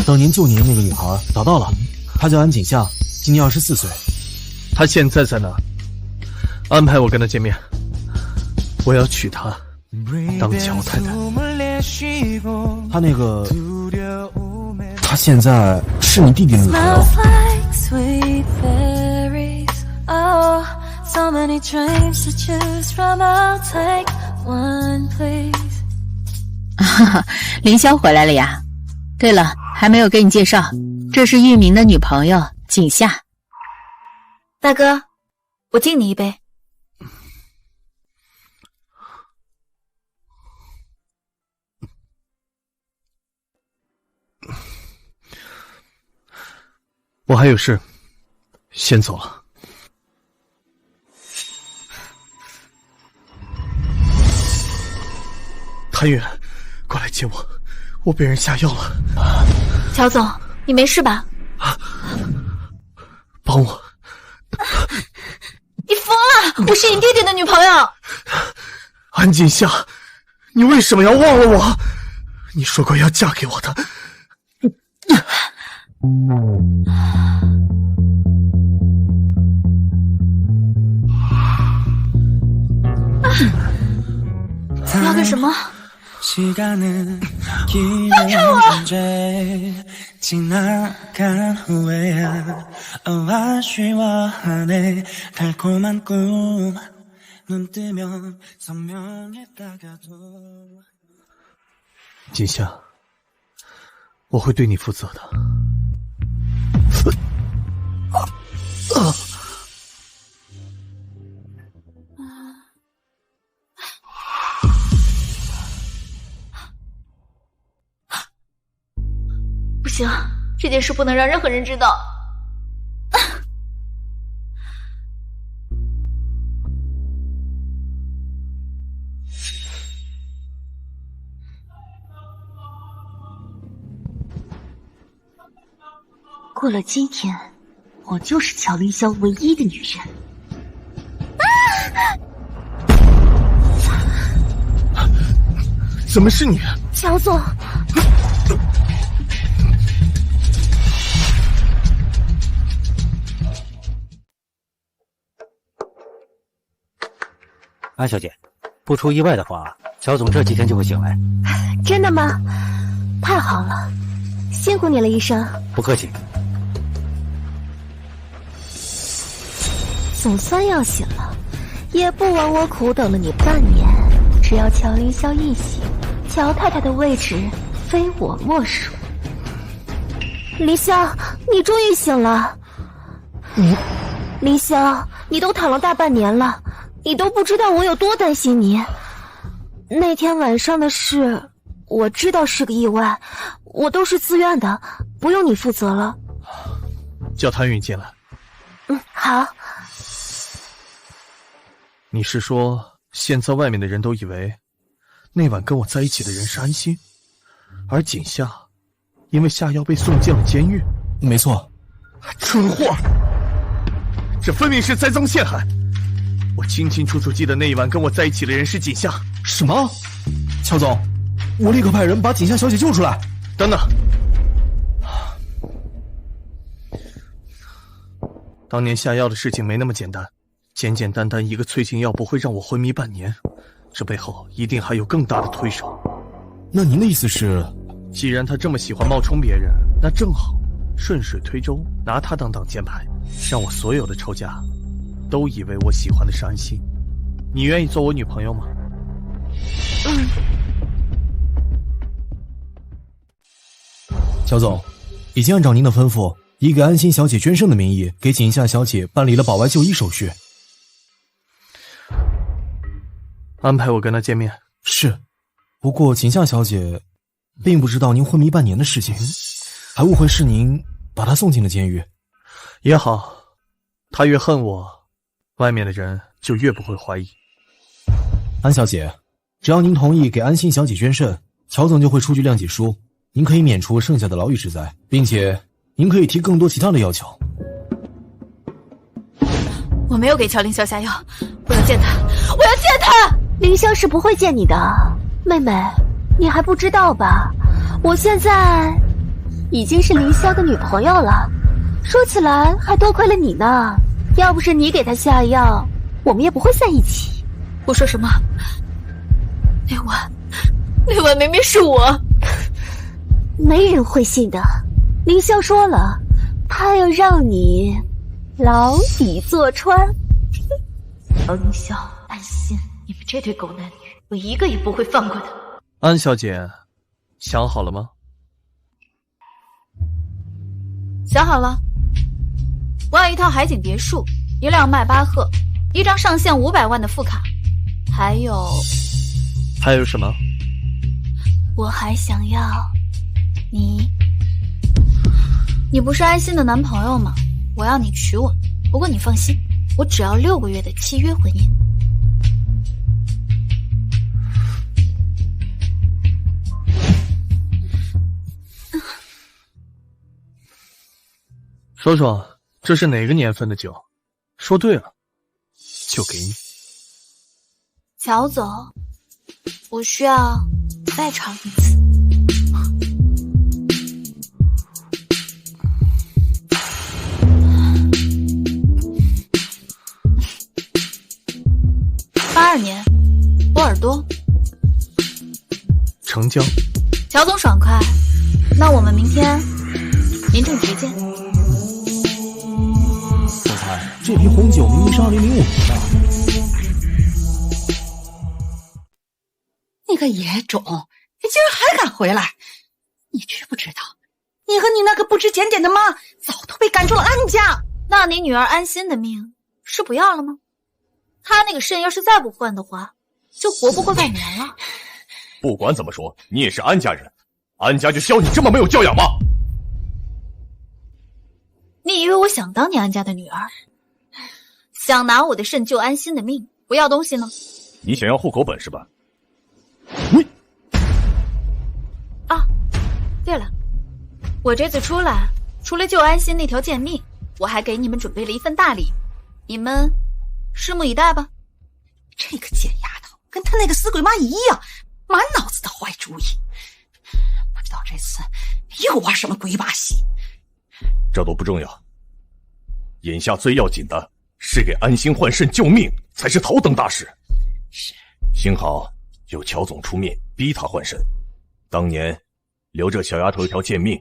当年救你的那个女孩找到了，她叫安景夏，今年24岁。她现在在哪？安排我跟她见面。我要娶她当乔太太。她现在是你弟弟的女朋友。So many dreams to choose from, I'll take one, please. 凌霄回来了呀。对了，还没有给你介绍，这是玉明的女朋友景夏。大哥，我敬你一杯。我还有事，先走了。谭远，快来接我，我被人下药了。乔总，你没事吧？帮我！你疯了！我是你弟弟的女朋友。安景夏，你为什么要忘了我？你说过要嫁给我的。你要干什么？放开我！景夏，我会对你负责的。不行，这件事不能让任何人知道。过了今天，我就是乔凌霄唯一的女人。怎么是你？乔总。安小姐，不出意外的话，乔总这几天就会醒来。真的吗？太好了，辛苦你了，医生。不客气。总算要醒了，也不枉我苦等了你半年。只要乔凌霄一醒，乔太太的位置非我莫属。凌霄，你终于醒了。凌霄，你都躺了大半年了，你都不知道我有多担心你。那天晚上的事，我知道是个意外，我都是自愿的，不用你负责了。叫谭允进来。好。你是说，现在外面的人都以为那晚跟我在一起的人是安心，而景夏因为下药被送进了监狱？没错。蠢货！这分明是栽赃陷害！我清清楚楚记得那一晚跟我在一起的人是景夏。什么？乔总，我立刻派人把景夏小姐救出来。等等，当年下药的事情没那么简单，简简单单一个催情药不会让我昏迷半年，这背后一定还有更大的推手。那您的意思是，既然他这么喜欢冒充别人，那正好顺水推舟，拿他当挡箭牌，让我所有的仇家都以为我喜欢的是安心。你愿意做我女朋友吗？乔总，已经按照您的吩咐，以给安心小姐捐肾的名义，给景夏小姐办理了保外就医手续。安排我跟她见面。是，不过景夏小姐并不知道您昏迷半年的事情，还误会是您把她送进了监狱。也好，她越恨我，外面的人就越不会怀疑。安小姐，只要您同意给安心小姐捐肾，乔总就会出具谅解书，您可以免除剩下的牢狱之灾，并且您可以提更多其他的要求。我没有给乔凌霄下药，我要见他，我要见他！凌霄是不会见你的，妹妹，你还不知道吧？我现在已经是凌霄的女朋友了。说起来还多亏了你呢，要不是你给他下药，我们也不会在一起。我说什么？那晚明明是我。没人会信的。凌霄说了，他要让你牢底坐穿。凌霄、安心，你们这对狗男女，我一个也不会放过的。安小姐，想好了吗？想好了，我要一套海景别墅，1辆迈巴赫，1张上线500万的副卡，还有什么？我还想要你。你不是安心的男朋友吗？我要你娶我，不过你放心，我只要6个月的契约婚姻。说说这是哪个年份的酒？说对了，就给你。乔总，我需要再尝一次。82年，波尔多。成交。乔总爽快，那我们明天民政局见。总裁，这瓶红酒明明是2005年的。你个野种，你竟然还敢回来！你知不知道，你和你那个不知检点的妈早都被赶出了安家。那你女儿安心的命是不要了吗？她那个肾要是再不换的话，就活不过半年了。不管怎么说，你也是安家人，安家就需要你这么没有教养吗？你以为我想当你安家的女儿，想拿我的肾救安心的命，不要东西呢？你想要户口本是吧？啊，对了，我这次出来，除了救安心那条贱命，我还给你们准备了一份大礼，你们拭目以待吧。这个贱丫头跟她那个死鬼妈一样，满脑子的坏主意，不知道这次又玩什么鬼把戏。这都不重要，眼下最要紧的是给安心换肾救命，才是头等大事。是，幸好有乔总出面逼他换肾，当年留着小丫头一条贱命，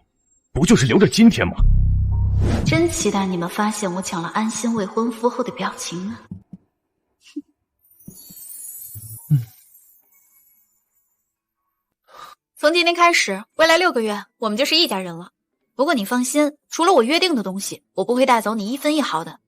不就是留着今天吗？真期待你们发现我抢了安心未婚夫后的表情呢。从今天开始，未来6个月，我们就是一家人了。不过你放心，除了我约定的东西，我不会带走你1分1毫的。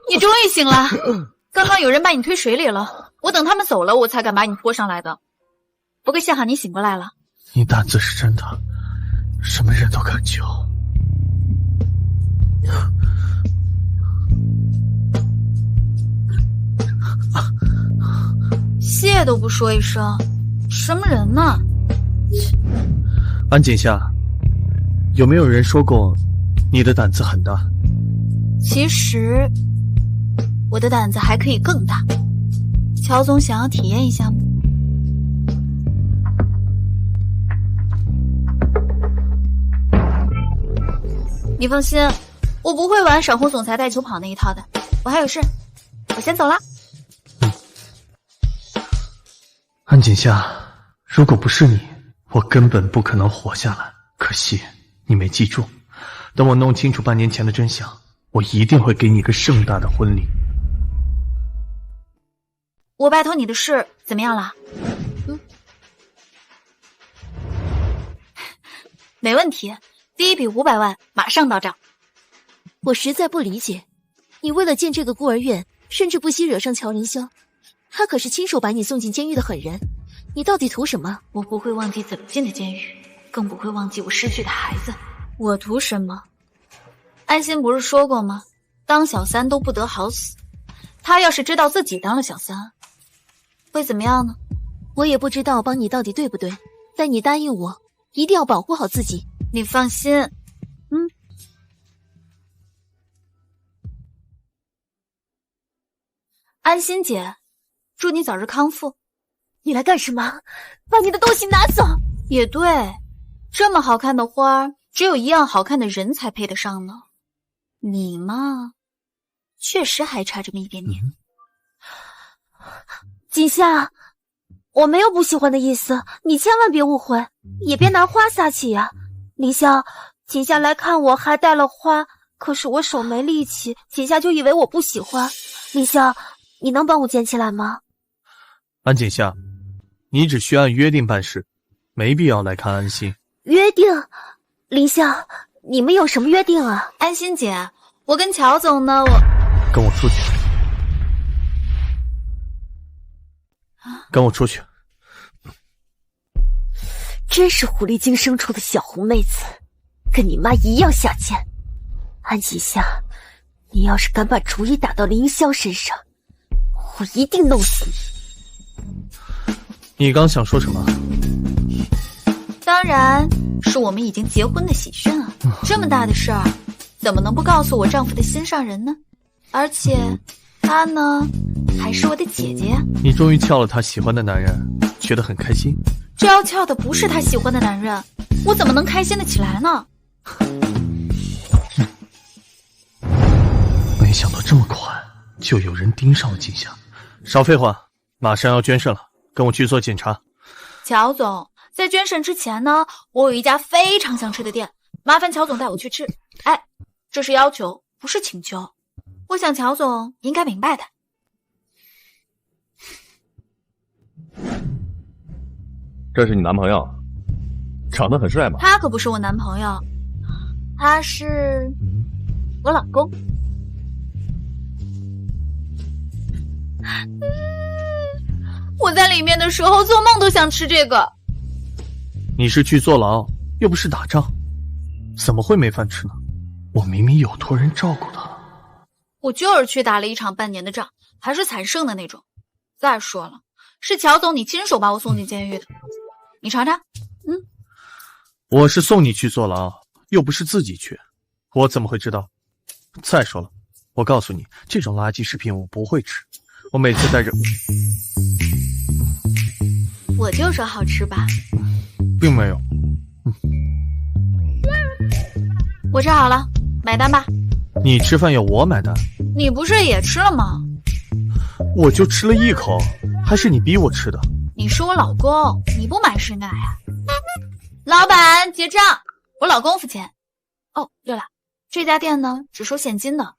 你终于醒了，刚刚有人把你推水里了，我等他们走了，我才敢把你拖上来的。不过幸好你醒过来了。你胆子是真的，什么人都敢救。谢都不说一声，什么人呢？安锦夏，有没有人说过你的胆子很大？其实我的胆子还可以更大。乔总想要体验一下吗？你放心，我不会玩闪婚总裁带球跑那一套的。我还有事，我先走了。安锦夏，如果不是你，我根本不可能活下来。可惜你没记住，等我弄清楚半年前的真相，我一定会给你一个盛大的婚礼。我拜托你的事怎么样了？没问题，第一笔500万马上到账。我实在不理解，你为了建这个孤儿院，甚至不惜惹上乔凌霄，他可是亲手把你送进监狱的狠人，你到底图什么？我不会忘记怎么进的监狱，更不会忘记我失去的孩子。我图什么？安心不是说过吗？当小三都不得好死。他要是知道自己当了小三，会怎么样呢？我也不知道帮你到底对不对，但你答应我，一定要保护好自己。你放心。安心姐，祝你早日康复。你来干什么？把你的东西拿走。也对，这么好看的花，只有一样好看的人才配得上呢。你嘛，确实还差这么一点点。锦夏，我没有不喜欢的意思，你千万别误会，也别拿花撒气呀。凌霄，锦夏来看我还带了花，可是我手没力气，锦夏就以为我不喜欢。凌霄，你能帮我捡起来吗？安锦夏，你只需按约定办事，没必要来看安心。约定？凌霄，你们有什么约定啊？安心姐，我跟乔总呢，跟我出去。跟我出去。真是狐狸精生出的小狐妹子，跟你妈一样下贱。安锦夏，你要是敢把主意打到凌霄身上，我一定弄死你。你刚想说什么？当然是我们已经结婚的喜讯啊！这么大的事儿，怎么能不告诉我丈夫的心上人呢？而且她呢，还是我的姐姐呀。你终于撬了她喜欢的男人，觉得很开心。这要撬的不是她喜欢的男人，我怎么能开心得起来呢？没想到这么快就有人盯上了景象。少废话，马上要捐肾了，跟我去做检查。乔总，在捐肾之前呢，我有一家非常想吃的店，麻烦乔总带我去吃。哎，这是要求，不是请求。我想乔总应该明白的。这是你男朋友，长得很帅嘛？他可不是我男朋友，他是我老公。我在里面的时候做梦都想吃这个。你是去坐牢，又不是打仗，怎么会没饭吃呢？我明明有托人照顾他。我就是去打了一场半年的仗，还是惨胜的那种。再说了，是乔总你亲手把我送进监狱的，你尝尝。我是送你去坐牢，又不是自己去，我怎么会知道？再说了，我告诉你，这种垃圾食品我不会吃，我每次带着。我就说好吃吧，并没有。我吃好了，买单吧。你吃饭要我买单？你不是也吃了吗？我就吃了一口，还是你逼我吃的？你是我老公，你不买是爱呀。老板结账，我老公付钱。哦，对了，这家店呢只收现金的。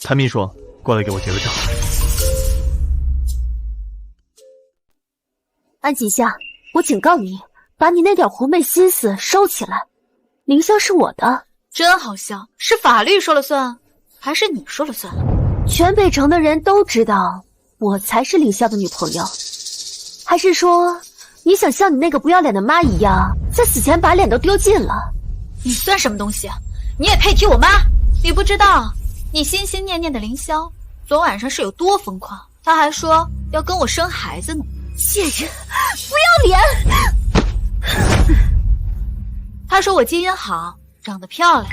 谭秘书，过来给我结个账。安锦夏，我警告你，把你那点狐媚心思收起来。凌霄是我的。真好笑，是法律说了算，还是你说了算？全北城的人都知道我才是凌霄的女朋友，还是说你想像你那个不要脸的妈一样，在死前把脸都丢尽了？你算什么东西？你也配提我妈？你不知道，你心心念念的凌霄，昨晚上是有多疯狂？他还说要跟我生孩子呢。贱人，不要脸！他说我基因好，长得漂亮，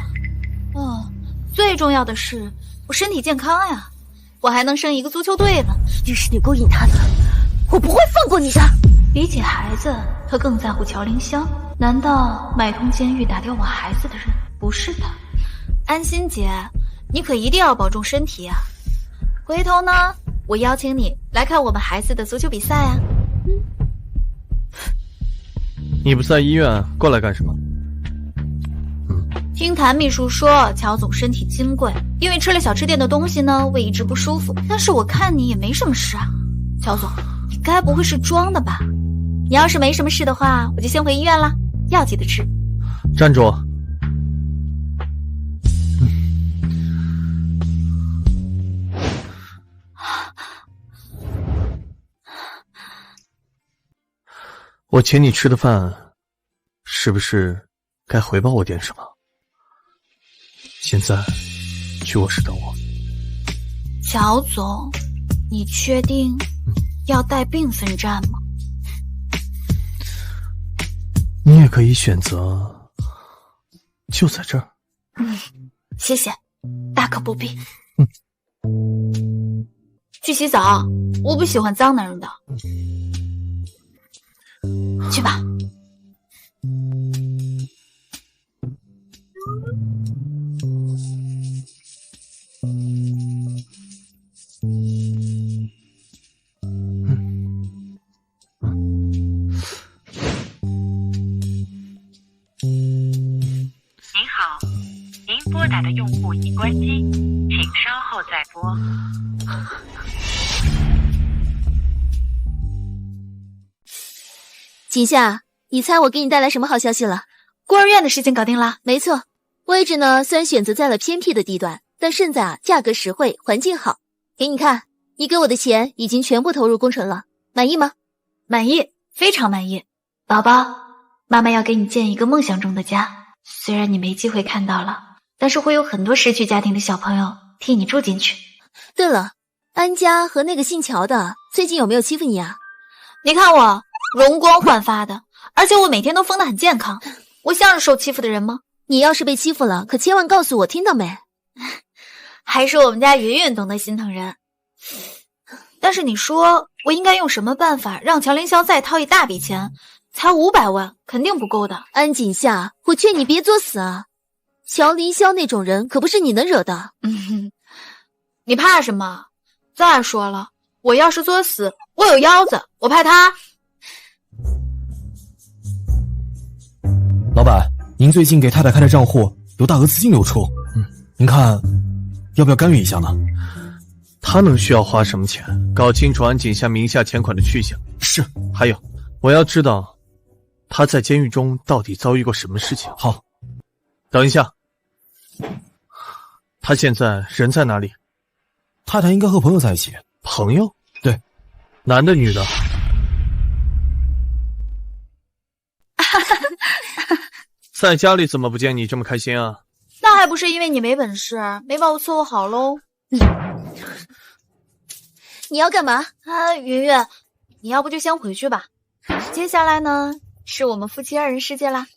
最重要的是我身体健康呀，我还能生一个足球队呢。一定是你勾引他的，我不会放过你的。比起孩子，他更在乎乔凌霄。难道买通监狱打掉我孩子的人不是他？安心姐，你可一定要保重身体啊！回头呢，我邀请你来看我们孩子的足球比赛啊。你不在医院，过来干什么？听谭秘书说，乔总身体金贵，因为吃了小吃店的东西呢，胃一直不舒服。但是我看你也没什么事啊，乔总，你该不会是装的吧？你要是没什么事的话，我就先回医院啦，药记得吃。站住！我请你吃的饭，是不是该回报我点什么？现在去卧室等我。乔总，你确定要带病分站吗？你也可以选择就在这儿。谢谢，大可不必。去洗澡，我不喜欢脏男人的。去吧。您好，您拨打的用户已关机，请稍后再拨。锦夏，你猜我给你带来什么好消息了？孤儿院的事情搞定了。没错，位置呢虽然选择在了偏僻的地段，但胜在价格实惠，环境好。给你看，你给我的钱已经全部投入工程了，满意吗？满意，非常满意。宝宝，妈妈要给你建一个梦想中的家，虽然你没机会看到了，但是会有很多失去家庭的小朋友替你住进去。对了，安家和那个姓乔的最近有没有欺负你啊？你看我容光焕发的，而且我每天都疯得很健康，我像是受欺负的人吗？你要是被欺负了，可千万告诉我，听到没？还是我们家云云懂得心疼人。但是你说我应该用什么办法让乔凌霄再掏一大笔钱？才500万，肯定不够的。安锦夏，我劝你别作死啊！乔凌霄那种人可不是你能惹的。你怕什么？再说了，我要是作死，我有腰子，我怕他。老板，您最近给太太开的账户有大额资金流出，您看要不要干预一下呢？他能需要花什么钱？搞清楚安锦夏名下钱款的去向。是，还有，我要知道他在监狱中到底遭遇过什么事情。好，等一下，他现在人在哪里？太太应该和朋友在一起。朋友？对，男的女的？在家里怎么不见你这么开心啊？那还不是因为你没本事，没把我伺候好喽。你要干嘛啊，云云，你要不就先回去吧。接下来呢，是我们夫妻2人世界啦。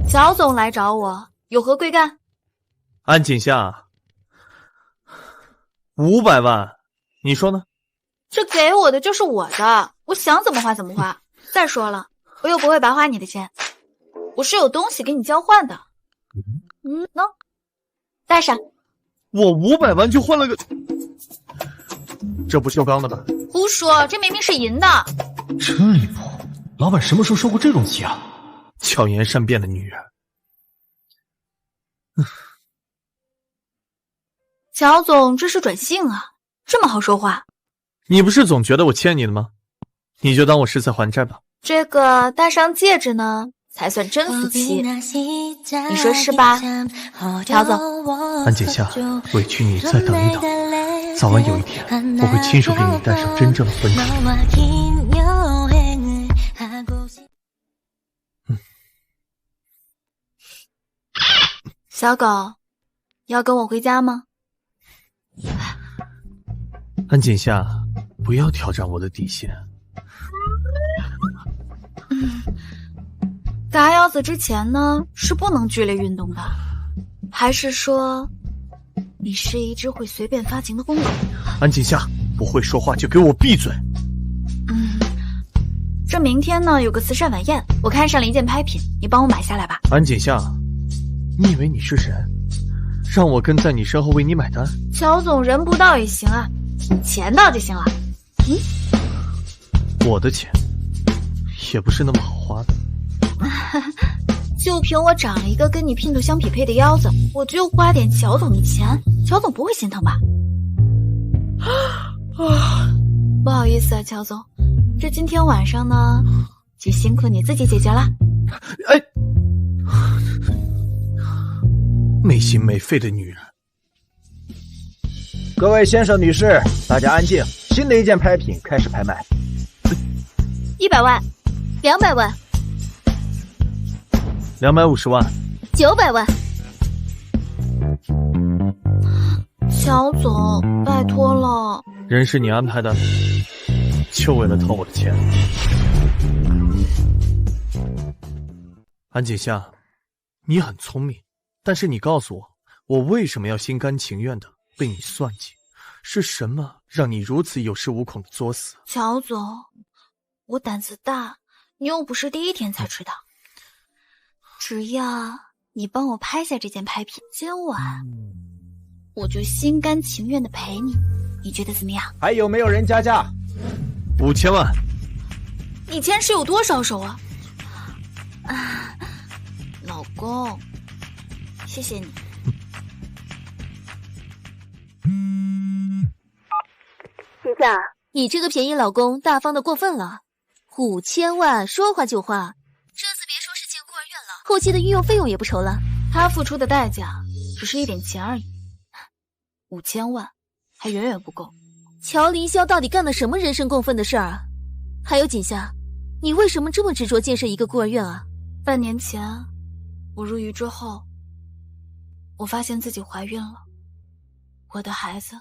乔总来找我，有何贵干？安锦夏，500万，你说呢？这给我的就是我的，我想怎么花怎么花。再说了，我又不会白花你的钱，我是有东西给你交换的。喏，带上。我500万就换了个，这不锈钢的吧？胡说，这明明是银的。真离谱！老板什么时候受过这种气啊？巧言善辩的女人。乔总，这是转性啊，这么好说话。你不是总觉得我欠你的吗？你就当我是在还债吧。这个戴上戒指呢，才算真夫妻，你说是吧，乔总？安锦夏，委屈你再等一等，早晚有一天，我会亲手给你戴上真正的婚戒。小狗，要跟我回家吗？安锦夏，不要挑战我的底线。嘎腰子之前呢，是不能剧烈运动的。还是说，你是一只会随便发情的公狗？安锦夏，不会说话就给我闭嘴。这明天呢有个慈善晚宴，我看上了一件拍品，你帮我买下来吧。安锦夏，你以为你是神，让我跟在你身后为你买单？乔总人不到也行啊，钱到就行了。我的钱也不是那么好花的。就凭我长了一个跟你姘头相匹配的腰子，我就花点乔总的钱，乔总不会心疼吧？不好意思啊，乔总，这今天晚上呢，就辛苦你自己解决了。哎，没心没肺的女人。各位先生女士，大家安静，新的一件拍品开始拍卖。100万，200万，250万，900万。乔总，拜托了。人是你安排的，就为了偷我的钱。安锦夏，你很聪明，但是你告诉我，我为什么要心甘情愿的被你算计？是什么让你如此有恃无恐的作死？乔总，我胆子大，你又不是第一天才知道。只要你帮我拍下这件拍品，今晚我就心甘情愿的陪你，你觉得怎么样？还有没有人加价？5000万。你前世有多少手啊？啊，老公，谢谢你。欣夏，你这个便宜老公大方的过分了，5000万说花就花，这次别说是建孤儿院了，后期的运用费用也不愁了。他付出的代价只是一点钱而已，5000万还远远不够。乔凌霄到底干了什么人神共愤的事儿啊？还有锦夏，你为什么这么执着建设一个孤儿院啊？半年前我入狱之后，我发现自己怀孕了，我的孩子。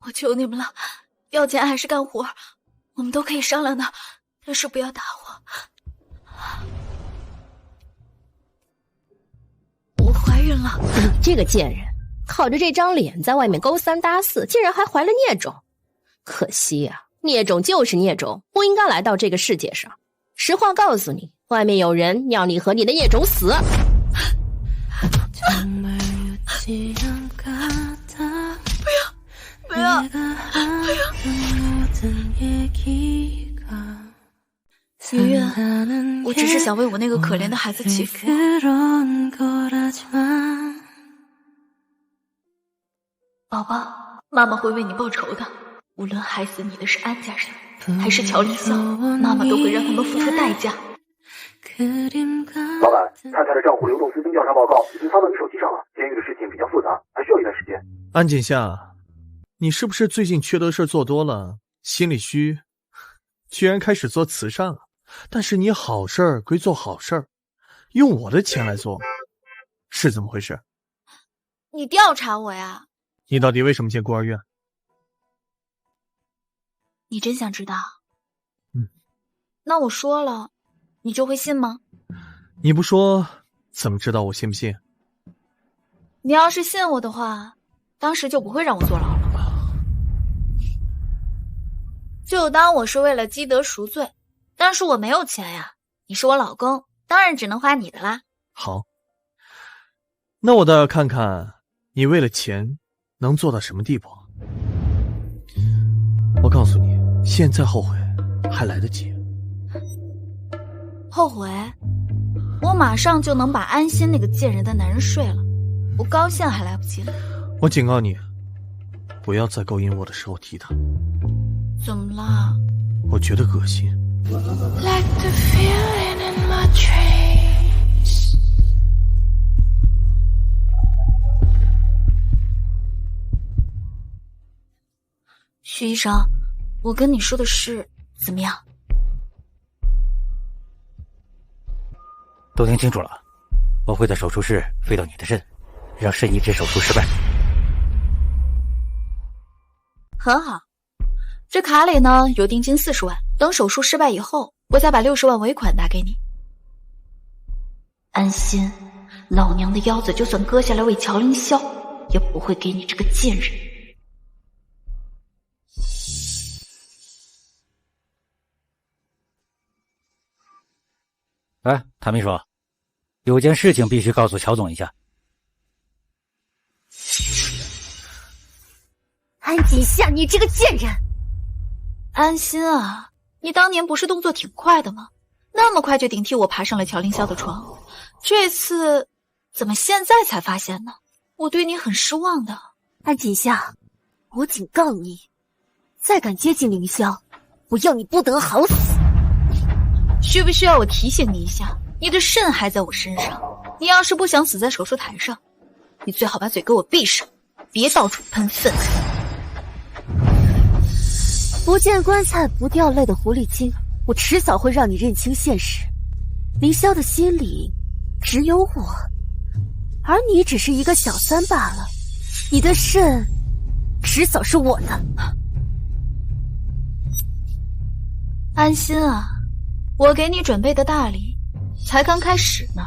我求你们了，要钱还是干活，我们都可以商量的，但是不要打我。我怀孕了。你这个贱人，靠着这张脸在外面勾三搭四，竟然还怀了孽种。可惜呀，孽种就是孽种，不应该来到这个世界上。实话告诉你，外面有人要你和你的孽种死。不要！圆圆，我只是想为我那个可怜的孩子祈福。宝宝，妈妈会为你报仇的。无论害死你的是安家人，还是乔凌霄，妈妈都会让他们付出代价。老板，太太的账户流动资金调查报告已经发到你手机上了。监狱的事情比较复杂，还需要一段时间。安锦夏，你是不是最近缺德事做多了，心里虚，居然开始做慈善了？但是你好事儿归做好事儿，用我的钱来做，是怎么回事？你调查我呀？你到底为什么建孤儿院？你真想知道？那我说了，你就会信吗？你不说，怎么知道我信不信？你要是信我的话，当时就不会让我坐牢了。就当我是为了积德赎罪，但是我没有钱呀。你是我老公，当然只能花你的啦。好，那我倒要看看你为了钱能做到什么地步。我告诉你，现在后悔还来得及。后悔？我马上就能把安心那个贱人的男人睡了，我高兴还来不及呢。我警告你，不要再勾引我的时候提他。怎么了？我觉得恶心。Like the feeling in my dreams. 徐医生，我跟你说的事怎么样？都听清楚了，我会在手术室飞到你的肾，让肾移植手术失败。很好，这卡里呢有定金40万，等手术失败以后，我再把60万尾款打给你。安心，老娘的腰子就算割下来喂乔凌霄，也不会给你这个贱人。哎，谭秘书，有件事情必须告诉乔总一下。安锦夏，你这个贱人！安心啊，你当年不是动作挺快的吗？那么快就顶替我爬上了乔凌霄的床，这次怎么现在才发现呢？我对你很失望的。安锦夏，我警告你，再敢接近凌霄，我要你不得好死！需不需要我提醒你一下？你的肾还在我身上，你要是不想死在手术台上，你最好把嘴给我闭上，别到处喷粪。不见棺材不掉泪的狐狸精，我迟早会让你认清现实。凌霄的心里只有我，而你只是一个小三罢了。你的肾迟早是我的。安心啊，我给你准备的大礼才刚开始呢。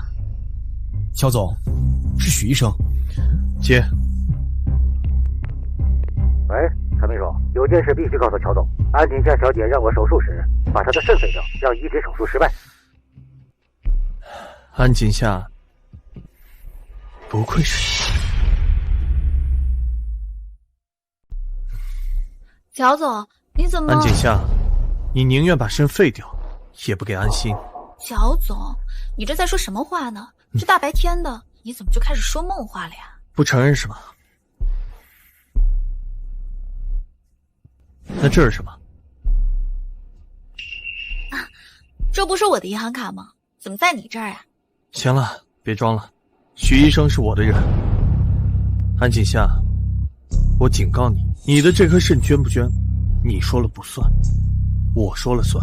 乔总，是许医生。接。喂，陈秘书，有件事必须告诉乔总。安锦夏小姐让我手术时把她的肾废掉，让移植手术失败。安锦夏，不愧是你。乔总，你怎么？安锦夏，你宁愿把肾废掉，也不给安心。乔总，你这在说什么话呢？这大白天的，你怎么就开始说梦话了呀？不承认是吗？那这是什么？啊，这不是我的银行卡吗？怎么在你这儿呀？行了，别装了，许医生是我的人。安锦夏，我警告你，你的这颗肾捐不捐，你说了不算，我说了算。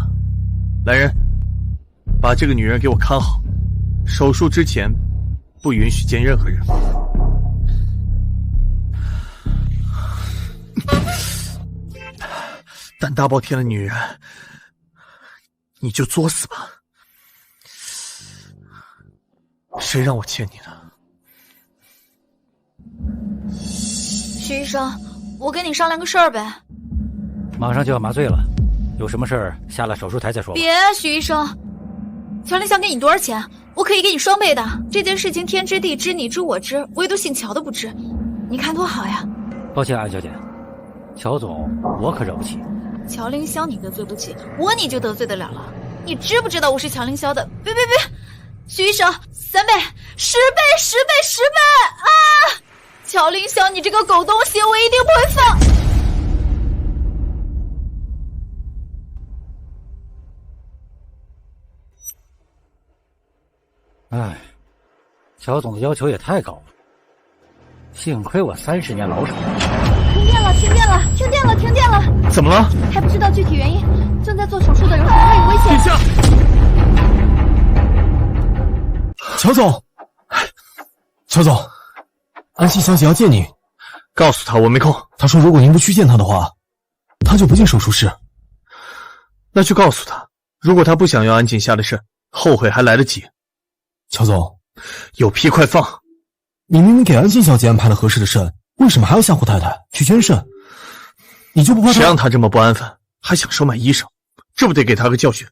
来人，把这个女人给我看好，手术之前不允许见任何人。胆大包天的女人，你就作死吧！谁让我欠你的？许医生，我跟你商量个事儿呗。马上就要麻醉了，有什么事儿下了手术台再说吧。别，许医生，乔林想给你多少钱？我可以给你双倍的。这件事情天知地知，你知我知，唯独姓乔的不知。你看多好呀！抱歉，安小姐，乔总我可惹不起。乔凌霄你得罪不起，我你就得罪得了了。你知不知道我是乔凌霄的？别，许医生，3倍、10倍、10倍、10倍啊！乔凌霄，你这个狗东西，我一定不会放。哎，乔总的要求也太高了，幸亏我30年老手。停电了！停电了！停电了！停电了！怎么了？还不知道具体原因。正在做手术的人可能有危险。殿下，乔总，乔总，安心小姐要见你。告诉她我没空。她说如果您不去见她的话，她就不进手术室。那就告诉她，如果她不想要安锦夏的肾，后悔还来得及。乔总，有屁快放！你明明给安心小姐安排了合适的肾，为什么还要吓唬太太去捐肾？你就不怕她？谁让她这么不安分，还想收买医生？这不得给她个教训？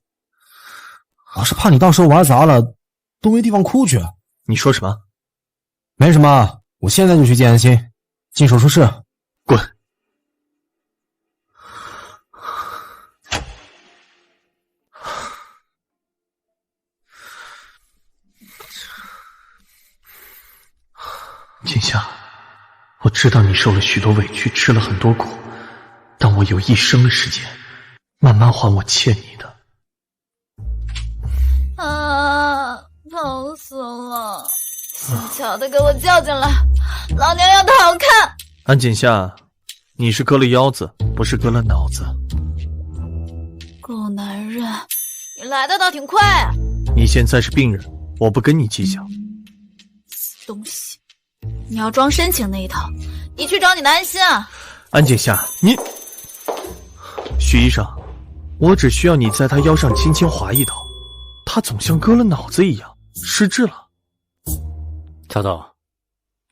我是怕你到时候玩砸了，都没地方哭去。你说什么？没什么，我现在就去见安心，进手术室。滚！锦夏，我知道你受了许多委屈，吃了很多苦，但我有一生的时间，慢慢还我欠你的。啊，疼死了！姓乔的给我叫进来，老娘要他好看。安锦夏，你是割了腰子，不是割了脑子。狗男人，你来的倒挺快啊！你现在是病人，我不跟你计较。死东西！你要装深情那一套，你去找你的安心啊！安锦夏，你，许医生，我只需要你在他腰上轻轻划一刀，他总像割了脑子一样失智了。乔总，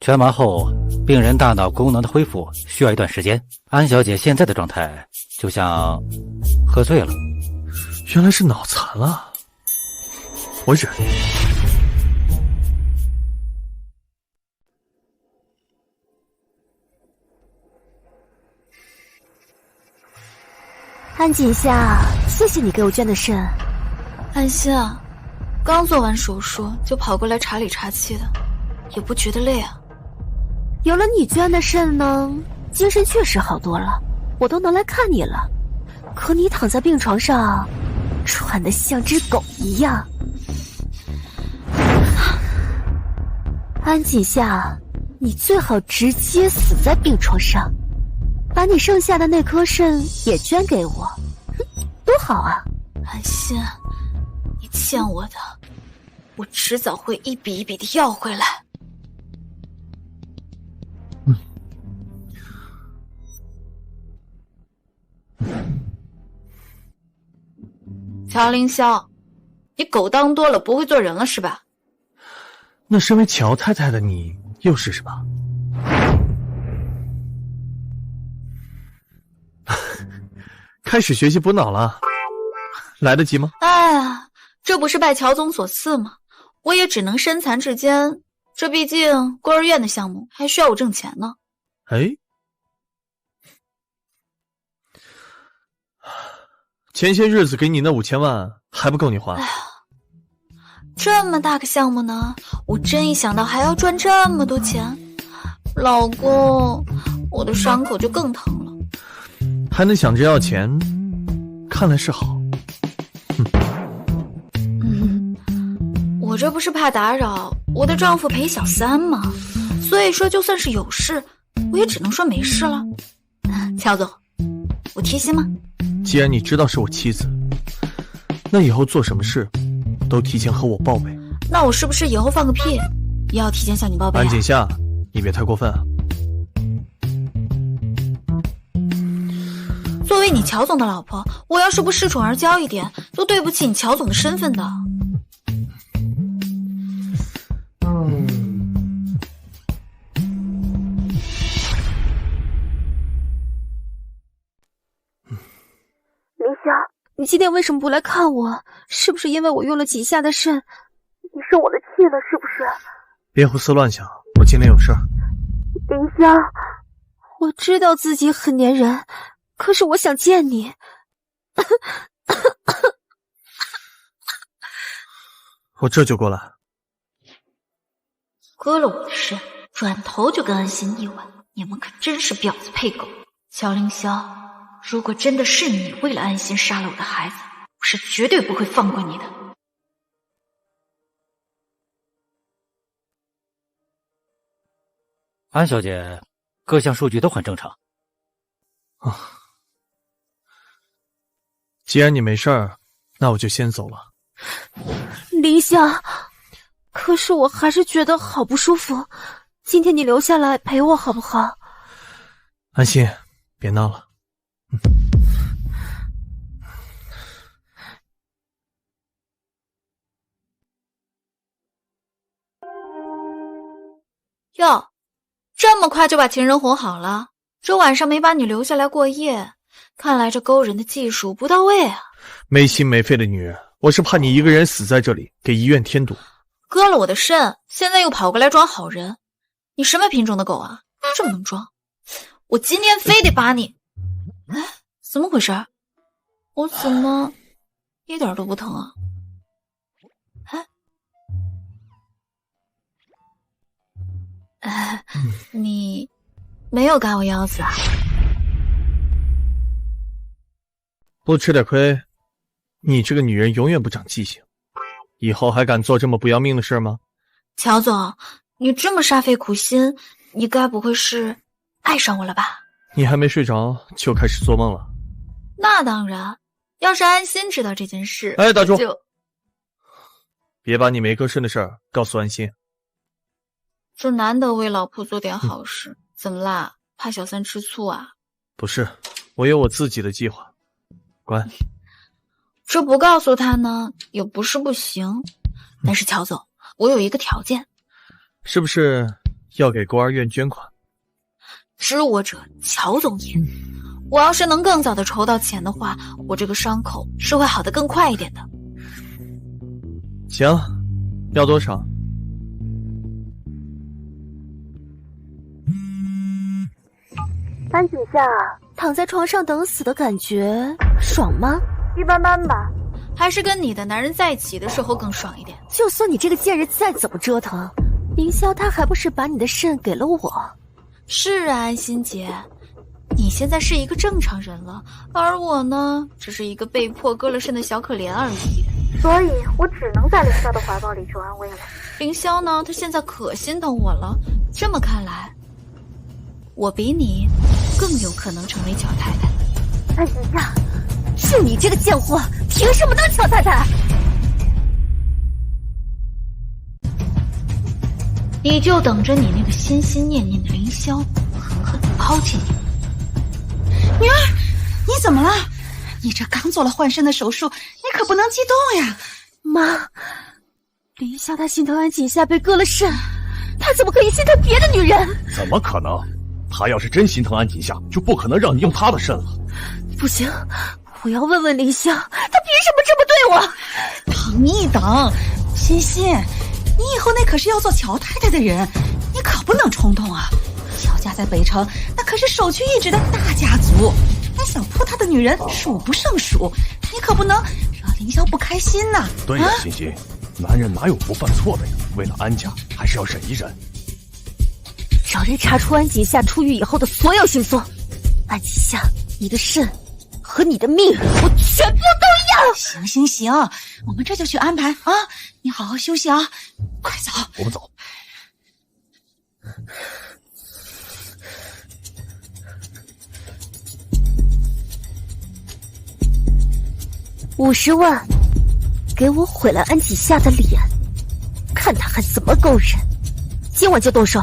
全麻后病人大脑功能的恢复需要一段时间。安小姐现在的状态就像喝醉了，原来是脑残了，我忍。安锦夏，谢谢你给我捐的肾。安心啊，刚做完手术就跑过来查里查气的，也不觉得累啊。有了你捐的肾呢，精神确实好多了，我都能来看你了。可你躺在病床上，喘得像只狗一样。安锦夏，你最好直接死在病床上。把你剩下的那颗肾也捐给我，多好啊！安心，你欠我的，我迟早会一笔一笔的要回来。乔凌霄，你狗当多了不会做人了是吧？那身为乔太太的你又是什么？开始学习补脑了，来得及吗？哎呀，这不是拜乔总所赐吗？我也只能身残志坚，这毕竟孤儿院的项目还需要我挣钱呢。哎，前些日子给你那5000万还不够你花？哎呀，这么大个项目呢，我真一想到还要赚这么多钱，老公，我的伤口就更疼了。还能想着要钱，看来是好。我这不是怕打扰我的丈夫陪小三吗？所以说就算是有事，我也只能说没事了。乔总，我贴心吗？既然你知道是我妻子，那以后做什么事都提前和我报备。那我是不是以后放个屁也要提前向你报备啊？安锦夏，你别太过分啊！作为你乔总的老婆，我要是不恃宠而骄一点，都对不起你乔总的身份的。林霄，你今天为什么不来看我？是不是因为我用了几下的肾，你生我的气了？是不是？别胡思乱想，我今天有事儿。林霄，我知道自己很粘人，可是我想见你。我这就过来。割了我的肾，转头就跟安心一吻，你们可真是婊子配狗。乔凌霄，如果真的是你为了安心杀了我的孩子，我是绝对不会放过你的。安小姐，各项数据都很正常。啊，既然你没事儿，那我就先走了。林霄，可是我还是觉得好不舒服。今天你留下来陪我好不好？安心，别闹了。哟，这么快就把情人哄好了？这晚上没把你留下来过夜，看来这勾人的技术不到位啊！没心没肺的女人，我是怕你一个人死在这里，给医院添堵。割了我的肾，现在又跑过来装好人，你什么品种的狗啊？这么能装？我今天非得把你……哎，怎么回事？我怎么一点都不疼啊？你没有嘎我腰子啊？不吃点亏，你这个女人永远不长记性，以后还敢做这么不要命的事吗？乔总，你这么煞费苦心，你该不会是爱上我了吧？你还没睡着就开始做梦了？那当然，要是安心知道这件事，哎，打住！就别把你没割肾的事儿告诉安心。这难得为老婆做点好事，怎么啦？怕小三吃醋啊？不是，我有我自己的计划。乖。这不告诉他呢，也不是不行。但是乔总，我有一个条件。是不是要给孤儿院捐款？知我者，乔总也。我要是能更早的筹到钱的话，我这个伤口是会好得更快一点的。行，要多少？安锦夏，躺在床上等死的感觉爽吗？一般般吧。还是跟你的男人在一起的时候更爽一点。就算你这个贱人再怎么折腾，凌霄他还不是把你的肾给了我？是啊，安心姐，你现在是一个正常人了，而我呢，只是一个被迫割了肾的小可怜而已。所以我只能在凌霄的怀抱里求安慰了。凌霄呢，他现在可心疼我了。这么看来，我比你更有可能成为乔太太。安锦夏，是你这个贱货，凭什么当乔太太？你就等着你那个心心念念的凌霄狠狠地抛弃你。女儿，你怎么了？你这刚做了换肾的手术，你可不能激动呀。妈，林霄他心疼安锦夏被割了肾，他怎么可以心疼别的女人？怎么可能？他要是真心疼安锦夏，就不可能让你用他的肾了。不行，我要问问林霄，他凭什么这么对我？等一等，欣欣，你以后那可是要做乔太太的人，你可不能冲动啊！乔家在北城那可是首屈一指的大家族，那想扑他的女人数不胜数，你可不能让林霄不开心呐！对呀，欣欣，男人哪有不犯错的呀？为了安家，还是要忍一忍。找人查出安锦夏出狱以后的所有行踪，安锦夏，你的肾和你的命，我全部都要。行行行，我们这就去安排啊！你好好休息啊，快走。我们走。50万，给我毁了安锦夏的脸，看他还怎么勾人。今晚就动手。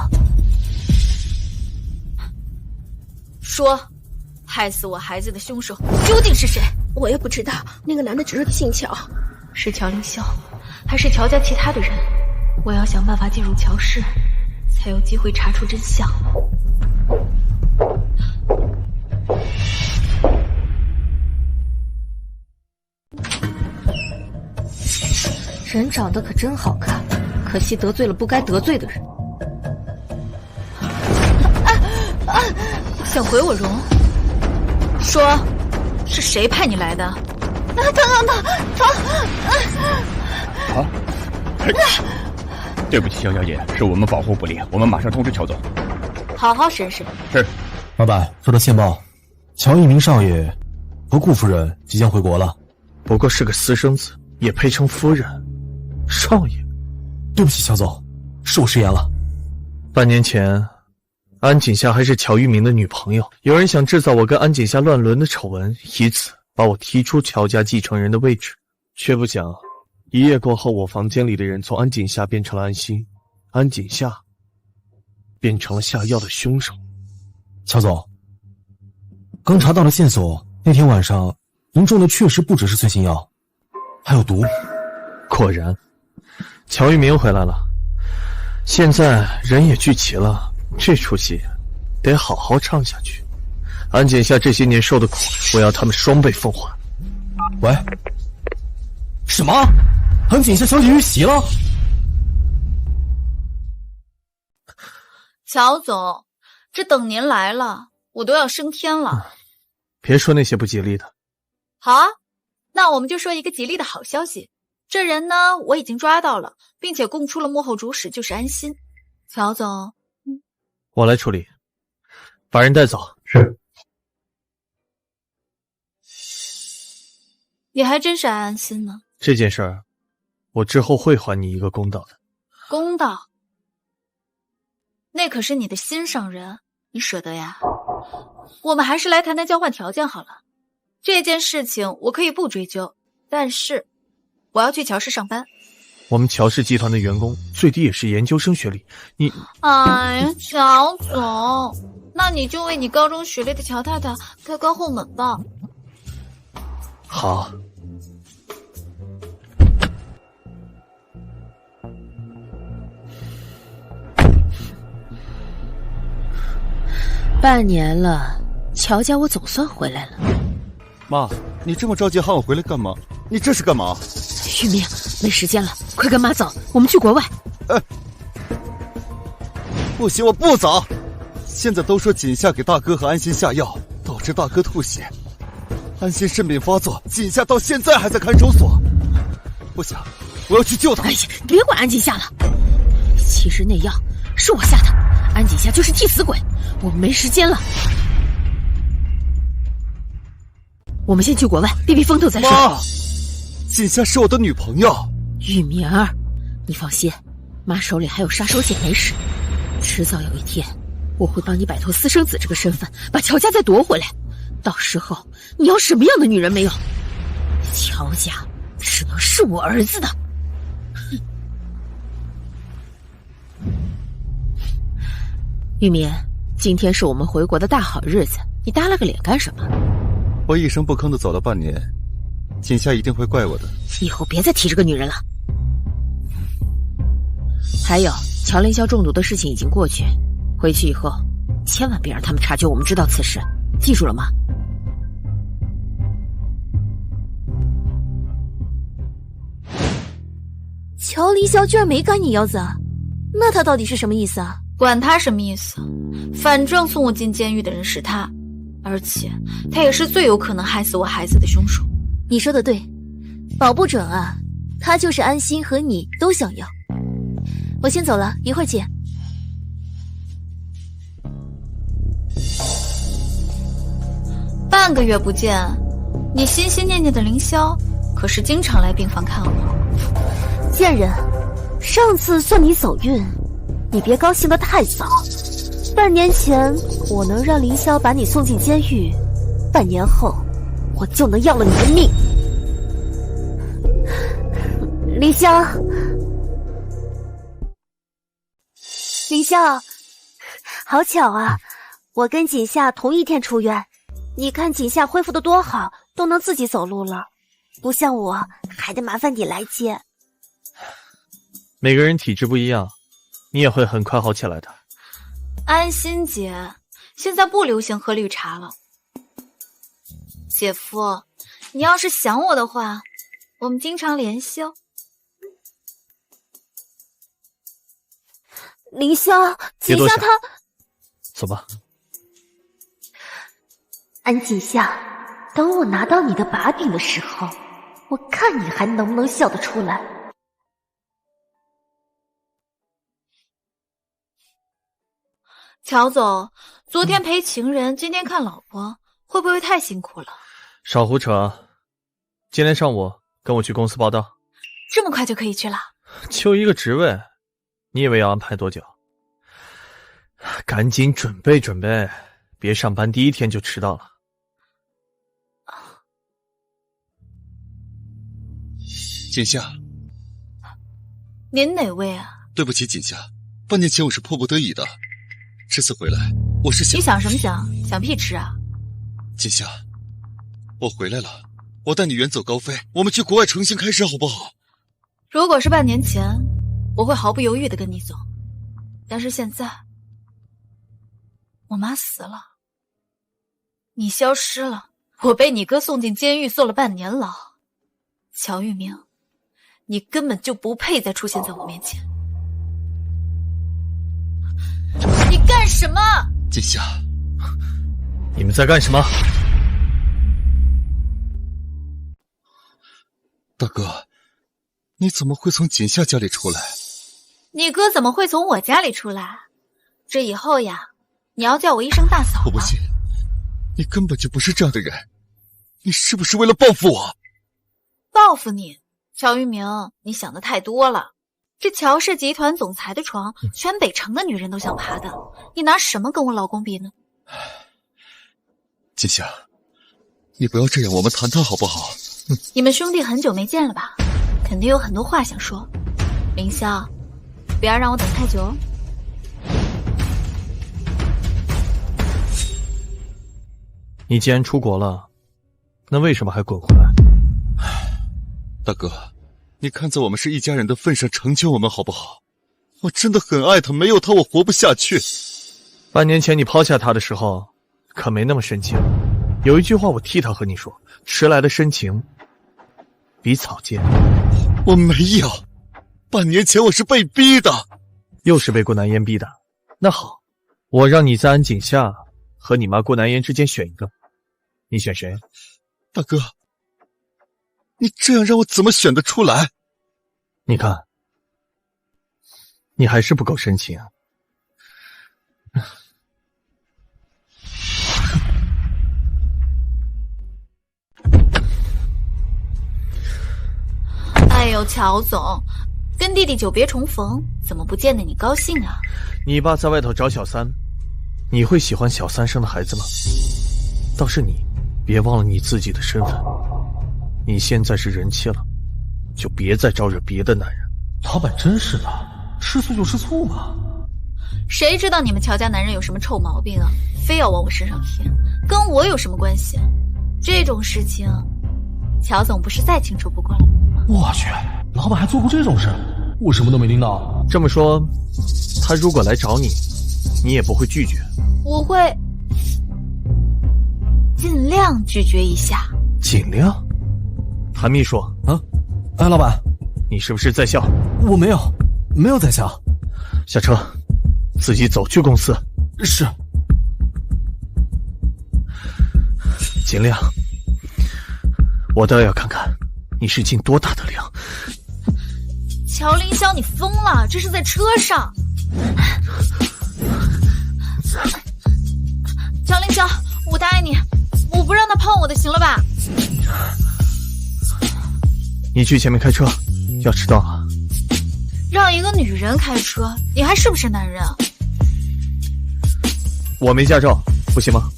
说，害死我孩子的凶手究竟是谁？我也不知道，那个男的只是姓乔，是乔凌霄，还是乔家其他的人？我要想办法进入乔氏，才有机会查出真相。人长得可真好看，可惜得罪了不该得罪的人。想毁我容？说，是谁派你来的？啊！对不起，萧小姐，是我们保护不力，我们马上通知乔总。好好审审。是。老板，收到线报，乔一鸣少爷和顾夫人即将回国了。不过是个私生子，也配称夫人？少爷，对不起，乔总，是我失言了。半年前，安锦夏还是乔玉明的女朋友，有人想制造我跟安锦夏乱伦的丑闻，以此把我踢出乔家继承人的位置。却不想，一夜过后，我房间里的人从安锦夏变成了安心，安锦夏变成了下药的凶手。乔总，刚查到了线索，那天晚上您中的确实不只是催情药，还有毒。果然，乔玉明回来了，现在人也聚齐了，这出戏得好好唱下去。安锦夏这些年受的苦，我要他们双倍奉还。喂，什么？安锦夏小姐遇袭了？乔总，这等您来了，我都要升天了。别说那些不吉利的。好啊，那我们就说一个吉利的好消息。这人呢，我已经抓到了，并且供出了幕后主使就是安心。乔总，我来处理，把人带走。是。你还真是爱安心呢。这件事儿，我之后会还你一个公道的。公道？那可是你的心上人，你舍得呀？我们还是来谈谈交换条件好了。这件事情我可以不追究，但是我要去乔氏上班。我们乔氏集团的员工最低也是研究生学历，你……哎呀，乔总，那你就为你高中学历的乔太太开关后门吧。好。半年了，乔家我总算回来了。妈，你这么着急喊我回来干嘛？你这是干嘛？玉明，没时间了，快跟妈走，我们去国外。不行，我不走。现在都说锦夏给大哥和安心下药，导致大哥吐血，安心肾病发作，锦夏到现在还在看守所。不行，我要去救他。哎呀，别管安锦夏了，其实那药是我下的，安锦夏就是替死鬼，我们没时间了。我们先去国外避避风头再说。妈，锦夏是我的女朋友。玉明儿，你放心，妈手里还有杀手锏没使，迟早有一天我会帮你摆脱私生子这个身份，把乔家再夺回来。到时候你要什么样的女人没有？乔家只能是我儿子的。玉明，今天是我们回国的大好日子，你耷拉个脸干什么？我一声不吭的走了半年，锦夏一定会怪我的。以后别再提这个女人了。还有，乔凌霄中毒的事情已经过去，回去以后千万别让他们察觉我们知道此事，记住了吗？乔凌霄居然没赶你腰子，那他到底是什么意思啊？管他什么意思，反正送我进监狱的人是他，而且他也是最有可能害死我孩子的凶手。你说的对，保不准啊，他就是安心和你都想要。我先走了，一会儿见。半个月不见，你心心念念的凌霄可是经常来病房看我。贱人，上次算你走运，你别高兴得太早。半年前我能让凌霄把你送进监狱，半年后我就能要了你的命。凌霄，凌霄，好巧啊，我跟锦夏同一天出院。你看锦夏恢复得多好，都能自己走路了，不像我还得麻烦你来接。每个人体质不一样，你也会很快好起来的。安心姐，现在不流行喝绿茶了。姐夫，你要是想我的话，我们经常联系哦。凌霄，锦夏他……走吧。安锦夏，等我拿到你的把柄的时候，我看你还能不能笑得出来。乔总，昨天陪情人，今天看老婆，会不会太辛苦了？少胡扯，今天上午跟我去公司报道。这么快就可以去了？就一个职位，你以为要安排多久？赶紧准备准备，别上班第一天就迟到了。锦夏，您哪位啊？对不起，锦夏，半年前我是迫不得已的。这次回来，我是想……你想什么想？想屁吃啊！锦夏，我回来了，我带你远走高飞，我们去国外重新开始，好不好？如果是半年前，我会毫不犹豫的跟你走。但是现在，我妈死了，你消失了，我被你哥送进监狱，坐了半年牢。乔玉明，你根本就不配再出现在我面前。你干什么？锦夏，你们在干什么？大哥，你怎么会从锦夏家里出来？你哥怎么会从我家里出来？这以后呀，你要叫我一声大嫂。我不信，你根本就不是这样的人，你是不是为了报复我？报复你？乔玉明，你想的太多了。这乔氏集团总裁的床，全北城的女人都想爬的，你拿什么跟我老公比呢？锦夏，你不要这样，我们谈谈好不好？你们兄弟很久没见了吧？肯定有很多话想说。凌霄，不要让我等太久哦。你既然出国了，那为什么还滚回来？大哥，你看在我们是一家人的份上成全我们好不好？我真的很爱他，没有他我活不下去。半年前你抛下他的时候，可没那么深情。有一句话我替他和你说，迟来的深情比草贱。我没有，半年前我是被逼的。又是被顾南烟逼的。那好，我让你在安锦夏和你妈顾南烟之间选一个，你选谁？大哥，你这样让我怎么选得出来？你看，你还是不够深情。哎呦，乔总，跟弟弟久别重逢，怎么不见得你高兴啊？你爸在外头找小三，你会喜欢小三生的孩子吗？倒是你，别忘了你自己的身份。你现在是人妻了，就别再招惹别的男人。老板真是的，吃醋就吃醋嘛。谁知道你们乔家男人有什么臭毛病啊？非要往我身上贴，跟我有什么关系？这种事情，乔总不是再清楚不过了吗？我去，老板还做过这种事，我什么都没听到。这么说，他如果来找你，你也不会拒绝？我会尽量拒绝一下。尽量？谭秘书啊，哎，老板，你是不是在笑？我没有，没有在笑。下车，自己走去公司。是。尽量，我倒要看看你是尽多大的量。乔凌霄，你疯了？这是在车上。乔凌霄，我答应你，我不让他碰我的，行了吧？你去前面开车，要迟到了。让一个女人开车，你还是不是男人啊？我没驾照，不行吗？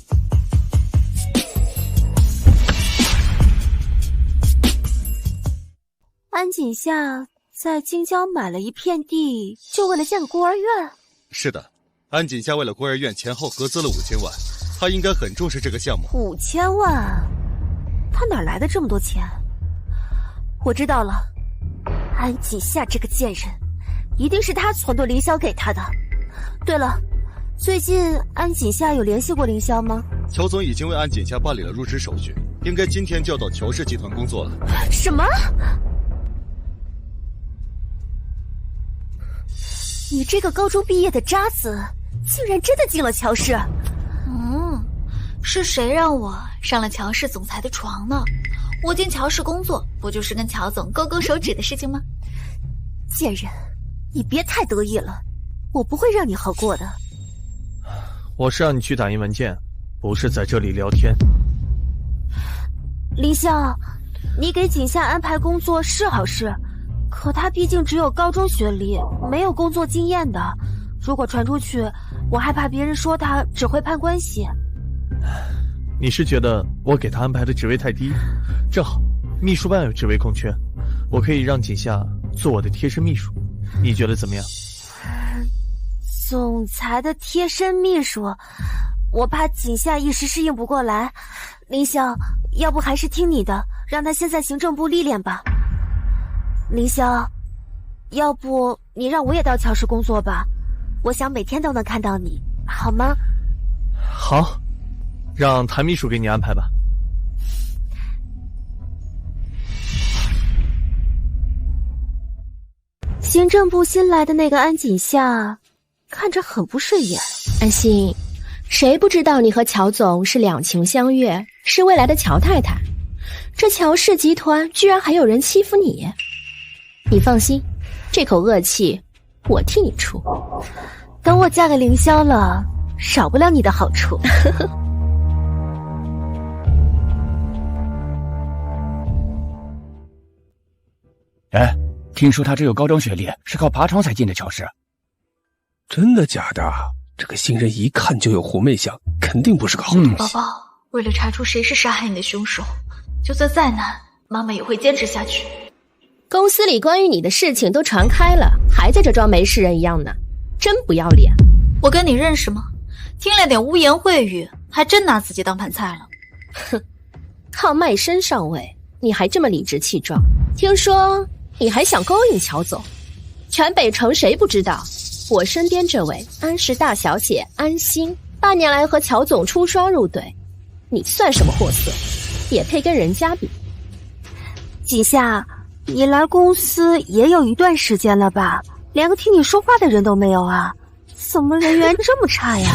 安锦夏在京郊买了一片地，就为了建个孤儿院？是的，安锦夏为了孤儿院前后合资了5000万，他应该很重视这个项目。5000万？他哪来的这么多钱？我知道了，安锦夏这个贱人，一定是他撺掇凌霄给他的。对了，最近安锦夏有联系过凌霄吗？乔总已经为安锦夏办理了入职手续，应该今天就要到乔氏集团工作了。什么？你这个高中毕业的渣子，竟然真的进了乔氏？是谁让我上了乔氏总裁的床呢？我进乔氏工作，不就是跟乔总勾勾手指的事情吗？贱人，你别太得意了，我不会让你好过的。我是让你去打印文件，不是在这里聊天。凌霄，你给锦夏安排工作是好事，可他毕竟只有高中学历，没有工作经验的，如果传出去，我害怕别人说他只会攀关系。你是觉得我给他安排的职位太低？正好秘书办有职位空缺，我可以让锦夏做我的贴身秘书，你觉得怎么样？总裁的贴身秘书，我怕锦夏一时适应不过来。凌霄，要不还是听你的，让他先在行政部历练吧。凌霄，要不你让我也到乔氏工作吧，我想每天都能看到你，好吗？好，让谭秘书给你安排吧。行政部新来的那个安锦夏，看着很不顺眼。安心，谁不知道你和乔总是两情相悦，是未来的乔太太？这乔氏集团居然还有人欺负你？你放心，这口恶气我替你出。等我嫁给凌霄了，少不了你的好处。哎，听说他只有高中学历，是靠爬床才进的乔氏。真的假的？这个新人一看就有狐媚相，肯定不是个好东西。宝宝，为了查出谁是杀害你的凶手，就算再难，妈妈也会坚持下去。公司里关于你的事情都传开了，还在这装没事人一样呢，真不要脸。我跟你认识吗？听了点污言秽语，还真拿自己当盘菜了。哼，靠卖身上位，你还这么理直气壮？听说你还想勾引乔总？全北城谁不知道？我身边这位安氏大小姐安心，8年来和乔总出双入对，你算什么货色，也配跟人家比？锦夏，你来公司也有一段时间了吧？连个听你说话的人都没有啊？怎么人缘这么差呀？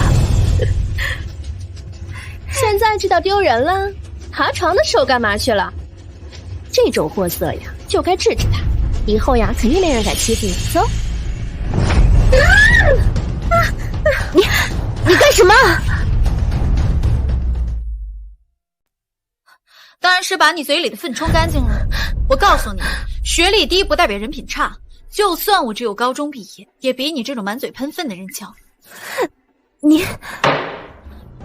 现在知道丢人了？爬床的时候干嘛去了？这种货色呀，就该治治他，以后呀，肯定没人敢欺负你。走。你干什么？当然是把你嘴里的粪冲干净了。我告诉你，学历低不代表人品差，就算我只有高中毕业，也比你这种满嘴喷粪的人强。你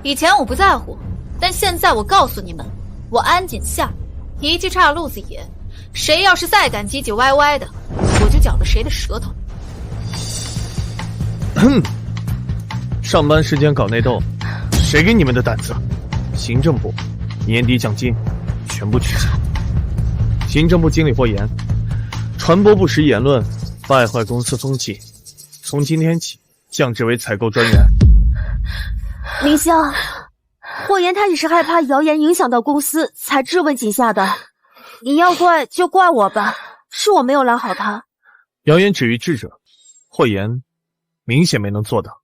以前我不在乎，但现在我告诉你们，我安锦夏脾气差路子野，谁要是再敢唧唧歪歪的，我就绞了谁的舌头。上班时间搞内斗，谁给你们的胆子？行政部年底奖金全部取消。行政部经理霍言，传播不实言论，败坏公司风气，从今天起降职为采购专员。林霄，霍言他只是害怕谣言影响到公司，才质问景夏的。你要怪就怪我吧，是我没有拦好他。谣言止于智者，霍言明显没能做到。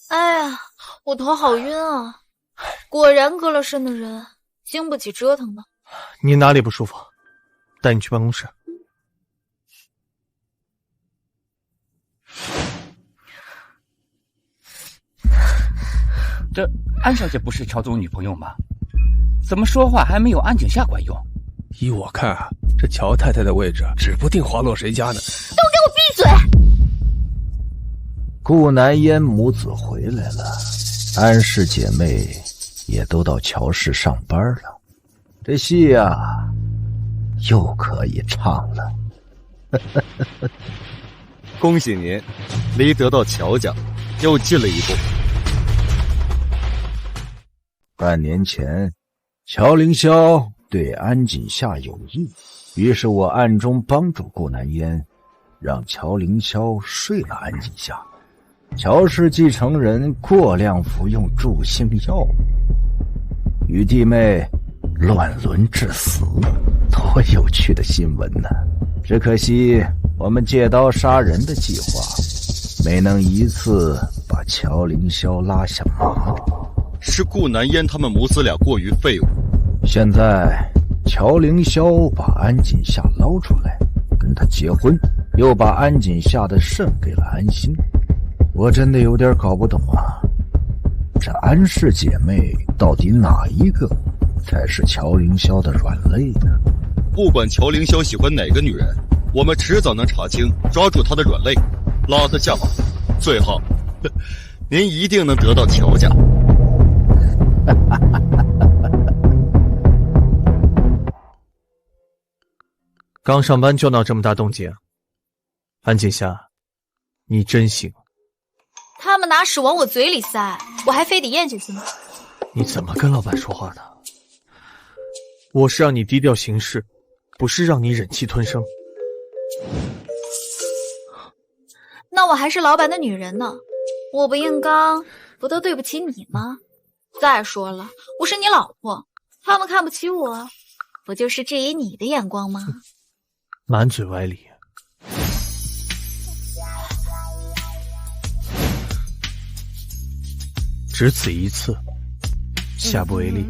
哎呀，我头好晕啊！果然隔了身的人经不起折腾的。你哪里不舒服？带你去办公室。这安小姐不是乔总女朋友吗？怎么说话还没有安景夏管用？依我看啊，这乔太太的位置指不定滑落谁家呢。都给我闭嘴！顾南烟母子回来了，安氏姐妹也都到乔氏上班了，这戏啊，又可以唱了。恭喜您，离得到乔家又近了一步。半年前，乔凌霄对安锦夏有意，于是我暗中帮助顾南烟，让乔凌霄睡了安锦夏。乔氏继承人过量服用助兴药物，与弟妹乱伦致死，多有趣的新闻呢！只可惜我们借刀杀人的计划没能一次把乔凌霄拉下马。是顾南烟他们母子俩过于废物。现在乔凌霄把安锦夏捞出来，跟他结婚，又把安锦夏的肾给了安心。我真的有点搞不懂啊，这安氏姐妹到底哪一个才是乔凌霄的软肋呢？不管乔凌霄喜欢哪个女人，我们迟早能查清，抓住他的软肋，拉他下马。最后，您一定能得到乔家。刚上班就闹这么大动静，安锦夏，你真行。他们拿屎往我嘴里塞，我还非得咽下去吗？你怎么跟老板说话的？我是让你低调行事，不是让你忍气吞声。那我还是老板的女人呢，我不硬刚，不都对不起你吗？再说了，我是你老婆，他们看不起我，不就是质疑你的眼光吗？满嘴歪理。只此一次，下不为例。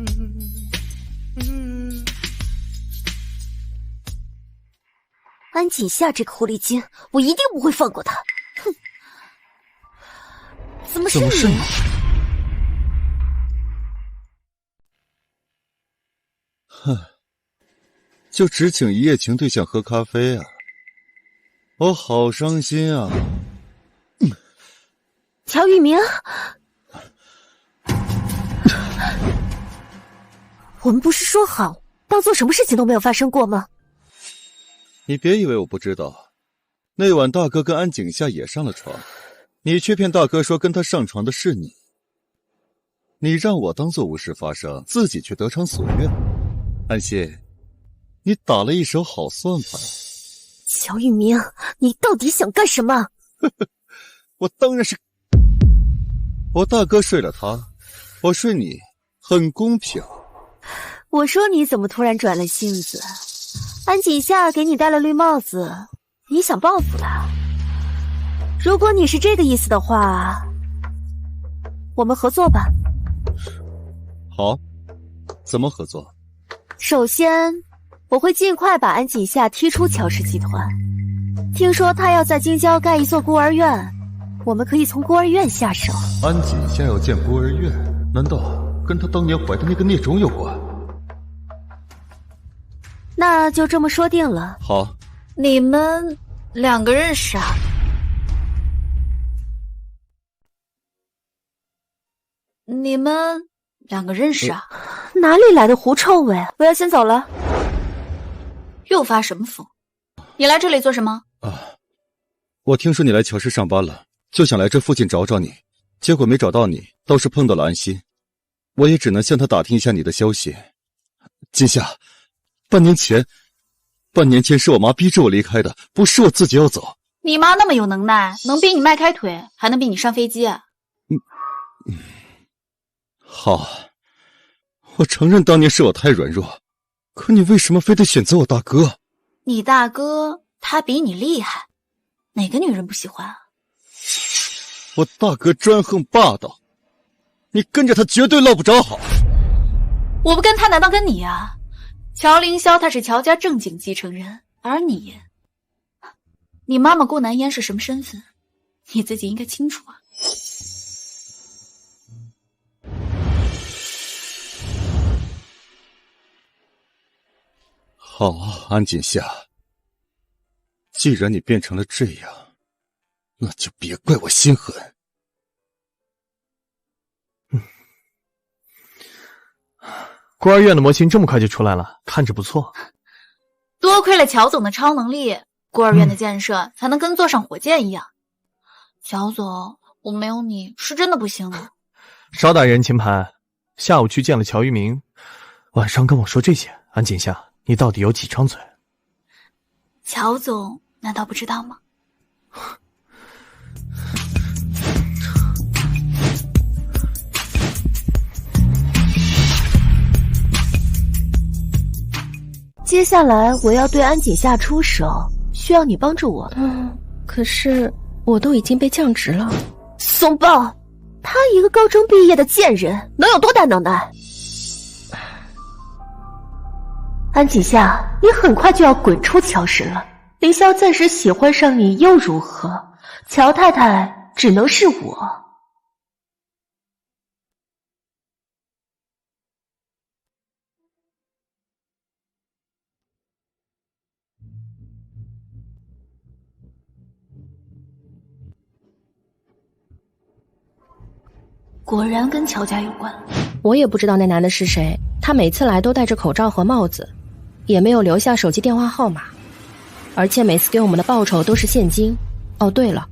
安锦夏这个狐狸精，我一定不会放过他。哼！怎么是你？哼，就只请一夜情对象喝咖啡啊！我好伤心啊！乔玉明，我们不是说好当做什么事情都没有发生过吗？你别以为我不知道，那晚大哥跟安景夏也上了床，你却骗大哥说跟他上床的是你。你让我当做无事发生，自己却得偿所愿。安心，你打了一手好算盘。乔玉明，你到底想干什么？我当然是，我大哥睡了他，我睡你，很公平。我说你怎么突然转了性子？安锦夏给你戴了绿帽子，你想报复他？如果你是这个意思的话，我们合作吧。好，怎么合作？首先，我会尽快把安锦夏踢出乔氏集团。听说他要在京郊盖一座孤儿院，我们可以从孤儿院下手。安锦夏要建孤儿院，难道跟他当年怀的那个孽种有关？那就这么说定了。好，你们两个认识啊？你们两个认识啊？哪里来的狐臭味？我要先走了。又发什么疯？你来这里做什么？我听说你来乔氏上班了，就想来这附近找找你，结果没找到你，倒是碰到了安心，我也只能向他打听一下你的消息。锦夏，半年前半年前是我妈逼着我离开的，不是我自己要走。你妈那么有能耐，能逼你迈开腿，还能逼你上飞机啊？好，我承认当年是我太软弱，可你为什么非得选择我大哥？你大哥他比你厉害，哪个女人不喜欢啊？我大哥专横霸道，你跟着他绝对落不着好。我不跟他难道跟你啊？乔凌霄他是乔家正经继承人，而你妈妈顾南烟是什么身份？你自己应该清楚啊。好啊，安锦夏，既然你变成了这样，那就别怪我心狠。孤儿院的模型这么快就出来了，看着不错。多亏了乔总的超能力，孤儿院的建设才能跟坐上火箭一样。乔总，我没有你是真的不行了。少打人情牌，下午去见了乔玉明，晚上跟我说这些。安锦夏，你到底有几张嘴？乔总难道不知道吗？接下来我要对安锦夏出手，需要你帮助我。可是我都已经被降职了。怂包，他一个高中毕业的贱人，能有多大能耐？安锦夏，你很快就要滚出乔氏了。凌霄暂时喜欢上你又如何？乔太太只能是我。果然跟乔家有关。我也不知道那男的是谁，他每次来都戴着口罩和帽子，也没有留下手机电话号码，而且每次给我们的报酬都是现金。哦，对了，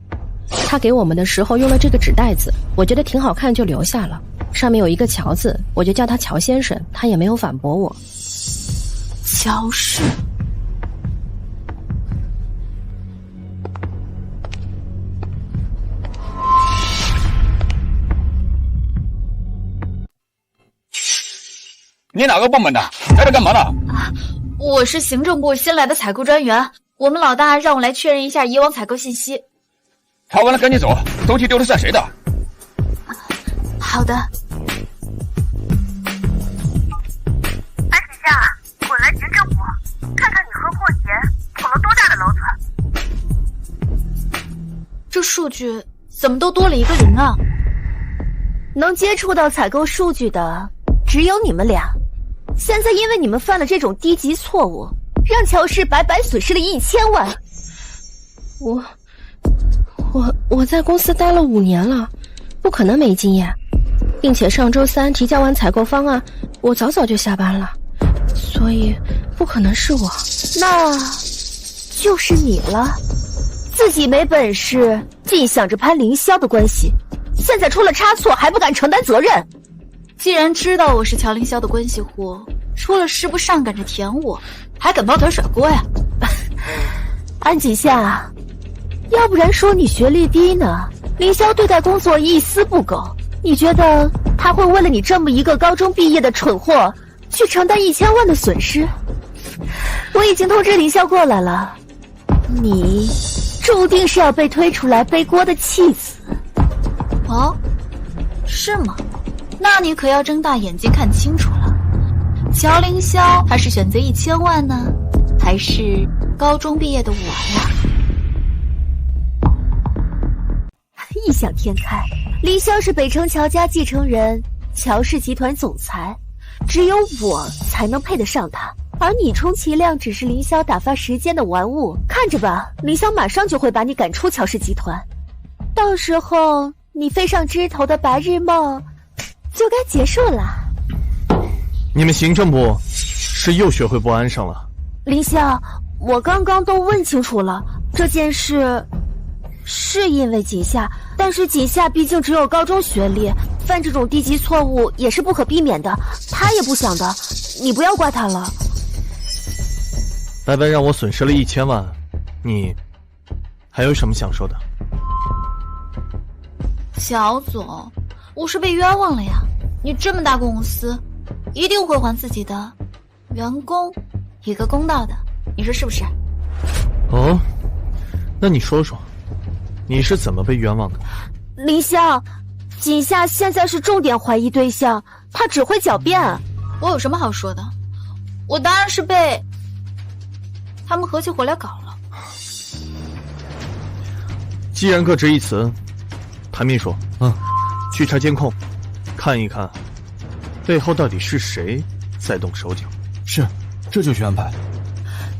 他给我们的时候用了这个纸袋子，我觉得挺好看就留下了，上面有一个乔字，我就叫他乔先生，他也没有反驳我。乔氏。你哪个部门的？来这干嘛呢？我是行政部新来的采购专员，我们老大让我来确认一下以往采购信息。查完了赶紧走，东西丢了算谁的？好的。安锦夏，滚来行政部，看看你和霍杰捅了多大的娄子。这数据怎么都多了一个零啊？能接触到采购数据的只有你们俩。现在因为你们犯了这种低级错误，让乔氏白白损失了1000万。我在公司待了5年了，不可能没经验，并且上周3提交完采购方案，我早就下班了，所以不可能是我。那就是你了，自己没本事，尽想着攀凌霄的关系，现在出了差错还不敢承担责任。既然知道我是乔凌霄的关系户，除了师不上赶着舔我，还敢抱腿甩锅呀？安锦夏，要不然说你学历低呢？凌霄对待工作一丝不苟，你觉得他会为了你这么一个高中毕业的蠢货去承担1000万的损失？我已经通知凌霄过来了，你注定是要被推出来背锅的弃子。哦，是吗？那你可要睁大眼睛看清楚了，乔凌霄他是选择1000万呢，还是高中毕业的我呀？异想天开，凌霄是北城乔家继承人，乔氏集团总裁，只有我才能配得上他，而你充其量只是凌霄打发时间的玩物。看着吧，凌霄马上就会把你赶出乔氏集团，到时候你飞上枝头的白日梦就该结束了。你们行政部是又学会不安生了。凌霄，我刚刚都问清楚了，这件事是因为锦夏，但是锦夏毕竟只有高中学历，犯这种低级错误也是不可避免的，他也不想的，你不要怪他了。白白让我损失了1000万，你还有什么想说的？乔总，我是被冤枉了呀！你这么大公司，一定会还自己的员工一个公道的，你说是不是？哦，那你说说，你是怎么被冤枉的？林香，锦夏现在是重点怀疑对象，他只会狡辩。我有什么好说的？我当然是被他们合起伙来搞了。既然各执一词，谭秘书，去查监控，看一看背后到底是谁在动手脚。是，这就去安排。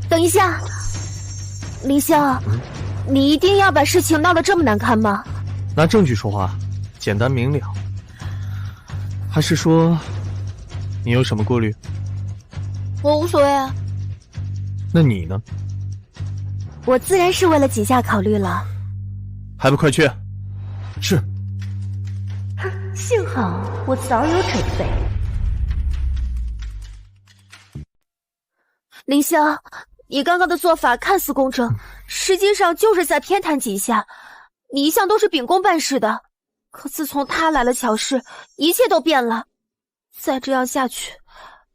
等一下，林香，你一定要把事情闹得这么难看吗？拿证据说话，简单明了。还是说，你有什么顾虑？我无所谓啊。那你呢？我自然是为了锦夏考虑了。还不快去！是。幸好我早有准备。林香，你刚刚的做法看似公正，实际上就是在偏袒锦夏。你一向都是秉公办事的，可自从他来了乔氏，一切都变了。再这样下去，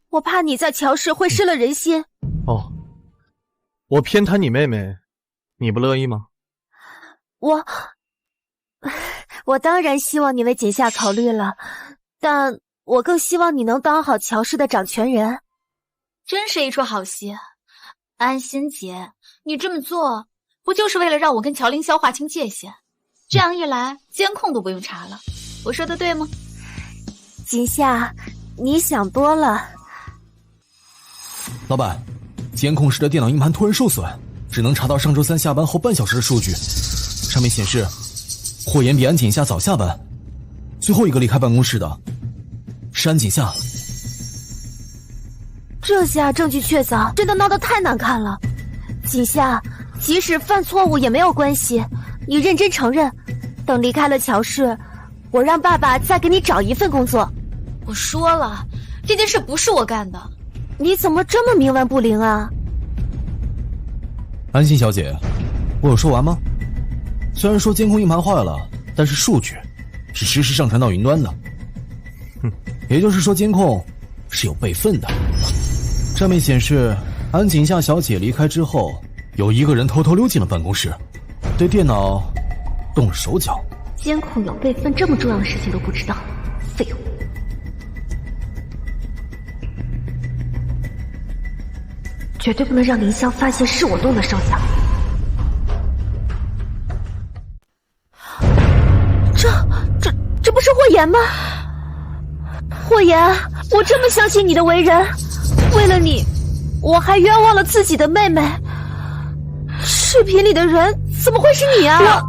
我怕你在乔氏会失了人心。哦，我偏袒你妹妹，你不乐意吗？我当然希望你为锦夏考虑了，但我更希望你能当好乔氏的掌权人。真是一出好戏。安心姐，你这么做不就是为了让我跟乔凌霄划清界限？这样一来，监控都不用查了。我说的对吗？锦夏，你想多了。老板，监控室的电脑硬盘突然受损，只能查到上周3下班后半小时的数据。上面显示，霍言比安锦夏早下班，最后一个离开办公室的是安锦夏。这下证据确凿，真的闹得太难看了。锦夏，即使犯错误也没有关系，你认真承认，等离开了乔氏，我让爸爸再给你找一份工作。我说了，这件事不是我干的。你怎么这么冥顽不灵啊？安心小姐，我有说完吗？虽然说监控硬盘坏了，但是数据是实时上传到云端的。也就是说监控是有备份的。上面显示，安锦夏小姐离开之后，有一个人偷偷溜进了办公室，对电脑动了手脚。监控有备份这么重要的事情都不知道，废物！绝对不能让林香发现是我动的手脚。这不是霍言吗？霍言，我这么相信你的为人，为了你，我还冤枉了自己的妹妹。视频里的人怎么会是你啊？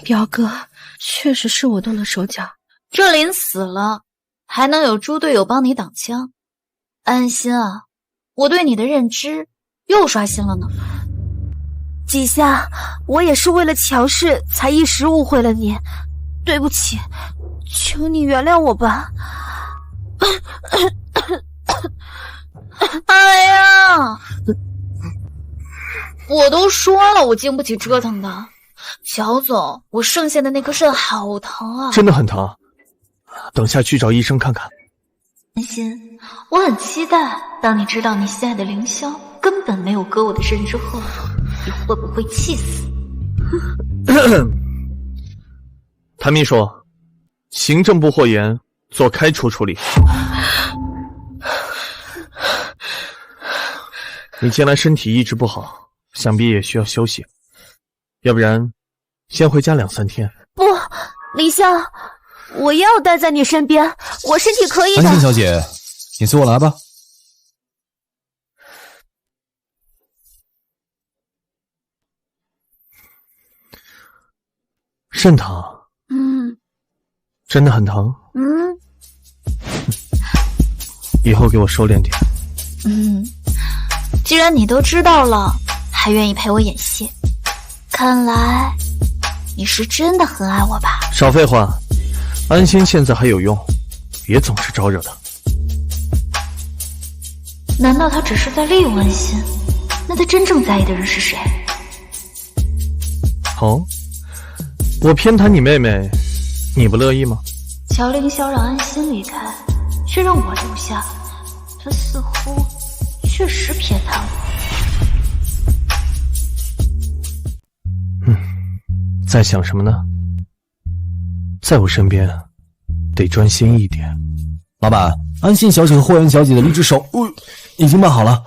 表哥，确实是我动的手脚。这临死了，还能有猪队友帮你挡枪？安心啊，我对你的认知又刷新了呢。锦夏，我也是为了乔氏才一时误会了你，对不起，求你原谅我吧。哎呀，我都说了我经不起折腾的。乔总，我剩下的那颗肾好疼啊！真的很疼，等下去找医生看看。安心，我很期待，当你知道你心爱的凌霄根本没有割我的肾之后，你会不会气死？谭秘书，行政部霍言做开除处理。你近来身体一直不好，想必也需要休息，要不然先回家2-3天。不，林香，我要待在你身边，我身体可以的。安心小姐，你随我来吧。肾疼？真的很疼？以后给我收敛点。既然你都知道了，还愿意陪我演戏，看来你是真的很爱我吧？少废话，安心现在还有用，别总是招惹他。难道他只是在利用安心？那他真正在意的人是谁？哦，我偏袒你妹妹，你不乐意吗？乔凌霄让安心离开，却让我留下，他似乎确实偏袒我。在想什么呢？在我身边，得专心一点。老板，安心小姐和霍元小姐的离职手已经办好了。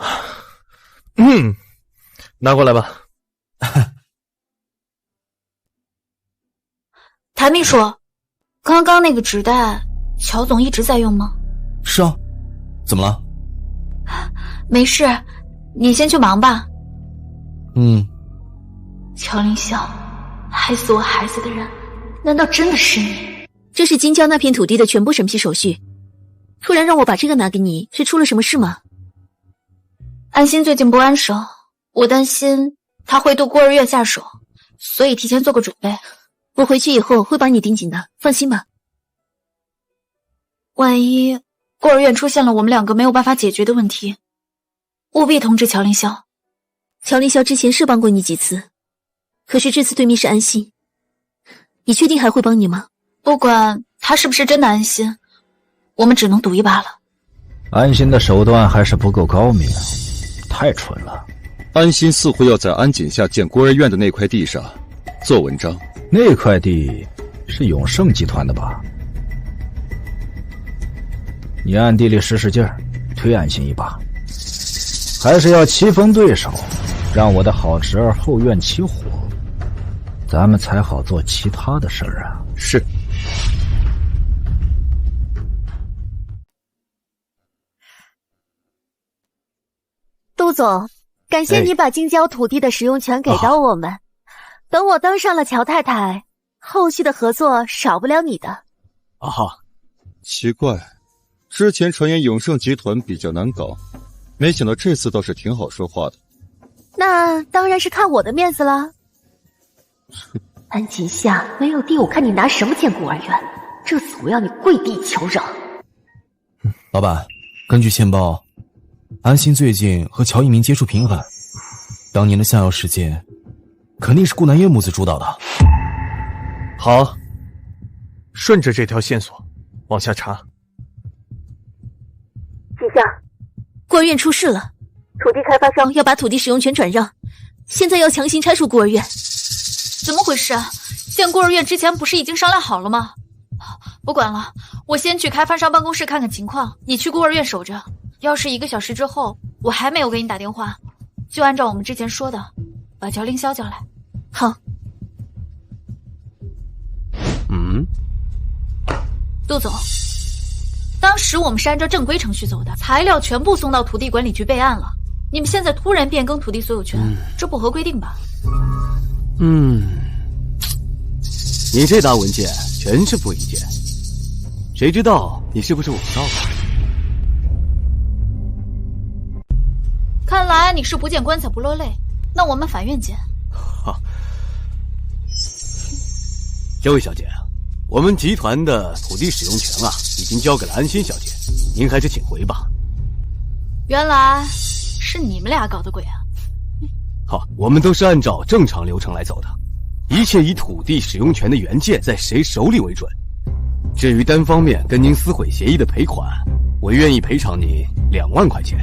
拿过来吧。谭秘书，刚刚那个纸袋，乔总一直在用吗？是啊，怎么了？没事，你先去忙吧。乔凌霄，害死我孩子的人，难道真的是你？这是京郊那片土地的全部审批手续。突然让我把这个拿给你，是出了什么事吗？安心最近不安生，我担心他会对孤儿院下手，所以提前做个准备。我回去以后会帮你盯紧的，放心吧。万一孤儿院出现了我们两个没有办法解决的问题，务必通知乔凌霄。乔凌霄之前是帮过你几次，可是这次对面是安心，你确定还会帮你吗？不管他是不是真的安心，我们只能赌一把了。安心的手段还是不够高明，太蠢了。安心似乎要在安锦下建孤儿院的那块地上做文章。那块地是永盛集团的吧？你暗地里使使劲儿，推安心一把，还是要棋逢对手，让我的好侄儿后院起火，咱们才好做其他的事儿啊。是。杜总，感谢你把京郊土地的使用权给到我们。等我当上了乔太太，后续的合作少不了你的。奇怪，之前传言永盛集团比较难搞，没想到这次倒是挺好说话的。那当然是看我的面子了。安锦下没有地，我看你拿什么建孤儿院？这次我要你跪地求饶。老板，根据线报，安心最近和乔一鸣接触频繁，当年的下药事件肯定是顾南岳母子主导的。好，顺着这条线索往下查。陛下，孤儿院出事了，土地开发商要把土地使用权转让，现在要强行拆除孤儿院。怎么回事啊？建孤儿院之前不是已经商量好了吗？不管了，我先去开发商办公室看看情况，你去孤儿院守着。要是1个小时之后我还没有给你打电话，就按照我们之前说的，把乔凌霄叫来。好。杜总，当时我们是按照正规程序走的，材料全部送到土地管理局备案了。你们现在突然变更土地所有权，这不合规定吧？你这沓文件全是复印件，谁知道你是不是伪造的？看来你是不见棺材不落泪，那我们法院见。这位小姐，我们集团的土地使用权已经交给了安心小姐，您还是请回吧。原来是你们俩搞的鬼啊！我们都是按照正常流程来走的，一切以土地使用权的原件在谁手里为准。至于单方面跟您撕毁协议的赔款，我愿意赔偿你2万块钱。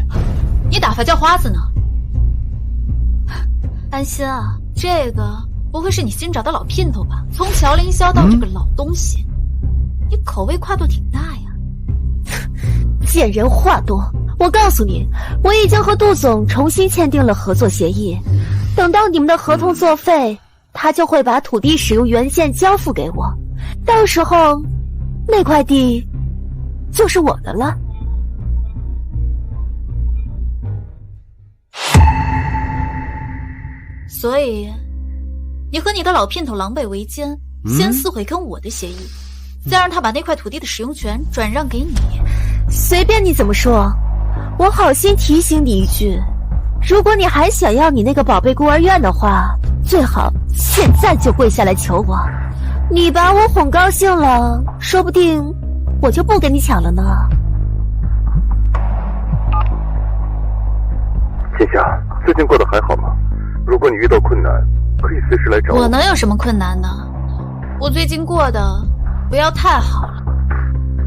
你打发叫花子呢？安心啊，这个不会是你新找的老姘头吧？从乔凌霄到这个老东西，你口味跨度挺大呀。见人话多，我告诉你，我已经和杜总重新签订了合作协议，等到你们的合同作废，他就会把土地使用原件交付给我，到时候那块地就是我的了。所以你和你的老姘头狼狈为奸，先撕毁跟我的协议，再让他把那块土地的使用权转让给你。随便你怎么说，我好心提醒你一句，如果你还想要你那个宝贝孤儿院的话，最好现在就跪下来求我。你把我哄高兴了，说不定我就不跟你抢了呢。心夏，最近过得还好吗？如果你遇到困难，可以随时来找我。我能有什么困难呢？我最近过得不要太好了。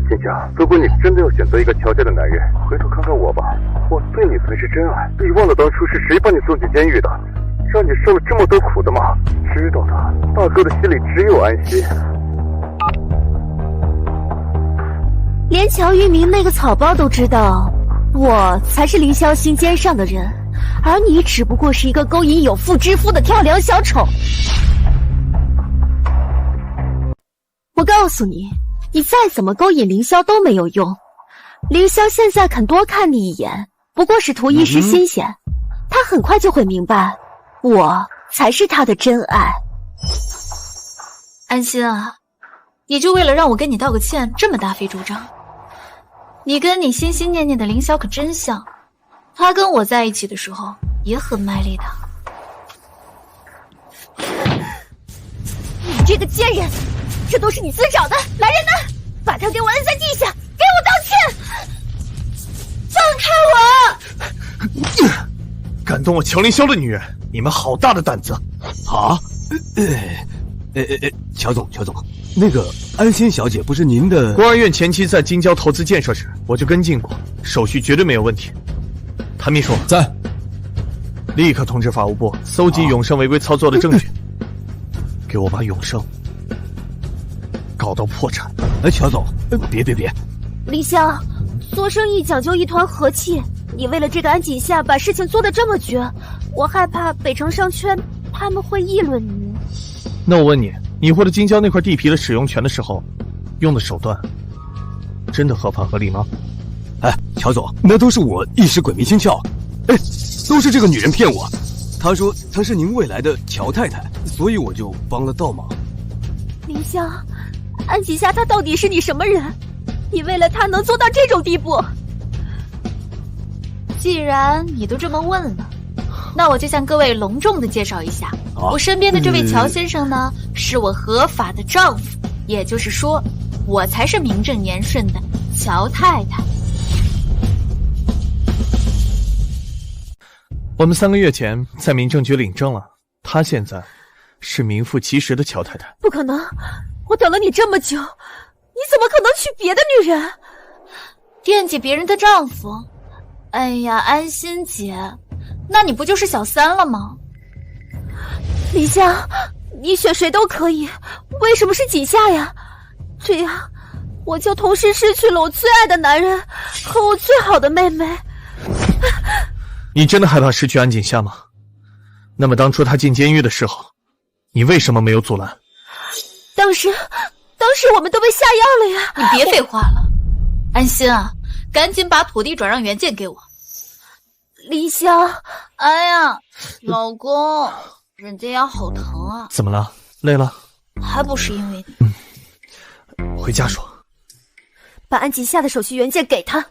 心夏，如果你真的要选择一个乔家的男人，回头看看我吧，我对你才是真爱。你忘了当初是谁把你送进监狱的，让你受了这么多苦的吗？知道的，大哥的心里只有安心。连乔玉明那个草包都知道，我才是凌霄心尖上的人，而你只不过是一个勾引有妇之夫的跳梁小丑。我告诉你，你再怎么勾引凌霄都没有用。凌霄现在肯多看你一眼，不过是图一时新鲜，他很快就会明白，我才是他的真爱。安心啊，你就为了让我跟你道个歉，这么大费周章？你跟你心心念念的凌霄可真像，他跟我在一起的时候也很卖力的。你这个贱人，这都是你自找的！来人呐，把他给我摁在地下，给我道歉！放开我！敢动我乔凌霄的女人，你们好大的胆子！啊？乔总，那个安心小姐不是您的？孤儿院前期在京郊投资建设时，我就跟进过，手续绝对没有问题。谭秘书在，立刻通知法务部搜集永盛违规操作的证据，给我把永盛搞到破产。乔总，别！凌霄，做生意讲究一团和气，你为了这个安锦夏把事情做得这么绝，我害怕北城商圈他们会议论你。那我问你，你获得京郊那块地皮的使用权的时候，用的手段真的合法合理吗？乔总，那都是我一时鬼迷心窍，都是这个女人骗我。她说她是您未来的乔太太，所以我就帮了倒忙。凌霄，安锦夏她到底是你什么人？你为了她能做到这种地步？既然你都这么问了，那我就向各位隆重的介绍一下，我身边的这位乔先生呢，是我合法的丈夫，也就是说，我才是名正言顺的乔太太。我们3个月前在民政局领证了，她现在是名副其实的乔太太。不可能，我等了你这么久，你怎么可能娶别的女人？惦记别人的丈夫？哎呀，安心姐，那你不就是小三了吗？李湘，你选谁都可以，为什么是锦夏呀？这样我就同时失去了我最爱的男人和我最好的妹妹。你真的害怕失去安锦夏吗？那么当初她进监狱的时候，你为什么没有阻拦？当时我们都被下药了呀！你别废话了，安心啊，赶紧把土地转让原件给我。李湘，哎呀，老公，人家腰好疼啊！怎么了？累了？还不是因为你。回家说。把安锦夏的手续原件给他。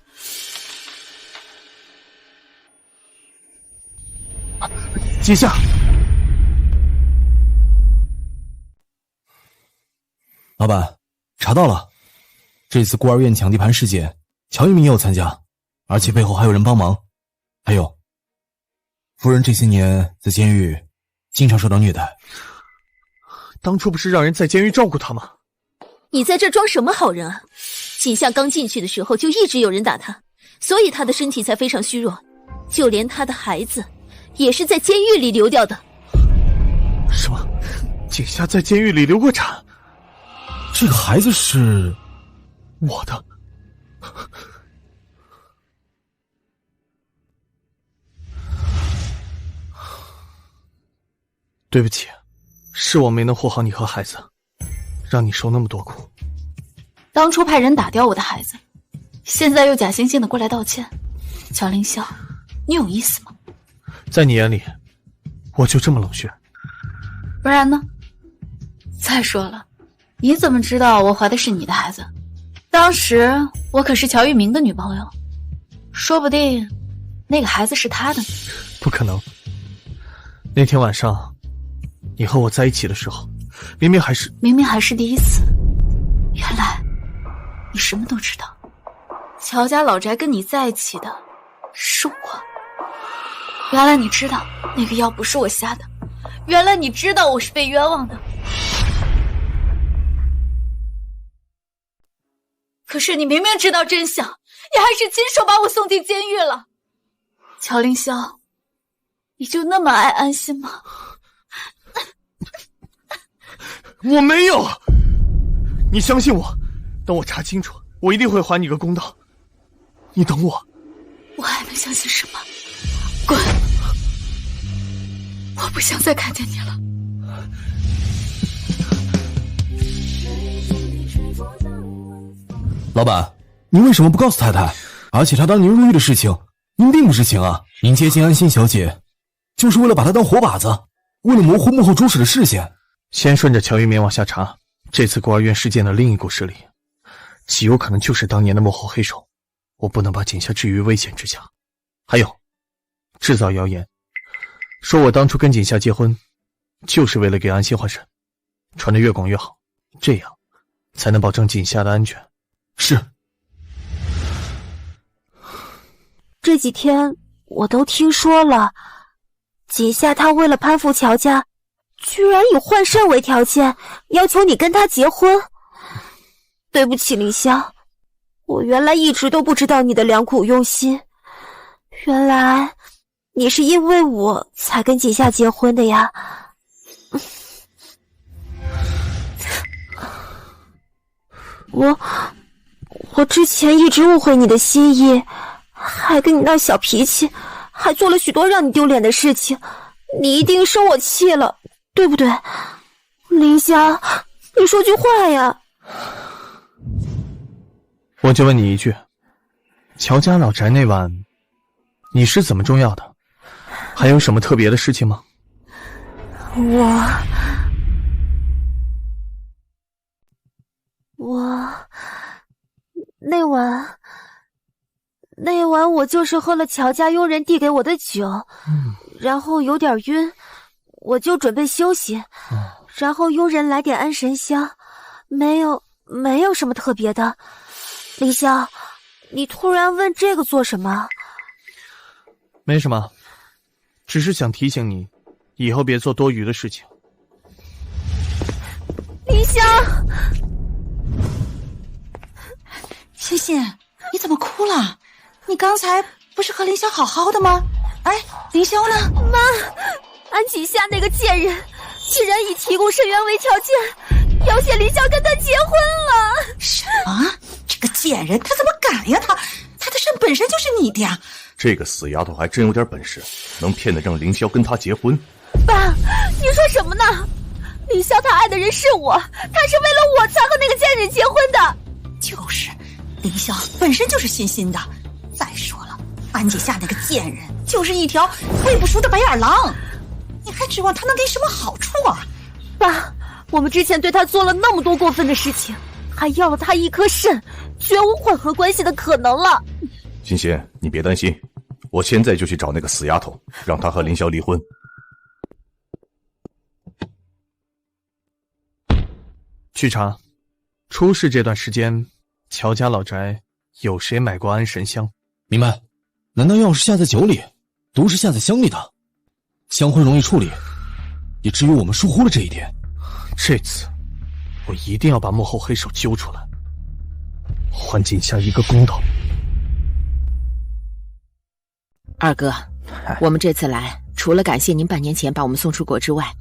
接下。老板，查到了，这次孤儿院抢地盘事件，乔一鸣也有参加，而且背后还有人帮忙。还有，夫人这些年在监狱经常受到虐待。当初不是让人在监狱照顾她吗？你在这装什么好人啊？锦夏刚进去的时候就一直有人打他，所以他的身体才非常虚弱，就连他的孩子也是在监狱里流掉的。什么？锦夏在监狱里流过产？这个孩子是我的。对不起，是我没能护好你和孩子，让你受那么多苦。当初派人打掉我的孩子，现在又假惺惺的过来道歉，乔凌霄，你有意思吗？在你眼里，我就这么冷血？不然呢？再说了，你怎么知道我怀的是你的孩子？当时我可是乔玉明的女朋友，说不定那个孩子是他的呢。不可能。那天晚上你和我在一起的时候，明明还是第一次。原来你什么都知道。乔家老宅跟你在一起的是我。原来你知道那个药不是我下的，原来你知道我是被冤枉的。可是你明明知道真相，你还是亲手把我送进监狱了。乔凌霄，你就那么爱安心吗？我没有，你相信我，等我查清楚，我一定会还你个公道。你等我。我还能相信什么？滚！我不想再看见你了。老板，您为什么不告诉太太？而且她当年入狱的事情，您并不知情啊！您接近安心小姐，就是为了把她当活靶子，为了模糊幕后主使的视线。先顺着乔玉棉往下查，这次孤儿院事件的另一股势力，极有可能就是当年的幕后黑手。我不能把锦夏置于危险之下。还有，制造谣言，说我当初跟锦夏结婚，就是为了给安心换肾，传得越广越好，这样才能保证锦夏的安全。是。这几天我都听说了，锦夏她为了攀附乔家，居然以换肾为条件，要求你跟她结婚。对不起，凌霄，我原来一直都不知道你的良苦用心，原来你是因为我才跟锦夏结婚的呀。我之前一直误会你的心意，还跟你闹小脾气，还做了许多让你丢脸的事情，你一定生我气了，对不对？凌霄，你说句话呀。我就问你一句，乔家老宅那晚你是怎么中药的？还有什么特别的事情吗？那晚我就是喝了乔家佣人递给我的酒，然后有点晕，我就准备休息，然后佣人来点安神香，没有什么特别的。凌霄，你突然问这个做什么？没什么，只是想提醒你，以后别做多余的事情。凌霄，欣欣，你怎么哭了？你刚才不是和凌霄好好的吗？哎，凌霄呢？妈，安锦夏那个贱人，居然以提供肾源为条件，要挟凌霄跟他结婚了。什么？这个贱人，他怎么敢呀？他的肾本身就是你的呀！这个死丫头还真有点本事，能骗得让凌霄跟她结婚。爸，你说什么呢？凌霄他爱的人是我，他是为了我才和那个贱人结婚的。就是，凌霄本身就是欣欣的。再说了，安锦夏那个贱人就是一条喂不熟的白眼狼，你还指望他能给什么好处啊？爸，我们之前对他做了那么多过分的事情，还要了他一颗肾，绝无缓和关系的可能了。欣欣，你别担心，我现在就去找那个死丫头，让她和凌霄离婚。去查，出事这段时间，乔家老宅有谁买过安神香？明白？难道药是下在酒里，毒是下在香里的？香灰容易处理，也至于我们疏忽了这一点。这次我一定要把幕后黑手揪出来，还锦夏一个公道。二哥，我们这次来除了感谢您半年前把我们送出国之外，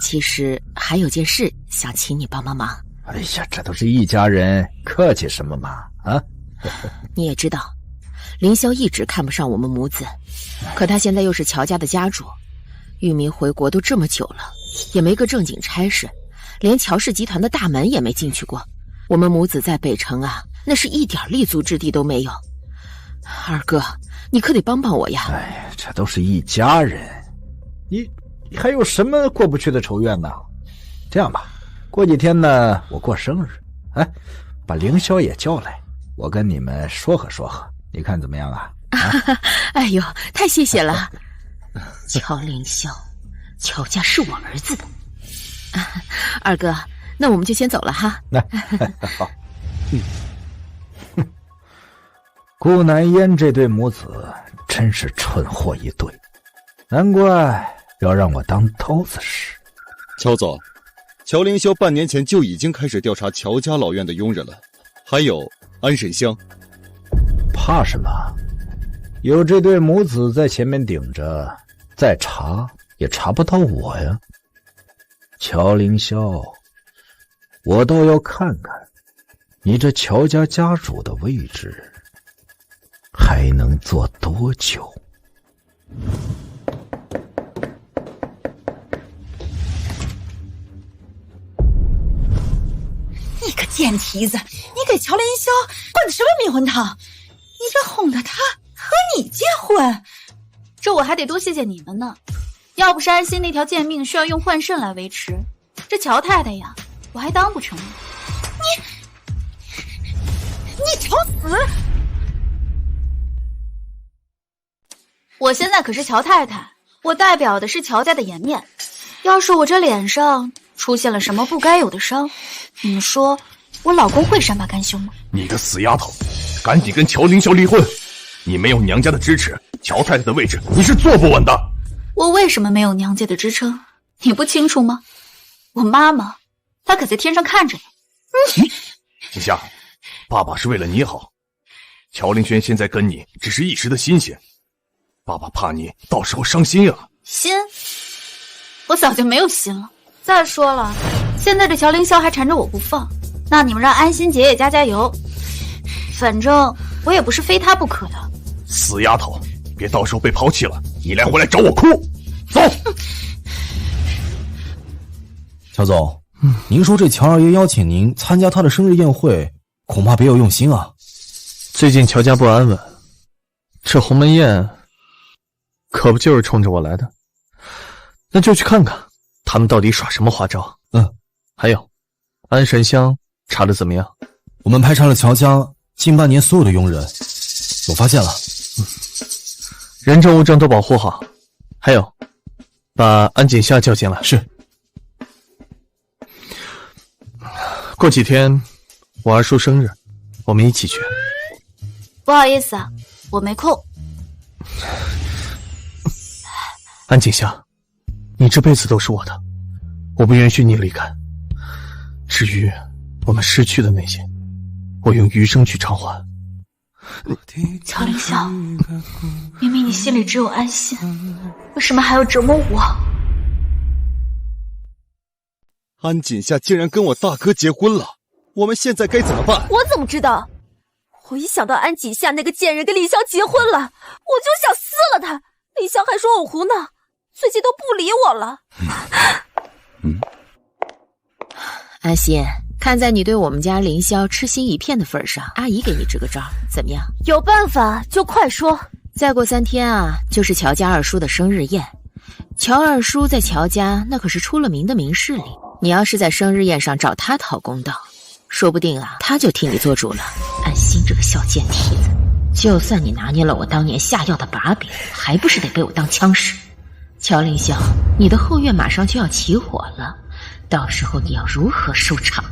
其实还有件事想请你帮帮忙。哎呀，这都是一家人，客气什么嘛？啊！你也知道，凌霄一直看不上我们母子，可他现在又是乔家的家主，玉明回国都这么久了，也没个正经差事，连乔氏集团的大门也没进去过。我们母子在北城啊，那是一点立足之地都没有。二哥，你可得帮帮我呀！哎呀，这都是一家人，你还有什么过不去的仇怨呢？这样吧，过几天呢，我过生日，哎，把凌霄也叫来，我跟你们说和说和，你看怎么样啊？哎呦，太谢谢了！乔凌霄，乔家是我儿子的。二哥，那我们就先走了哈。好。顾南烟这对母子真是蠢货一对，难怪要让我当刀子使。乔总，乔凌霄半年前就已经开始调查乔家老院的佣人了，还有安沈香。怕什么？有这对母子在前面顶着，再查也查不到我呀。乔凌霄，我倒要看看你这乔家家主的位置还能坐多久。你个贱蹄子，你给乔凌霄灌的什么迷魂汤？你这哄得他和你结婚，这我还得多谢谢你们呢。要不是安心那条贱命需要用换肾来维持，这乔太太呀，我还当不成呢。你找死！我现在可是乔太太，我代表的是乔家的颜面。要是我这脸上出现了什么不该有的伤，你们说我老公会善罢甘休吗？你个死丫头，赶紧跟乔凌霄离婚！你没有娘家的支持，乔太太的位置你是坐不稳的。我为什么没有娘家的支撑？你不清楚吗？我妈妈，她可在天上看着呢。锦夏，爸爸是为了你好。乔凌轩现在跟你只是一时的新鲜，爸爸怕你到时候伤心啊。心？我早就没有心了。再说了，现在这乔凌霄还缠着我不放，那你们让安心姐也加加油。反正我也不是非她不可的。死丫头，别到时候被抛弃了，你来回来找我哭。走。乔总，您说这乔二爷邀请您参加他的生日宴会，恐怕别有用心啊。最近乔家不安稳，这鸿门宴可不就是冲着我来的？那就去看看他们到底耍什么花招。还有安神香查的怎么样？我们排查了乔家近半年所有的佣人，我发现了。人证物证都保护好。还有，把安锦夏叫进来。是。过几天我二叔生日，我们一起去。不好意思啊，我没空。安锦夏，你这辈子都是我的，我不允许你离开。至于我们失去的那些，我用余生去偿还。乔凌霄，明明你心里只有安心，为什么还要折磨我？安锦夏竟然跟我大哥结婚了，我们现在该怎么办？我怎么知道？我一想到安锦夏那个贱人跟凌霄结婚了，我就想撕了他。凌霄还说我胡闹，最近都不理我了。安心，看在你对我们家凌霄痴心一片的份上，阿姨给你支个招，怎么样？有办法就快说。再过3天啊，就是乔家二叔的生日宴。乔二叔在乔家那可是出了名的明事理，你要是在生日宴上找他讨公道，说不定啊，他就替你做主了。安心这个小贱蹄子，就算你拿捏了我当年下药的把柄，还不是得被我当枪使？乔凌霄，你的后院马上就要起火了，到时候你要如何收场？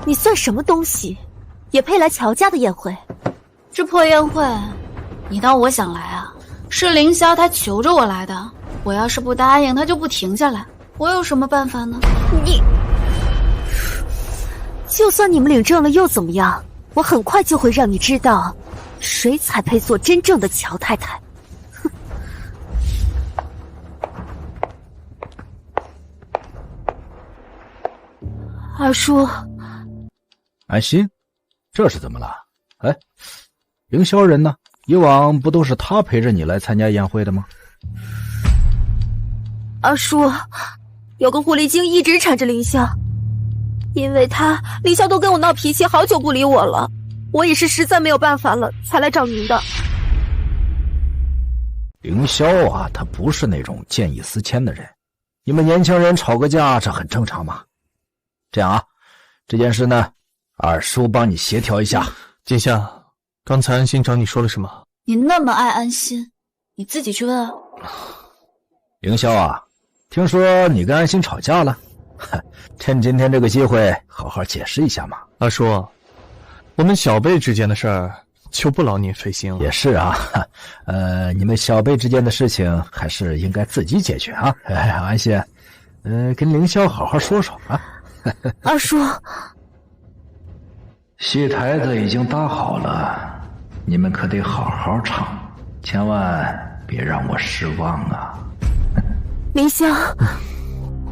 你算什么东西，也配来乔家的宴会？这破宴会，你当我想来啊？是凌霄他求着我来的，我要是不答应，他就不停下来，我有什么办法呢？你，就算你们领证了又怎么样？我很快就会让你知道，谁才配做真正的乔太太。哼！二叔，安心，这是怎么了？哎，凌霄人呢？以往不都是他陪着你来参加宴会的吗？二叔，有个狐狸精一直缠着凌霄，因为他凌霄都跟我闹脾气，好久不理我了。我也是实在没有办法了，才来找您的。凌霄啊，他不是那种见异思迁的人，你们年轻人吵个架，这很正常嘛。这样啊，这件事呢，二叔帮你协调一下。锦夏，刚才安心找你说了什么？你那么爱安心，你自己去问啊。凌霄啊，听说你跟安心吵架了，趁今天这个机会好好解释一下嘛。二叔，我们小辈之间的事儿就不劳您费心了。也是啊，你们小辈之间的事情还是应该自己解决啊。安心，跟凌霄好好说说啊。二叔，戏台子已经搭好了，你们可得好好唱，千万别让我失望啊。凌霄，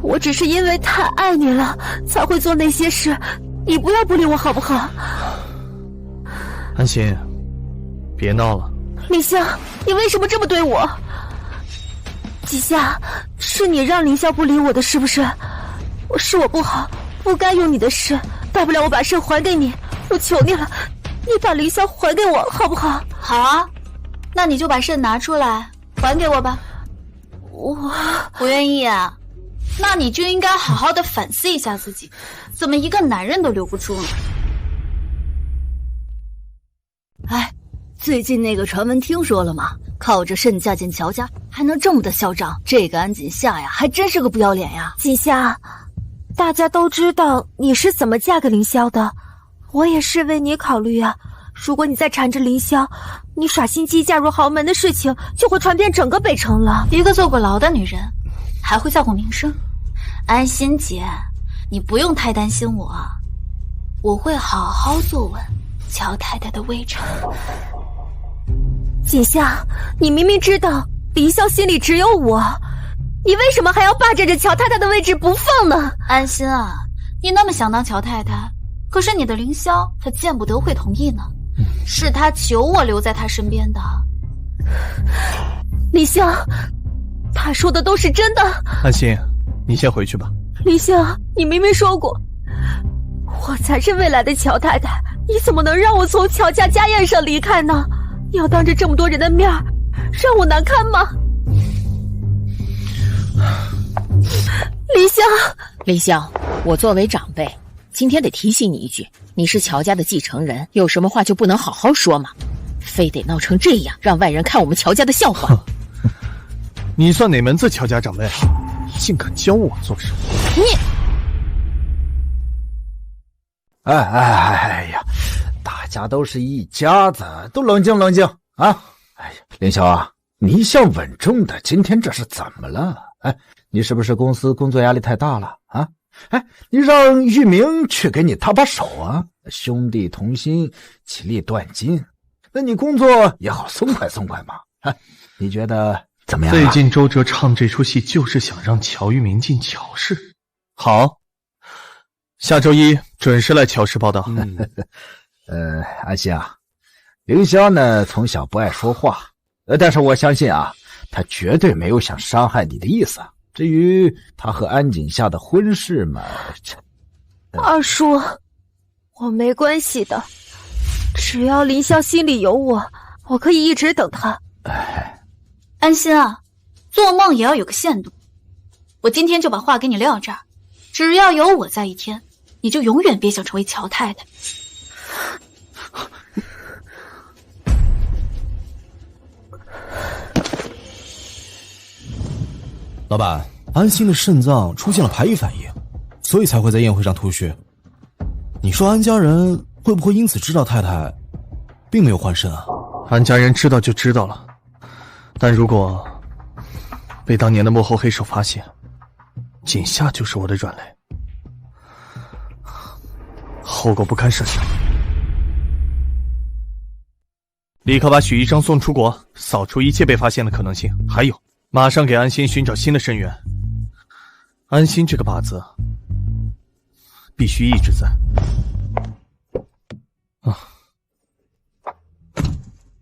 我只是因为太爱你了才会做那些事，你不要不理我好不好？安心，别闹了。凌霄，你为什么这么对我？季夏，是你让凌霄不理我的，是不是？是我不好，不该用你的肾，大不了我把肾还给你。我求你了，你把凌霄还给我好不好？好啊，那你就把肾拿出来还给我吧。我不愿意啊，那你就应该好好的反思一下自己，怎么一个男人都留不住呢？哎，最近那个传闻听说了吗？靠着肾嫁进乔家，还能这么的嚣张，这个安锦夏呀，还真是个不要脸呀！锦夏，大家都知道你是怎么嫁给凌霄的，我也是为你考虑啊。如果你再缠着凌霄，你耍心机嫁入豪门的事情就会传遍整个北城了。一个坐过牢的女人，还会叫过名声？安心姐，你不用太担心我，我会好好坐稳乔太太的位置。锦夏，你明明知道凌霄心里只有我，你为什么还要霸占着乔太太的位置不放呢？安心啊，你那么想当乔太太，可是你的凌霄他见不得会同意呢，是他求我留在他身边的。凌霄，他说的都是真的。安心，你先回去吧。凌霄，你明明说过我才是未来的乔太太，你怎么能让我从乔家家宴上离开呢？你要当着这么多人的面让我难堪吗？凌霄，我作为长辈，今天得提醒你一句，你是乔家的继承人，有什么话就不能好好说吗？非得闹成这样，让外人看我们乔家的笑话。你算哪门子乔家长辈，竟敢教我做事？你，哎呀，大家都是一家子，都冷静冷静啊！哎呀，凌霄啊，你一向稳重的，今天这是怎么了？哎，你是不是公司工作压力太大了啊？哎，你让玉明去给你搭把手啊，兄弟同心，其利断金，那你工作也好松快松快嘛。哎，你觉得怎么样啊？最近周哲唱这出戏就是想让乔玉明进乔氏。好，下周一准时来乔氏报道。安心啊，凌霄呢从小不爱说话，但是我相信啊，他绝对没有想伤害你的意思。至于他和安锦夏的婚事嘛，二叔，我没关系的，只要凌霄心里有我，我可以一直等他。安心啊，做梦也要有个限度。我今天就把话给你撂这儿，只要有我在一天，你就永远别想成为乔太太。老板，安心的肾脏出现了排异反应，所以才会在宴会上吐血。你说安家人会不会因此知道太太并没有换肾啊？安家人知道就知道了，但如果被当年的幕后黑手发现，锦夏就是我的软肋，后果不堪设想。立刻把许医生送出国，扫除一切被发现的可能性。还有，马上给安心寻找新的肾源。安心这个靶子必须一直在。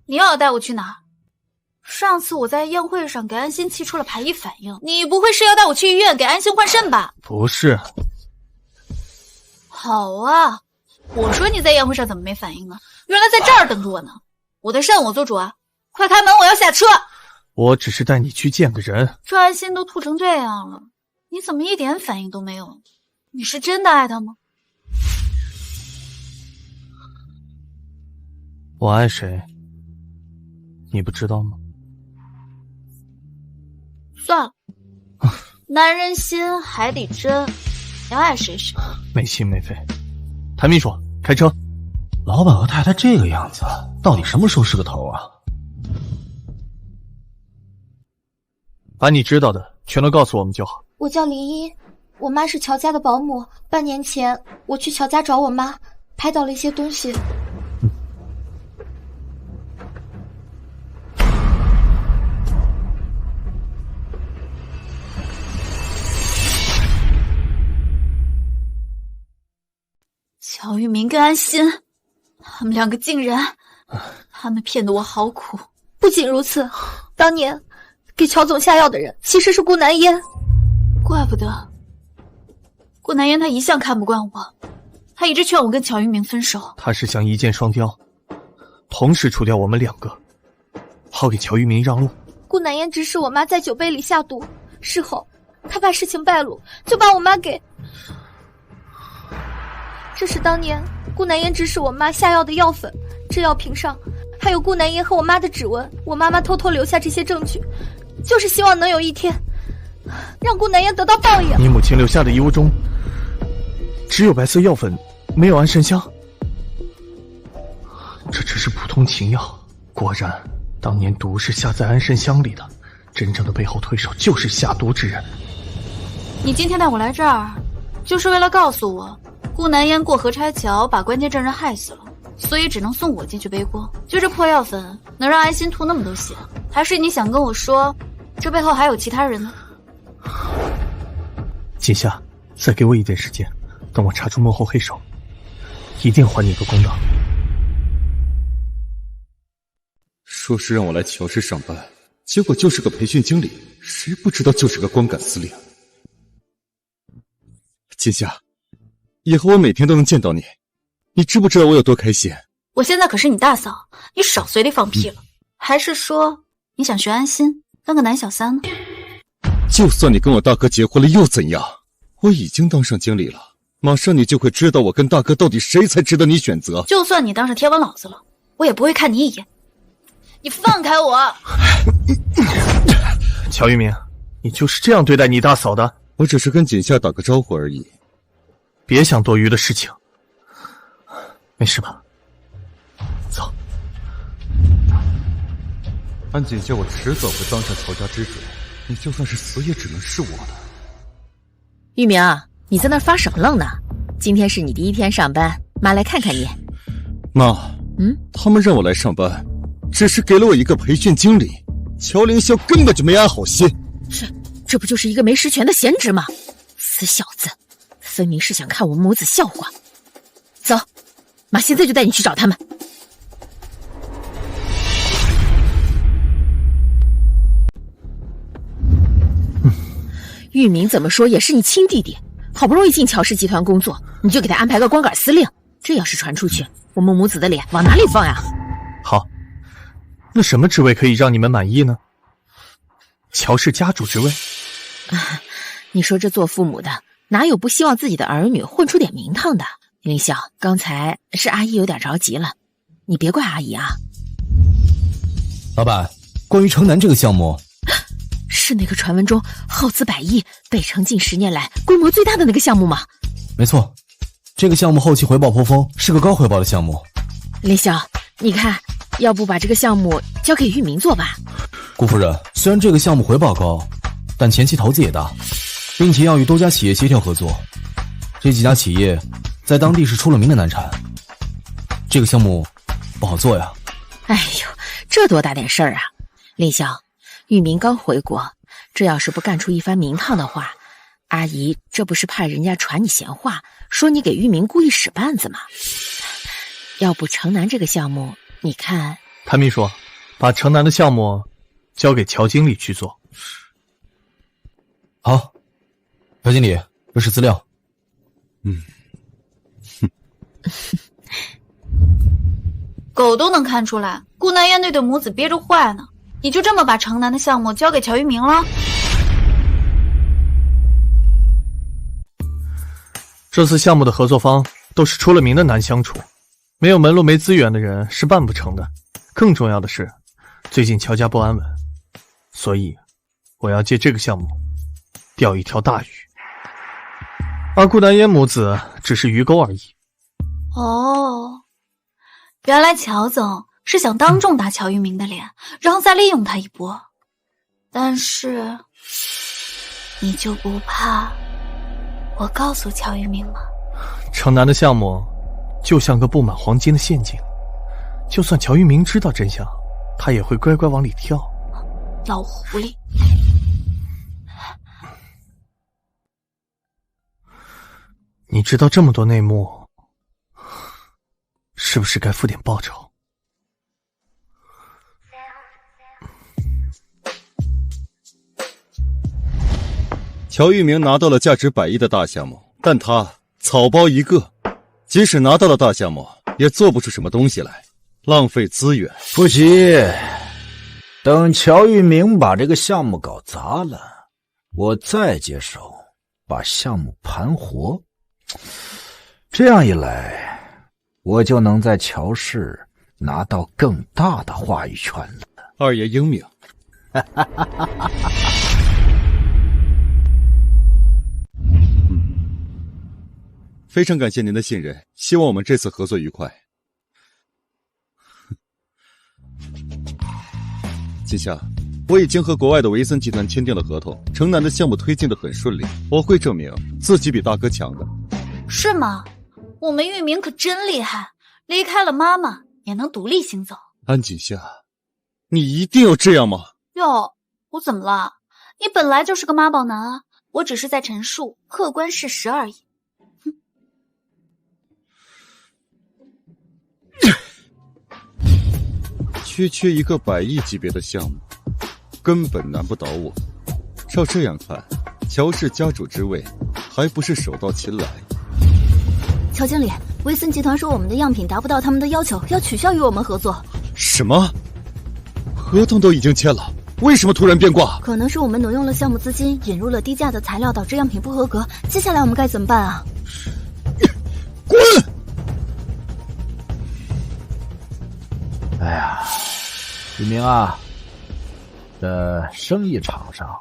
你又要带我去哪儿？上次我在宴会上给安心气出了排异反应，你不会是要带我去医院给安心换肾吧？不是。好啊，我说你在宴会上怎么没反应呢？原来在这儿等着我呢。我的肾我做主啊，快开门，我要下车。我只是带你去见个人。这安心都吐成这样了，你怎么一点反应都没有？你是真的爱他吗？我爱谁，你不知道吗？算了，男人心海底针，要爱谁谁。没心没肺。谭秘书，开车。老板和太太这个样子，到底什么时候是个头啊？把你知道的全都告诉我们就好。我叫林一，我妈是乔家的保姆。半年前我去乔家找我妈，拍到了一些东西。乔玉明跟安心，他们两个竟然，他们骗得我好苦。不仅如此，当年给乔总下药的人其实是顾南烟。怪不得顾南烟他一向看不惯我，他一直劝我跟乔玉明分手。他是想一箭双雕，同时除掉我们两个，好给乔玉明让路。顾南烟指使我妈在酒杯里下毒，事后他怕事情败露，就把我妈给……这是当年顾南烟指使我妈下药的药粉，这药瓶上还有顾南烟和我妈的指纹。我妈妈偷偷留下这些证据，就是希望能有一天让顾南烟得到报应。你母亲留下的遗物中只有白色药粉，没有安神香。这只是普通情药，果然当年毒是下在安神香里的，真正的背后推手就是下毒之人。你今天带我来这儿，就是为了告诉我顾南烟过河拆桥，把关键证人害死了，所以只能送我进去背锅。就这破药粉能让安心吐那么多血，还是你想跟我说这背后还有其他人呢？锦夏，再给我一点时间，等我查出幕后黑手，一定还你一个公道。说是让我来乔氏上班，结果就是个培训经理，谁不知道就是个光杆司令。锦夏，以后我每天都能见到你，你知不知道我有多开心？我现在可是你大嫂，你少随地放屁了。还是说你想学安心当个男小三呢？就算你跟我大哥结婚了又怎样？我已经当上经理了，马上你就会知道我跟大哥到底谁才值得你选择。就算你当上天王老子了，我也不会看你一眼。你放开我！乔玉明，你就是这样对待你大嫂的？我只是跟锦夏打个招呼而已，别想多余的事情。没事吧？走。安锦夏，我迟早会当上乔家之主，你就算是死也只能是我的。玉明，你在那发什么愣呢？今天是你第一天上班，妈来看看你。妈，他们让我来上班，只是给了我一个培训经理，乔凌霄根本就没安好心。这不就是一个没实权的闲职吗？死小子，分明是想看我们母子笑话。走，妈现在就带你去找他们。玉明怎么说也是你亲弟弟，好不容易进乔氏集团工作，你就给他安排个光杆司令，这要是传出去，我们母子的脸往哪里放呀？好，那什么职位可以让你们满意呢？乔氏家主之位？你说这做父母的哪有不希望自己的儿女混出点名堂的？凌霄，刚才是阿姨有点着急了，你别怪阿姨啊。老板，关于城南这个项目，是那个传闻中耗资100亿、北城近10年来规模最大的那个项目吗？没错，这个项目后期回报颇丰，是个高回报的项目。凌霄，你看，要不把这个项目交给玉明做吧？顾夫人，虽然这个项目回报高，但前期投资也大，并且要与多家企业协调合作。这几家企业在当地是出了名的难产，这个项目不好做呀。哎呦，这多大点事儿啊！凌霄，玉明刚回国，这要是不干出一番名堂的话，阿姨这不是怕人家传你闲话，说你给玉明故意使绊子吗？要不城南这个项目，你看……谭秘书，把城南的项目交给乔经理去做。好，乔经理，这是资料。狗都能看出来，顾南烟那对母子憋着坏呢。你就这么把城南的项目交给乔玉明了？这次项目的合作方都是出了名的难相处，没有门路没资源的人是办不成的。更重要的是，最近乔家不安稳，所以我要借这个项目钓一条大鱼，而顾南烟母子只是鱼钩而已。哦，原来乔总是想当众打乔玉明的脸，然后再利用他一波。但是，你就不怕我告诉乔玉明吗？城南的项目就像个布满黄金的陷阱，就算乔玉明知道真相，他也会乖乖往里跳。老狐狸。你知道这么多内幕，是不是该付点报酬？乔玉明拿到了价值100亿的大项目，但他草包一个，即使拿到了大项目，也做不出什么东西来，浪费资源。不急，等乔玉明把这个项目搞砸了，我再接手把项目盘活。这样一来，我就能在乔氏拿到更大的话语权了。二爷英明。非常感谢您的信任，希望我们这次合作愉快。季夏，我已经和国外的维森集团签订了合同，城南的项目推进得很顺利，我会证明自己比大哥强的。是吗？我们玉明可真厉害，离开了妈妈也能独立行走。安锦夏，你一定要这样吗？哟，我怎么了？你本来就是个妈宝男啊，我只是在陈述客观事实而已。区一个100亿级别的项目，根本难不倒我。照这样看，乔氏家主之位还不是手到擒来。乔经理，维森集团说我们的样品达不到他们的要求，要取消与我们合作。什么？合同都已经签了，为什么突然变卦？可能是我们挪用了项目资金，引入了低价的材料，导致样品不合格。接下来我们该怎么办啊？滚！哎呀，玉明啊，这生意场上，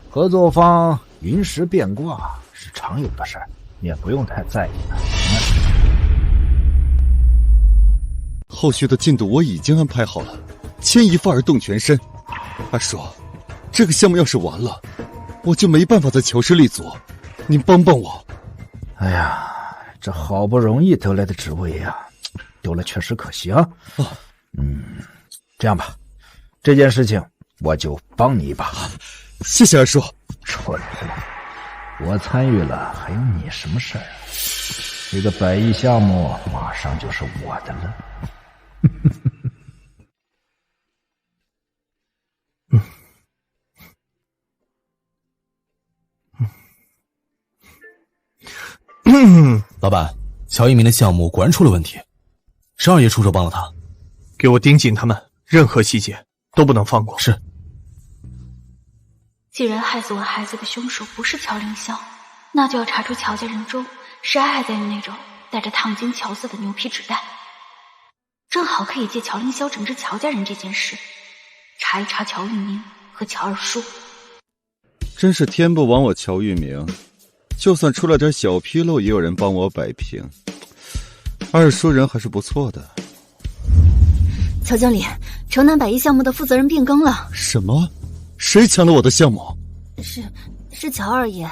合作方临时变卦是常有的事儿，你也不用太在意了。后续的进度我已经安排好了，牵一发而动全身。二叔，这个项目要是完了，我就没办法在乔氏立足，您帮帮我。哎呀，这好不容易得来的职位呀，丢了确实可惜啊。这样吧，这件事情我就帮你一把。谢谢二叔。蠢货，我参与了，还有你什么事儿啊？这个100亿项目马上就是我的了。老板，乔一鸣的项目果然出了问题，是二爷出手帮了他。给我盯紧他们，任何细节都不能放过。是。既然害死我孩子的凶手不是乔凌霄，那就要查出乔家人中谁还在用那种带着烫金乔色的牛皮纸袋，正好可以借乔凌霄整治乔家人这件事，查一查乔玉明和乔二叔。真是天不亡我乔玉明，就算出了点小纰漏，也有人帮我摆平。二叔人还是不错的。乔经理，城南100亿项目的负责人变更了。什么？谁抢了我的项目？是乔二爷。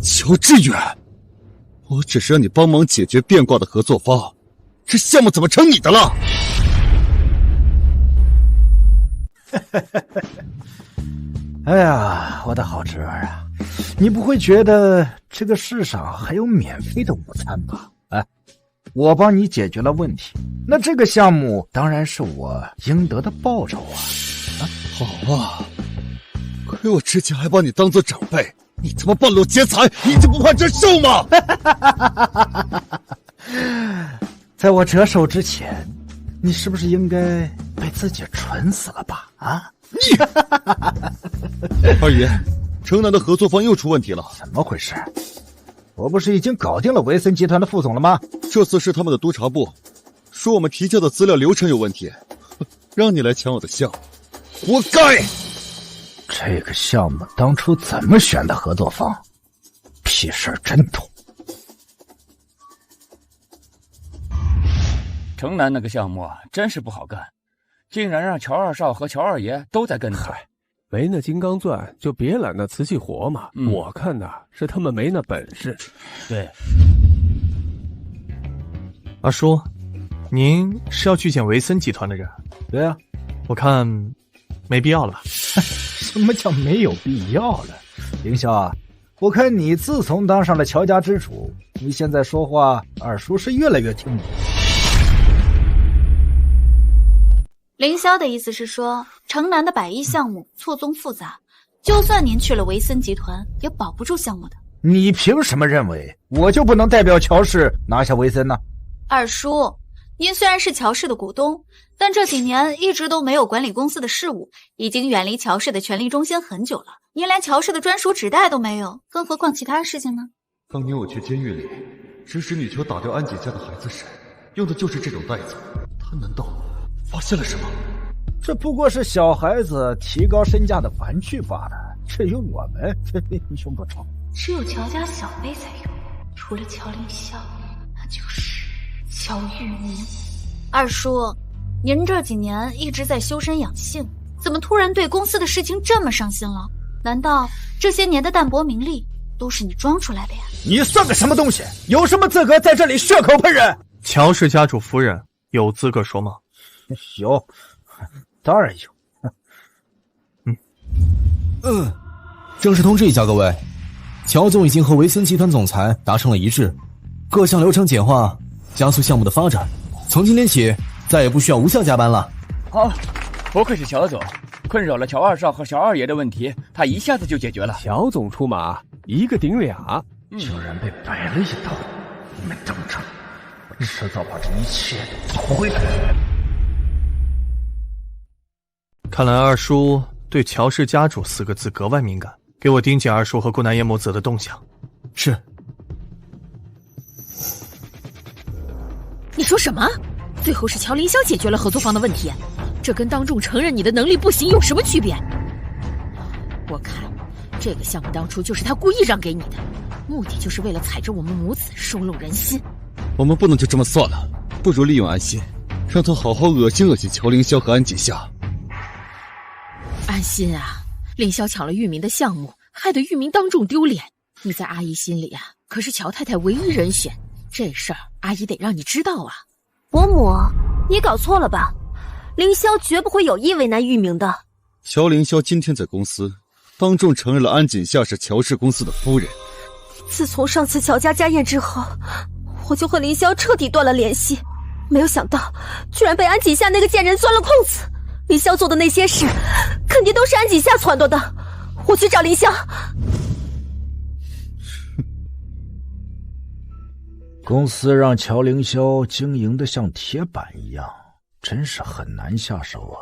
乔致远，我只是让你帮忙解决变卦的合作方，这项目怎么成你的了？哎呀，我的好侄儿啊，你不会觉得这个世上还有免费的午餐吧？哎，我帮你解决了问题，那这个项目当然是我应得的报酬啊！好啊，亏我之前还把你当做长辈，你他妈半路劫财，你就不怕折寿吗？在我折寿之前，你是不是应该被自己蠢死了吧？啊！二爷，城南的合作方又出问题了，怎么回事？我不是已经搞定了维森集团的副总了吗？这次是他们的督察部说我们提交的资料流程有问题，让你来抢我的项目，活该！这个项目当初怎么选的合作方？屁事儿真多。城南那个项目真是不好干，竟然让乔二少和乔二爷都在跟他。没那金刚钻就别揽那瓷器活嘛。我看呐，是他们没那本事。对。二叔，您是要去见维森集团的人？对啊，我看没必要了。什么叫没有必要了？凌霄啊，我看你自从当上了乔家之主，你现在说话，二叔是越来越听不懂。凌霄的意思是说，城南的100亿项目错综复杂，就算您去了维森集团，也保不住项目的。你凭什么认为我就不能代表乔氏拿下维森呢？二叔，您虽然是乔氏的股东，但这几年一直都没有管理公司的事务，已经远离乔氏的权力中心很久了。您连乔氏的专属纸袋都没有，更何况其他事情呢？当年我去监狱里指使女囚打掉安锦家的孩子时，用的就是这种袋子。他难道发现了什么？这不过是小孩子提高身价的玩具罢了，至于我们，用不着。只有乔家小辈才用，除了乔凌霄，那就是乔玉明。二叔，您这几年一直在修身养性，怎么突然对公司的事情这么上心了？难道这些年的淡泊名利都是你装出来的呀？你算个什么东西？有什么资格在这里血口喷人？乔氏家主夫人有资格说吗？有，当然有。正式通知一下各位，乔总已经和维森集团总裁达成了一致，各项流程简化，加速项目的发展。从今天起，再也不需要无效加班了。好，不愧是乔总，困扰了乔二少和乔二爷的问题，他一下子就解决了。乔总出马，一个顶俩，居然被摆了一道。你们等着，我迟早把这一切讨回来。看来二叔对乔氏家主4个字格外敏感，给我盯紧二叔和顾南言母子的动向。是。你说什么？最后是乔凌霄解决了合作方的问题，这跟当众承认你的能力不行有什么区别？我看这个项目当初就是他故意让给你的，目的就是为了踩着我们母子收拢人心。我们不能就这么算了，不如利用安心，让他好好恶心恶心乔凌霄和安锦夏。安心啊，凌霄抢了玉明的项目，害得玉明当众丢脸。你在阿姨心里啊，可是乔太太唯一人选，这事儿阿姨得让你知道啊。伯母，你搞错了吧？凌霄绝不会有意为难玉明的。乔凌霄今天在公司当众承认了安锦夏是乔氏公司的夫人。自从上次乔家家宴之后，我就和凌霄彻底断了联系，没有想到居然被安锦夏那个贱人钻了空子。凌霄做的那些事肯定都是安锦夏撺掇的，我去找凌霄。公司让乔凌霄经营得像铁板一样，真是很难下手啊，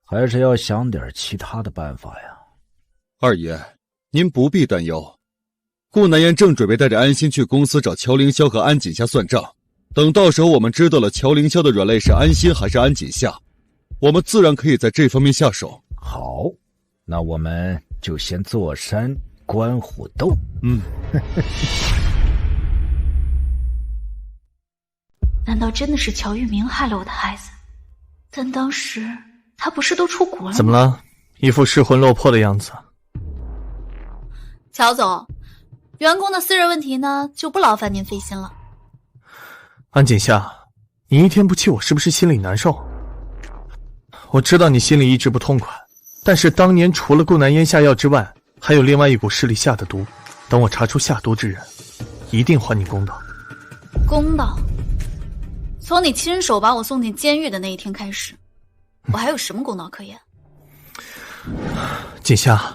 还是要想点其他的办法呀。二爷，您不必担忧，顾南言正准备带着安心去公司找乔凌霄和安锦夏算账，等到时候我们知道了乔凌霄的软肋是安心还是安锦夏，我们自然可以在这方面下手。好，那我们就先坐山观虎斗。难道真的是乔玉明害了我的孩子？但当时他不是都出国了吗？怎么了？一副失魂落魄的样子。乔总，员工的私人问题呢，就不劳烦您费心了。安锦夏，你一天不气我是不是心里难受？我知道你心里一直不痛快，但是当年除了顾南烟下药之外，还有另外一股势力下的毒，等我查出下毒之人，一定还你公道。公道？从你亲手把我送进监狱的那一天开始，我还有什么公道可言？锦夏，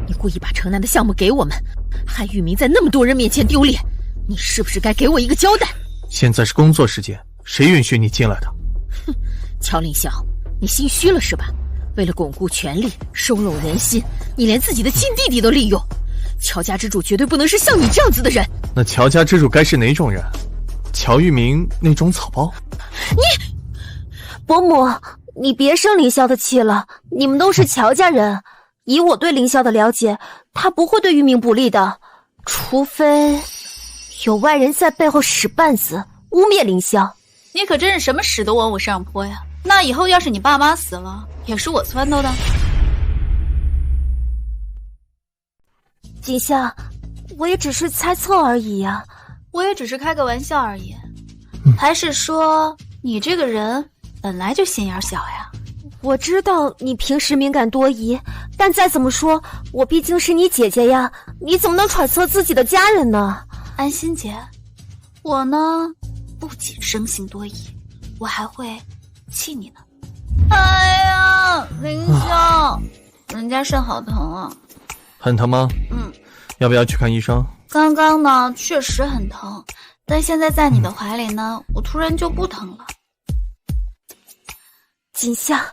你故意把城南的项目给我们，害玉明在那么多人面前丢脸，你是不是该给我一个交代？现在是工作时间，谁允许你进来的？哼，乔凌霄，你心虚了是吧？为了巩固权力，收拢人心，你连自己的亲弟弟都利用。乔家之主绝对不能是像你这样子的人。那乔家之主该是哪种人？乔玉明那种草包？你，伯母，你别生凌霄的气了，你们都是乔家人，以我对凌霄的了解，他不会对玉明不利的，除非有外人在背后使绊子，污蔑凌霄。你可真是什么屎都往我身上泼呀！那以后要是你爸妈死了，也是我撺掇的。锦夏，我也只是猜测而已呀，我也只是开个玩笑而已。还是说你这个人本来就心眼小呀？我知道你平时敏感多疑，但再怎么说，我毕竟是你姐姐呀，你怎么能揣测自己的家人呢？安心姐，我呢，不仅生性多疑，我还会气你呢。哎呀，凌霄，人家肾好疼啊！很疼吗？要不要去看医生？刚刚呢，确实很疼，但现在在你的怀里呢，我突然就不疼了。锦夏，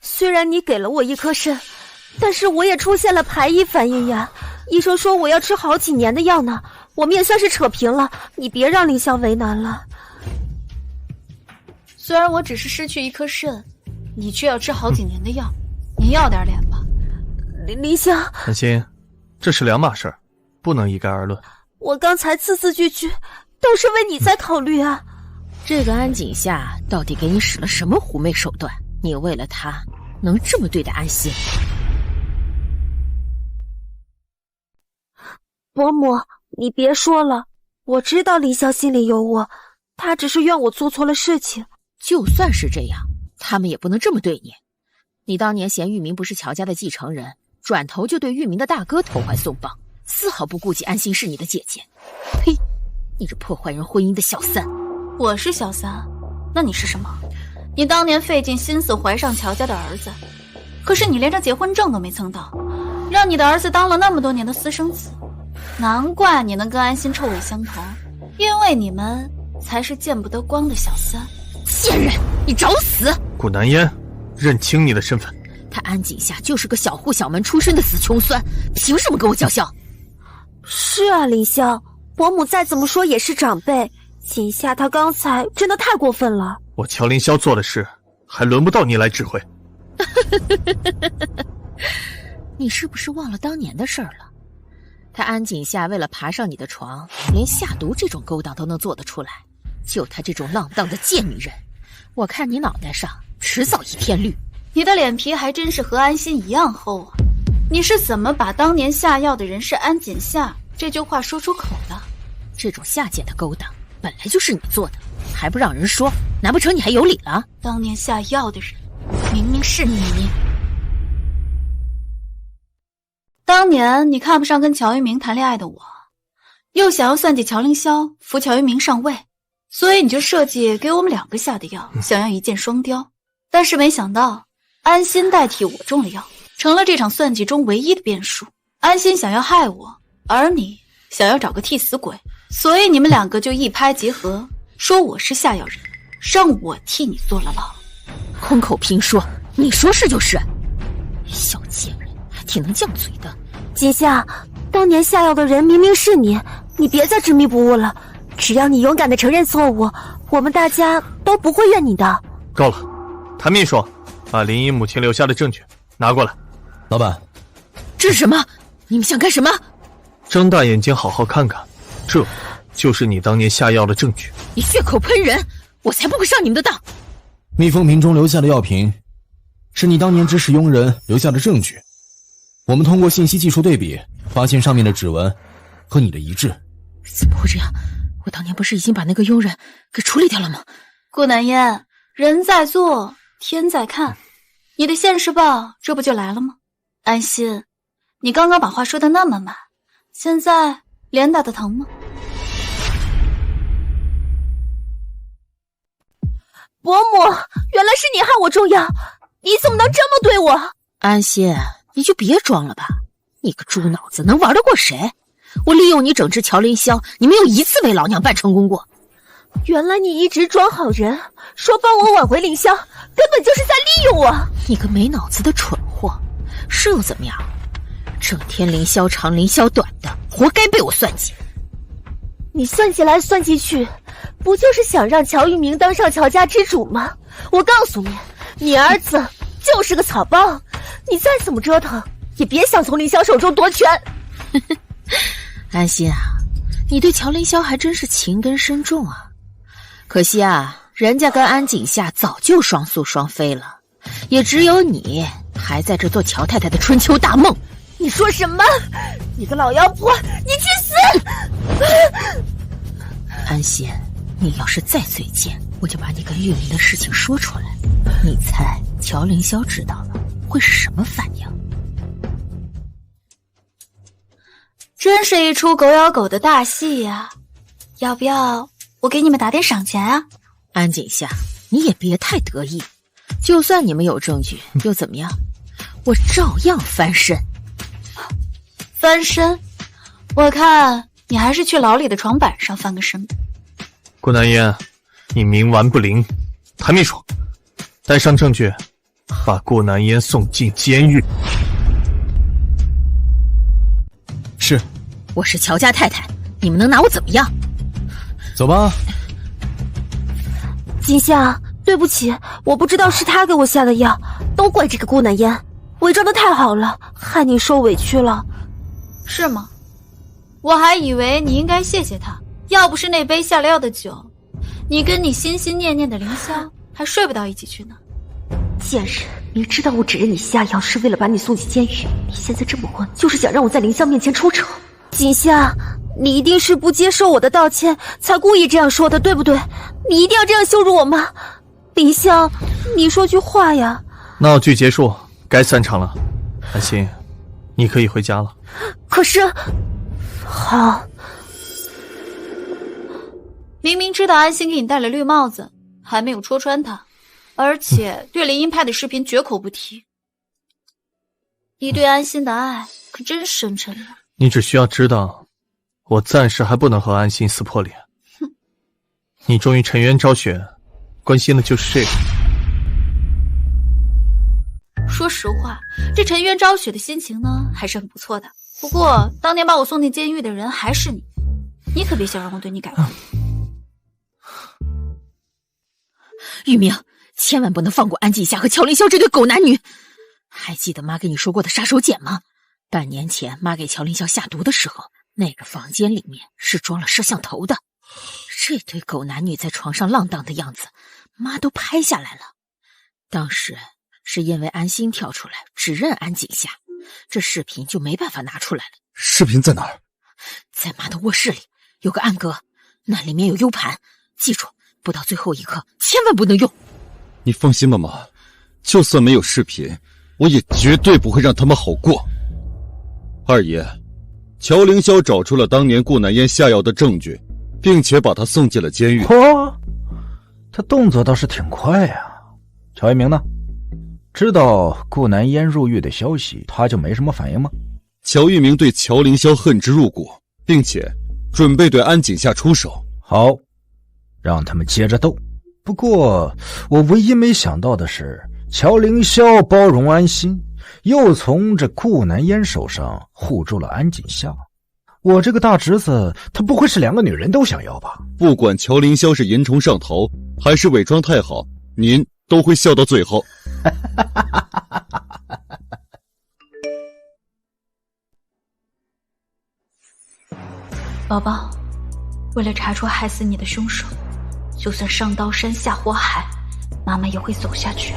虽然你给了我一颗肾，但是我也出现了排异反应呀。医生说我要吃好几年的药呢，我们也算是扯平了，你别让凌霄为难了。虽然我只是失去一颗肾，你却要吃好几年的药，你要点脸吧。凌霄，安心，这是两码事，不能一概而论。我刚才字字句句都是为你在考虑啊。这个安锦夏到底给你使了什么狐媚手段？你为了他能这么对待安心？伯母，你别说了，我知道凌霄心里有我，他只是怨我做错了事情。就算是这样，他们也不能这么对你。你当年嫌玉明不是乔家的继承人，转头就对玉明的大哥投怀送抱，丝毫不顾及安心是你的姐姐。呸！你这破坏人婚姻的小三！我是小三，那你是什么？你当年费尽心思怀上乔家的儿子，可是你连张结婚证都没蹭到，让你的儿子当了那么多年的私生子，难怪你能跟安心臭味相投，因为你们才是见不得光的小三。贱人，你找死！顾南烟，认清你的身份。他安锦夏就是个小户小门出身的死穷酸，凭什么跟我叫嚣？是啊，凌霄，伯母再怎么说也是长辈，锦夏他刚才真的太过分了。我乔凌霄做的事，还轮不到你来指挥。你是不是忘了当年的事儿了？他安锦夏为了爬上你的床，连下毒这种勾当都能做得出来。就他这种浪荡的贱女人，我看你脑袋上迟早一片绿。你的脸皮还真是和安心一样厚啊！你是怎么把当年下药的人是安锦夏这句话说出口的？这种下贱的勾当本来就是你做的，还不让人说？难不成你还有理了？当年下药的人明明是你。当年你看不上跟乔玉明谈恋爱的我，又想要算计乔凌霄扶乔玉明上位，所以你就设计给我们两个下的药，想要一箭双雕。但是没想到安心代替我中了药，成了这场算计中唯一的变数。安心想要害我，而你想要找个替死鬼，所以你们两个就一拍即合，说我是下药人，让我替你坐了牢。空口评说，你说是就是。小贱人，还挺能犟嘴的。锦夏，当年下药的人明明是你，你别再执迷不悟了。只要你勇敢的承认错误，我们大家都不会怨你的。够了，谭秘书，把林一母亲留下的证据拿过来。老板，这是什么？你们想干什么？睁大眼睛好好看看，这就是你当年下药的证据。你血口喷人，我才不会上你们的当。密封瓶中留下的药瓶，是你当年指使佣人留下的证据。我们通过信息技术对比，发现上面的指纹和你的一致。怎么会这样？我当年不是已经把那个佣人给处理掉了吗？顾南烟，人在做，天在看，你的现世报这不就来了吗？安心，你刚刚把话说的那么满，现在脸打得疼吗？伯母，原来是你害我中药，你怎么能这么对我？安心，你就别装了吧，你个猪脑子能玩得过谁？我利用你整治乔凌霄，你没有一次为老娘办成功过。原来你一直装好人，说帮我挽回凌霄，根本就是在利用我。你个没脑子的蠢货，是又怎么样？整天凌霄长凌霄短的，活该被我算计。你算计来算计去，不就是想让乔玉明当上乔家之主吗？我告诉你，你儿子就是个草包，你再怎么折腾，也别想从凌霄手中夺权。安心啊，你对乔凌霄还真是情根深重啊！可惜啊，人家跟安景夏早就双宿双飞了，也只有你还在这做乔太太的春秋大梦。你说什么？你个老妖婆，你去死！安心，你要是再嘴贱，我就把你跟玉明的事情说出来。你猜乔凌霄知道了会是什么反应？真是一出狗咬狗的大戏呀！要不要我给你们打点赏钱啊？安景夏，你也别太得意，就算你们有证据又怎么样？我照样翻身。翻身？我看你还是去牢里的床板上翻个身吧。顾南烟，你冥顽不灵，谭秘书，带上证据，把顾南烟送进监狱。是。我是乔家太太，你们能拿我怎么样？走吧。景夏，对不起，我不知道是他给我下的药，都怪这个顾南烟，伪装的太好了，害你受委屈了。是吗？我还以为你应该谢谢他，要不是那杯下了药的酒，你跟你心心念念的凌霄还睡不到一起去呢。贱人，你知道我指认你下药是为了把你送进监狱，你现在这么混，就是想让我在凌霄面前出丑。景夏，你一定是不接受我的道歉，才故意这样说的，对不对？你一定要这样羞辱我吗？凌霄，你说句话呀！闹剧结束，该散场了。安心，你可以回家了。可是，好。明明知道安心给你戴了绿帽子，还没有戳穿他，而且对林荫派的视频绝口不提。你对安心的爱可真深沉呀！你只需要知道，我暂时还不能和安心撕破脸。你终于沉冤昭雪，关心的就是这个。说实话，这沉冤昭雪的心情呢，还是很不错的。不过，当年把我送进监狱的人还是你，你可别想让我对你改观。玉明，千万不能放过安景夏和乔凌霄这对狗男女。还记得妈跟你说过的杀手锏吗？半年前妈给乔凌霄下毒的时候，那个房间里面是装了摄像头的。这对狗男女在床上浪荡的样子，妈都拍下来了。当时是因为安心跳出来指认安景夏，这视频就没办法拿出来了。视频在哪儿？在妈的卧室里有个暗格，那里面有 U 盘，记住，不到最后一刻千万不能用。你放心吧妈，就算没有视频，我也绝对不会让他们好过。二爷，乔凌霄找出了当年顾南烟下药的证据，并且把他送进了监狱。他动作倒是挺快呀。乔一鸣呢？知道顾南烟入狱的消息，他就没什么反应吗？乔玉明对乔凌霄恨之入骨，并且准备对安景夏出手。好，让他们接着斗。不过我唯一没想到的是，乔凌霄包容安心，又从这顾南烟手上护住了安景夏。我这个大侄子，他不会是两个女人都想要吧？不管乔凌霄是银虫上头，还是伪装太好，您都会笑到最后。宝宝，为了查出害死你的凶手，就算上刀山下火海，妈妈也会走下去。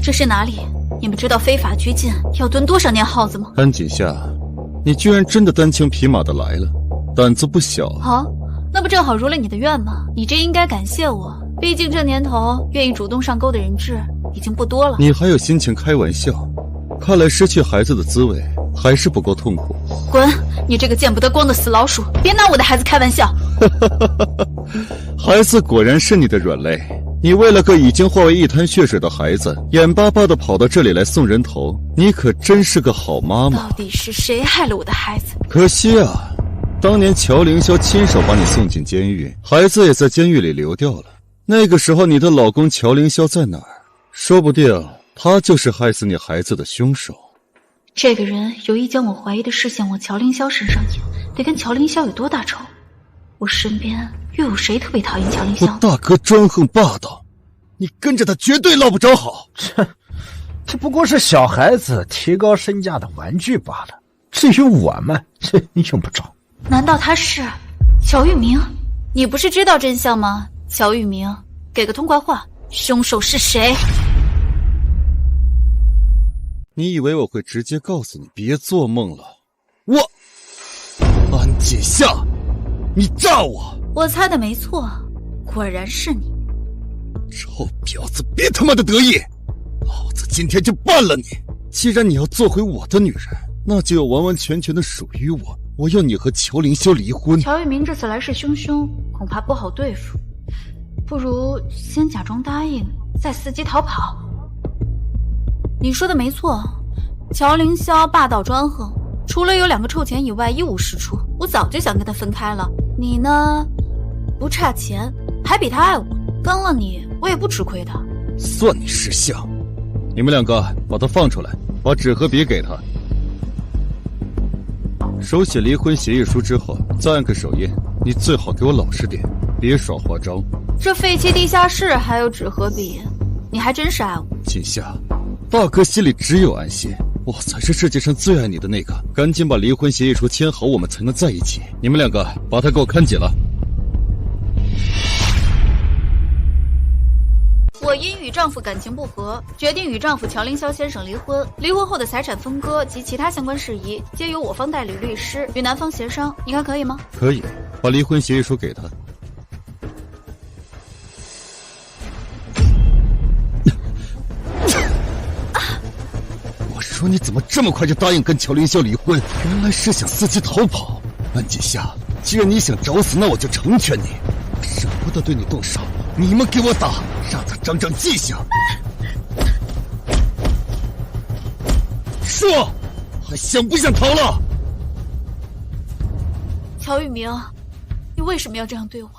这是哪里？你们知道非法拘禁要蹲多少年耗子吗？安景夏，你居然真的单枪匹马的来了，胆子不小啊。好，那不正好如了你的愿吗？你真应该感谢我，毕竟这年头愿意主动上钩的人质已经不多了。你还有心情开玩笑？看来失去孩子的滋味还是不够痛苦。滚！你这个见不得光的死老鼠，别拿我的孩子开玩笑。孩子果然是你的软肋。你为了个已经化为一滩血水的孩子，眼巴巴地跑到这里来送人头，你可真是个好妈妈。到底是谁害了我的孩子？可惜啊，当年乔凌霄亲手把你送进监狱，孩子也在监狱里流掉了。那个时候你的老公乔凌霄在哪儿？说不定他就是害死你孩子的凶手。这个人有意将我怀疑的视线往乔凌霄身上引，得跟乔凌霄有多大仇？我身边又有谁特别讨厌乔凌霄？我大哥专横霸道，你跟着他绝对落不着好。这不过是小孩子提高身价的玩具罢了。至于我们，这用不着。难道他是乔玉明？你不是知道真相吗？乔玉明，给个痛快话，凶手是谁？你以为我会直接告诉你？别做梦了。安锦夏，你诈我！我猜的没错，果然是你。臭婊子，别他妈的得意！老子今天就办了你！既然你要做回我的女人，那就要完完全全的属于我。我要你和乔凌霄离婚。乔玉明这次来势汹汹，恐怕不好对付。不如先假装答应，再伺机逃跑。你说的没错，乔凌霄霸道专横，除了有2个臭钱以外一无是处。我早就想跟他分开了。你呢，不差钱，还比他爱我，跟了你我也不吃亏的。算你识相！你们2个把他放出来，把纸和笔给他。手写离婚协议书之后，再按个手印。你最好给我老实点，别耍花招。这废弃地下室还有纸和笔，你还真是爱我。锦夏，大哥心里只有安心，我才是世界上最爱你的那个。赶紧把离婚协议书签好，我们才能在一起。你们2个把他给我看紧了。我因与丈夫感情不和，决定与丈夫乔凌霄先生离婚。离婚后的财产分割及其他相关事宜，皆由我方代理律师与男方协商。你看可以吗？可以，把离婚协议书给他。我说你怎么这么快就答应跟乔凌霄离婚？原来是想伺机逃跑。安锦夏，既然你想找死，那我就成全你，舍不得对你动手。你们给我打，让他长长记性。说，还想不想逃了？乔玉明，你为什么要这样对我？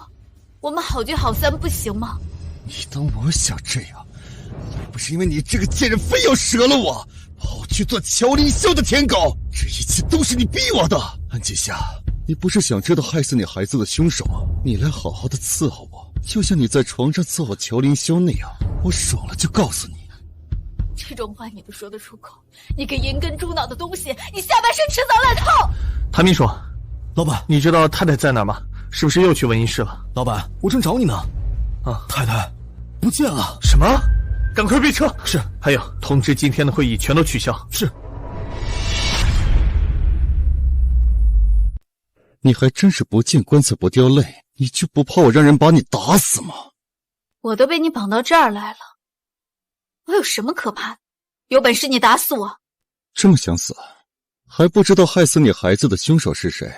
我们好聚好散不行吗？你当我想这样？要不是因为你这个贱人非要折了我，跑去做乔凌霄的舔狗，这一切都是你逼我的。安锦夏，你不是想知道害死你孩子的凶手吗？你来好好的伺候我，就像你在床上伺候乔凌霄那样，我爽了就告诉你。这种话你都说得出口？你个银根猪脑的东西，你下半身迟早烂透！谭秘书，老板，你知道太太在哪儿吗？是不是又去文艺室了？老板，我正找你呢。啊，太太不见了。什么？赶快备车！是。还有，通知今天的会议全都取消。是。你还真是不见棺材不掉泪，你就不怕我让人把你打死吗？我都被你绑到这儿来了，我有什么可怕的？有本事你打死我！这么想死，还不知道害死你孩子的凶手是谁？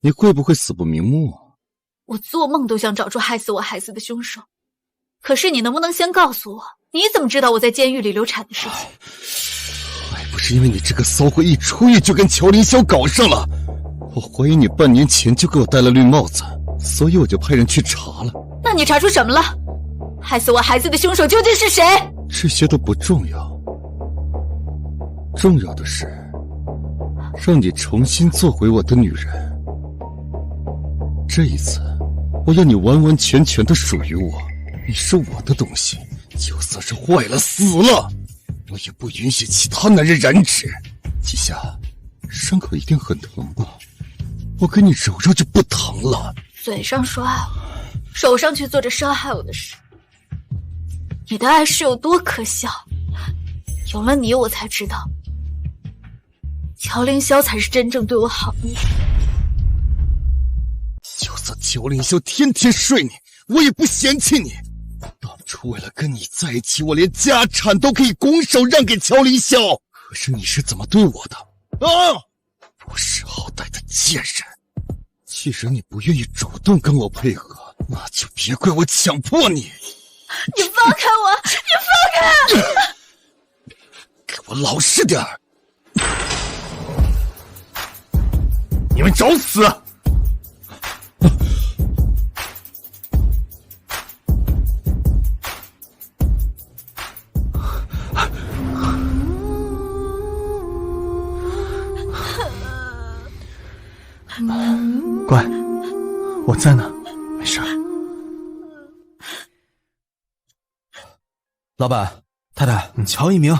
你会不会死不瞑目？我做梦都想找出害死我孩子的凶手。可是你能不能先告诉我，你怎么知道我在监狱里流产的事情？还不是因为你这个骚货一出狱就跟乔凌霄搞上了。我怀疑你半年前就给我戴了绿帽子，所以我就派人去查了。那你查出什么了？害死我孩子的凶手究竟是谁？这些都不重要，重要的是让你重新做回我的女人。这一次，我要你完完全全的属于我，你是我的东西，就算是坏了死了，我也不允许其他男人染指。季夏，伤口一定很疼吧？我给你揉揉就不疼了。嘴上说爱我，手上却做着伤害我的事。你的爱是有多可笑？有了你，我才知道，乔凌霄才是真正对我好的人。就算乔凌霄天天睡你，我也不嫌弃你。当初为了跟你在一起，我连家产都可以拱手让给乔凌霄。可是你是怎么对我的？啊！不识好歹的贱人！既然你不愿意主动跟我配合，那就别怪我强迫你。你放开我！你放开！给我老实点儿！你们找死！乖，我在呢，没事。老板，太太，乔一鸣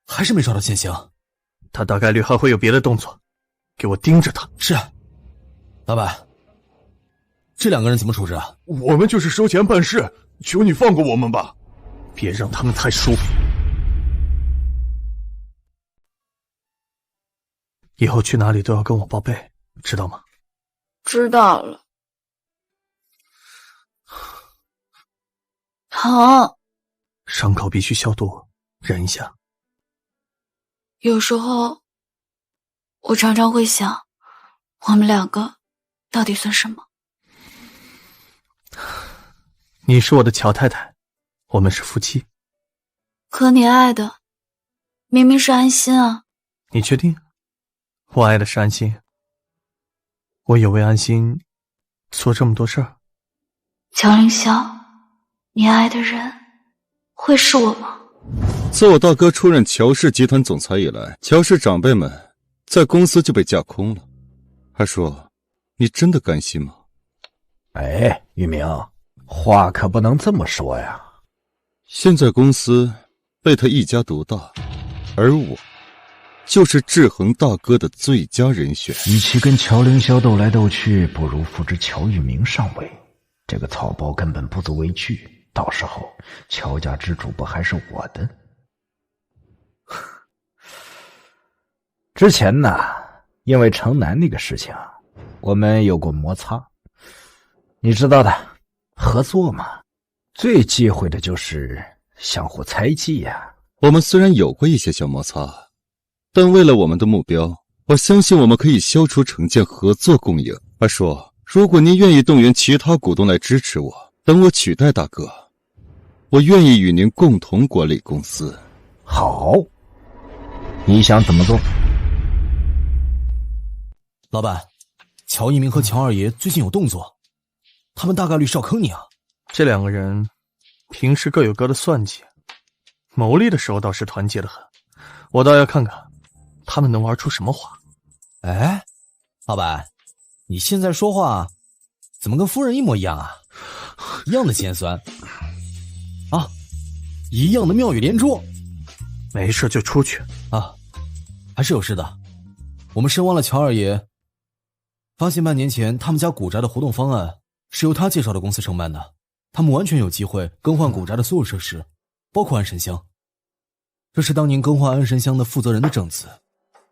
还是没抓到现行，他大概率还会有别的动作，给我盯着他。是，老板，这2个人怎么处置啊？我们就是收钱办事，求你放过我们吧，别让他们太舒服。以后去哪里都要跟我报备，知道吗？知道了。疼，伤口必须消毒，忍一下。有时候我常常会想，我们2个到底算什么？你是我的乔太太，我们是夫妻。可你爱的明明是安心啊。你确定？我爱的是安心。我有为安心做这么多事儿。乔凌霄，你爱的人会是我吗？自我大哥出任乔氏集团总裁以来，乔氏长辈们在公司就被架空了。还说，你真的甘心吗？哎，玉明，话可不能这么说呀。现在公司被他一家独大，而我就是制衡大哥的最佳人选。与其跟乔凌霄斗来斗去，不如扶植乔玉明上位。这个草包根本不足为惧，到时候乔家之主不还是我的？之前呢，因为城南那个事情，我们有过摩擦。你知道的，合作嘛，最忌讳的就是相互猜忌呀。我们虽然有过一些小摩擦，但为了我们的目标，我相信我们可以消除成见，合作共赢。二叔，如果您愿意动员其他股东来支持我，等我取代大哥，我愿意与您共同管理公司。好，你想怎么做？老板，乔一鸣和乔二爷最近有动作，他们大概率是要坑你啊。这2个人平时各有各的算计，谋利的时候倒是团结得很。我倒要看看他们能玩出什么花。哎，老板，你现在说话怎么跟夫人一模一样啊？一样的尖酸啊，一样的妙语连珠。没事就出去啊，还是有事的。我们深挖了乔二爷，发现半年前他们家古宅的活动方案是由他介绍的公司承办的，他们完全有机会更换古宅的所有设施，包括安神香。这是当年更换安神香的负责人的证词，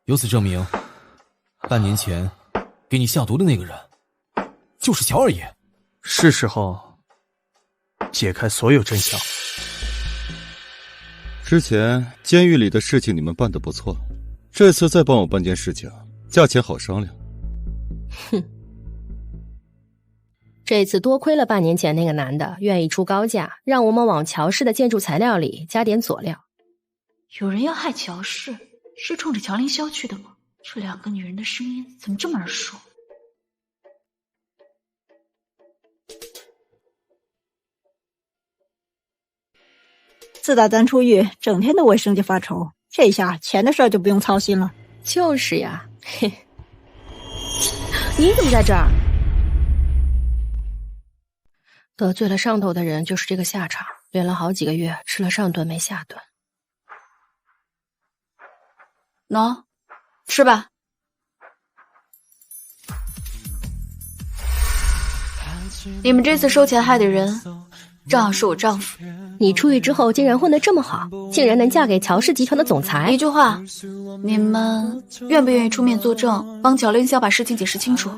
由此证明半年前给你下毒的那个人就是乔二爷。是时候解开所有真相。之前监狱里的事情你们办得不错，这次再帮我办件事情，价钱好商量。哼，这次多亏了半年前那个男的愿意出高价，让我们往乔氏的建筑材料里加点佐料。有人要害乔氏，是冲着乔凌霄去的吗？这2个女人的声音怎么这么耳熟？自打咱出狱，整天都为生计发愁，这下钱的事儿就不用操心了。就是呀，嘿，你怎么在这儿？得罪了上头的人就是这个下场，练了好几个月，吃了上顿没下顿。喏，吃吧。你们这次收钱害的人，正好是我丈夫。你出狱之后竟然混得这么好，竟然能嫁给乔氏集团的总裁。一句话，你们愿不愿意出面作证，帮乔凌霄把事情解释清楚？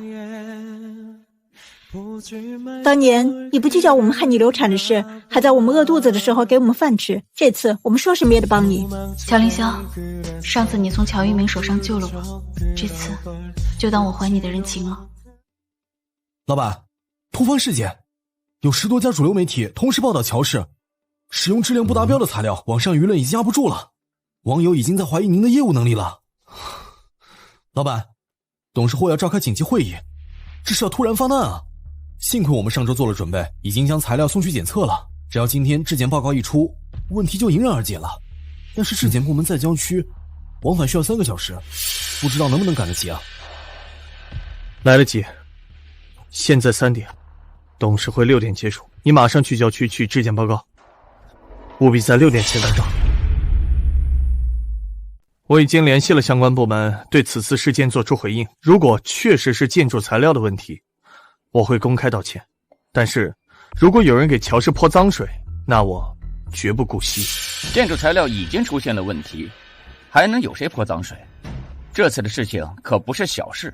当年你不计较我们害你流产的事，还在我们饿肚子的时候给我们饭吃。这次我们说什么也得帮你。乔凌霄，上次你从乔玉明手上救了我，这次就当我还你的人情了。老板，突发事件，有10多家主流媒体同时报道乔氏使用质量不达标的材料，网上舆论已经压不住了，网友已经在怀疑您的业务能力了。老板，董事会要召开紧急会议，这是要突然发难啊！幸亏我们上周做了准备，已经将材料送去检测了，只要今天质检报告一出，问题就迎刃而解了。但是质检部门在郊区，往返需要3个小时，不知道能不能赶得及啊？来得及。现在3点，董事会6点结束，你马上去郊区去质检报告。务必在6点前到场。我已经联系了相关部门，对此次事件做出回应。如果确实是建筑材料的问题，我会公开道歉。但是，如果有人给乔氏泼脏水，那我绝不姑息。建筑材料已经出现了问题，还能有谁泼脏水？这次的事情可不是小事，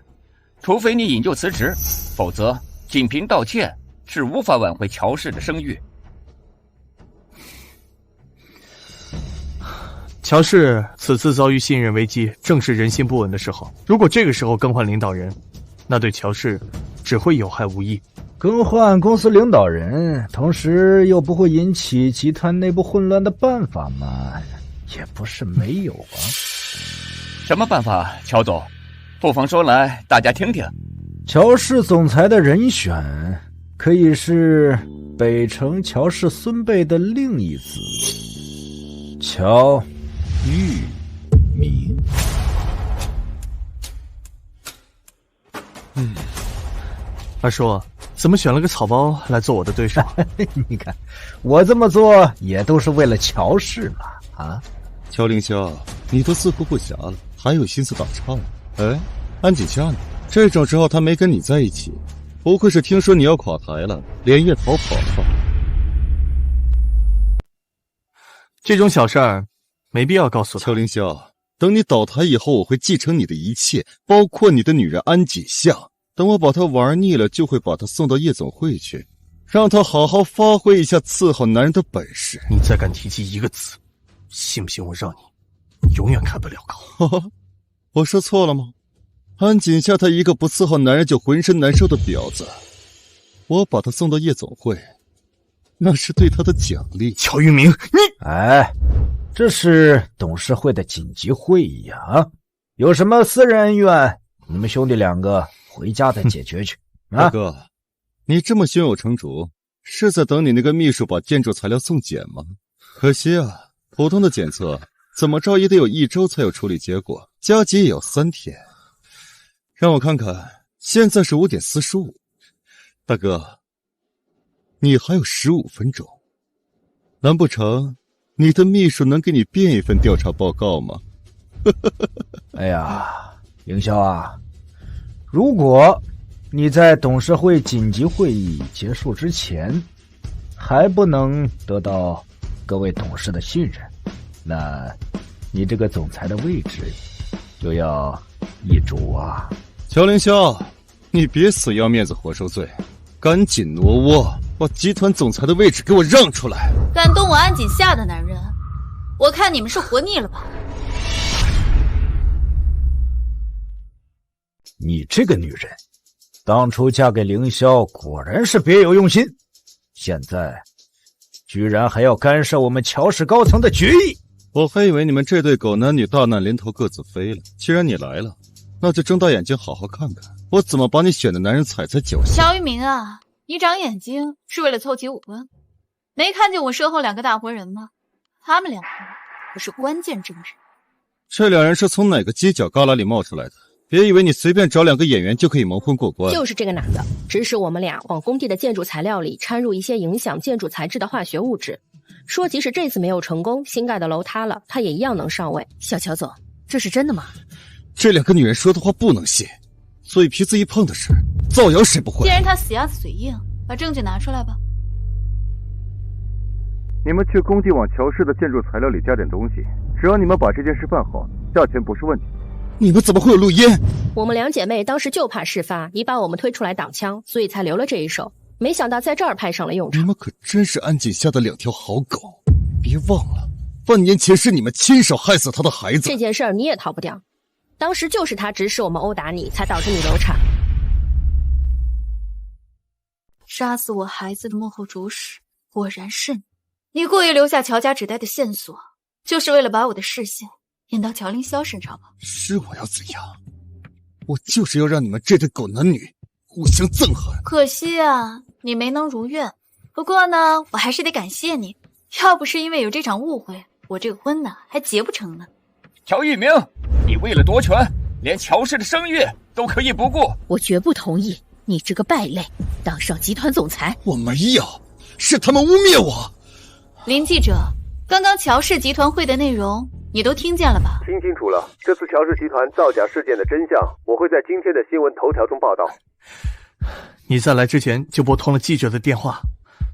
除非你引咎辞职，否则仅凭道歉是无法挽回乔氏的声誉。乔氏此次遭遇信任危机，正是人心不稳的时候。如果这个时候更换领导人，那对乔氏只会有害无益。更换公司领导人，同时又不会引起集团内部混乱的办法嘛，也不是没有啊。什么办法，乔总？不妨说来，大家听听。乔氏总裁的人选，可以是北城乔氏孙辈的另一子乔玉明。二叔，怎么选了个草包来做我的对手？你看，我这么做也都是为了乔氏嘛，啊？乔凌霄，你都自顾不暇了，还有心思打岔呢？哎，安锦夏呢？这种时候他没跟你在一起，不会是听说你要垮台了，连夜逃跑了吧？这种小事儿没必要告诉他。乔凌霄，等你倒台以后，我会继承你的一切，包括你的女人安锦夏。等我把她玩腻了，就会把她送到夜总会去，让她好好发挥一下伺候男人的本事。你再敢提及一个字，信不信我让你永远开不了口？我说错了吗？安锦夏她一个不伺候男人就浑身难受的婊子，我把她送到夜总会，那是对她的奖励。乔玉明，你哎，这是董事会的紧急会议啊，有什么私人恩怨，你们兄弟两个回家再解决去。大哥，你这么胸有成竹，是在等你那个秘书把建筑材料送检吗？可惜啊，普通的检测怎么着也得有1周才有处理结果，加急也要3天。让我看看，现在是5点45，大哥，你还有15分钟，难不成你的秘书能给你编一份调查报告吗？哎呀，凌霄啊，如果你在董事会紧急会议结束之前还不能得到各位董事的信任，那你这个总裁的位置就要易主啊。乔凌霄，你别死要面子活受罪，赶紧挪窝，把集团总裁的位置给我让出来。敢动我安锦夏的男人，我看你们是活腻了吧。你这个女人，当初嫁给凌霄果然是别有用心，现在居然还要干涉我们乔氏高层的决议。我还以为你们这对狗男女大难临头各自飞了，既然你来了，那就睁大眼睛好好看看我怎么把你选的男人踩在脚下。乔玉明啊，你长眼睛是为了凑齐5分，没看见我身后2个大活人吗？他们2个可是关键证人。这2人是从哪个犄角旮旯里冒出来的？别以为你随便找2个演员就可以蒙混过关。就是这个男的指使我们俩往工地的建筑材料里掺入一些影响建筑材质的化学物质，说即使这次没有成功，新盖的楼塌了，他也一样能上位。小乔总，这是真的吗？这2个女人说的话不能信，嘴皮子一碰的事，造谣谁不会？既然他死鸭子嘴硬，把证据拿出来吧。你们去工地往乔氏的建筑材料里加点东西，只要你们把这件事办好，价钱不是问题。你们怎么会有录音？我们2姐妹当时就怕事发，你把我们推出来挡枪，所以才留了这一手，没想到在这儿派上了用场。你们可真是安锦夏的2条好狗，别忘了，半年前是你们亲手害死他的孩子。这件事儿你也逃不掉，当时就是他指使我们殴打你，才导致你流产。杀死我孩子的幕后主使果然是你，你故意留下乔家纸袋的线索，就是为了把我的视线引到乔凌霄身上吧？是我要怎样？我就是要让你们这对狗男女互相憎恨。可惜啊，你没能如愿。不过呢，我还是得感谢你，要不是因为有这场误会，我这个婚呢还结不成呢。乔玉明，你为了夺权，连乔氏的声誉都可以不顾。我绝不同意你这个败类当上集团总裁。我没有，是他们污蔑我。林记者，刚刚乔氏集团会的内容你都听见了吧？听清楚了，这次乔氏集团造假事件的真相，我会在今天的新闻头条中报道。你在来之前就拨通了记者的电话，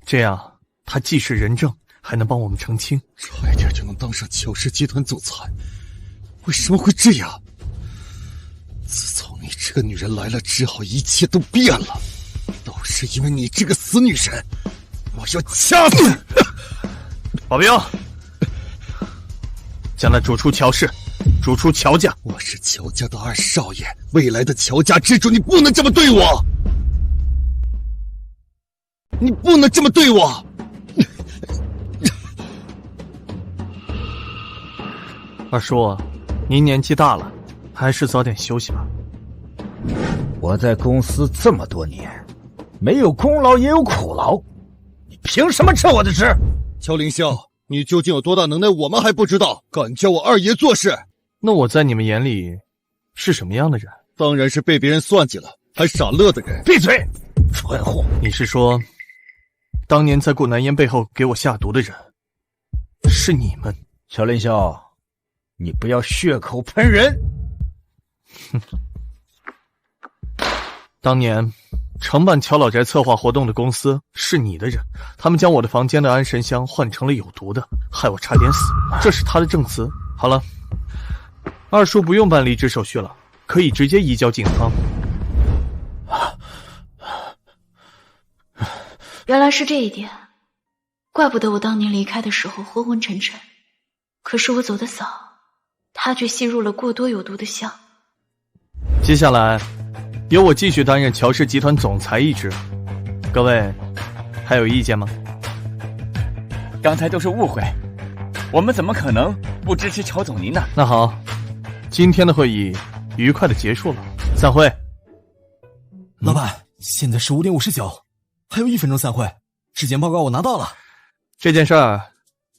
这样他既是人证，还能帮我们澄清。差一点就能当上乔氏集团总裁，为什么会这样？自从你这个女人来了之后，一切都变了，都是因为你这个死女人，我要掐死你！保镖，将他逐出乔氏，逐出乔家。我是乔家的二少爷，未来的乔家之主，你不能这么对我！你不能这么对我！二叔，您年纪大了，还是早点休息吧。我在公司这么多年，没有功劳也有苦劳，你凭什么吃我的吃？乔凌霄，你究竟有多大能耐，我们还不知道，敢叫我二爷做事？那我在你们眼里是什么样的人？当然是被别人算计了还傻乐的人。闭嘴，蠢货！你是说，当年在顾南烟背后给我下毒的人是你们？乔凌霄，你不要血口喷人！哼，当年承办乔老宅策划活动的公司是你的人，他们将我的房间的安神香换成了有毒的，害我差点死，这是他的证词。好了，二叔不用办离职手续了，可以直接移交警方。原来是这一点，怪不得我当年离开的时候昏昏沉沉，可是我走得早，他却吸入了过多有毒的香。接下来由我继续担任乔氏集团总裁一职，各位还有意见吗？刚才都是误会，我们怎么可能不支持乔总您呢？那好，今天的会议愉快的结束了，散会。老板，现在是5点59，还有1分钟散会。质检报告我拿到了，这件事儿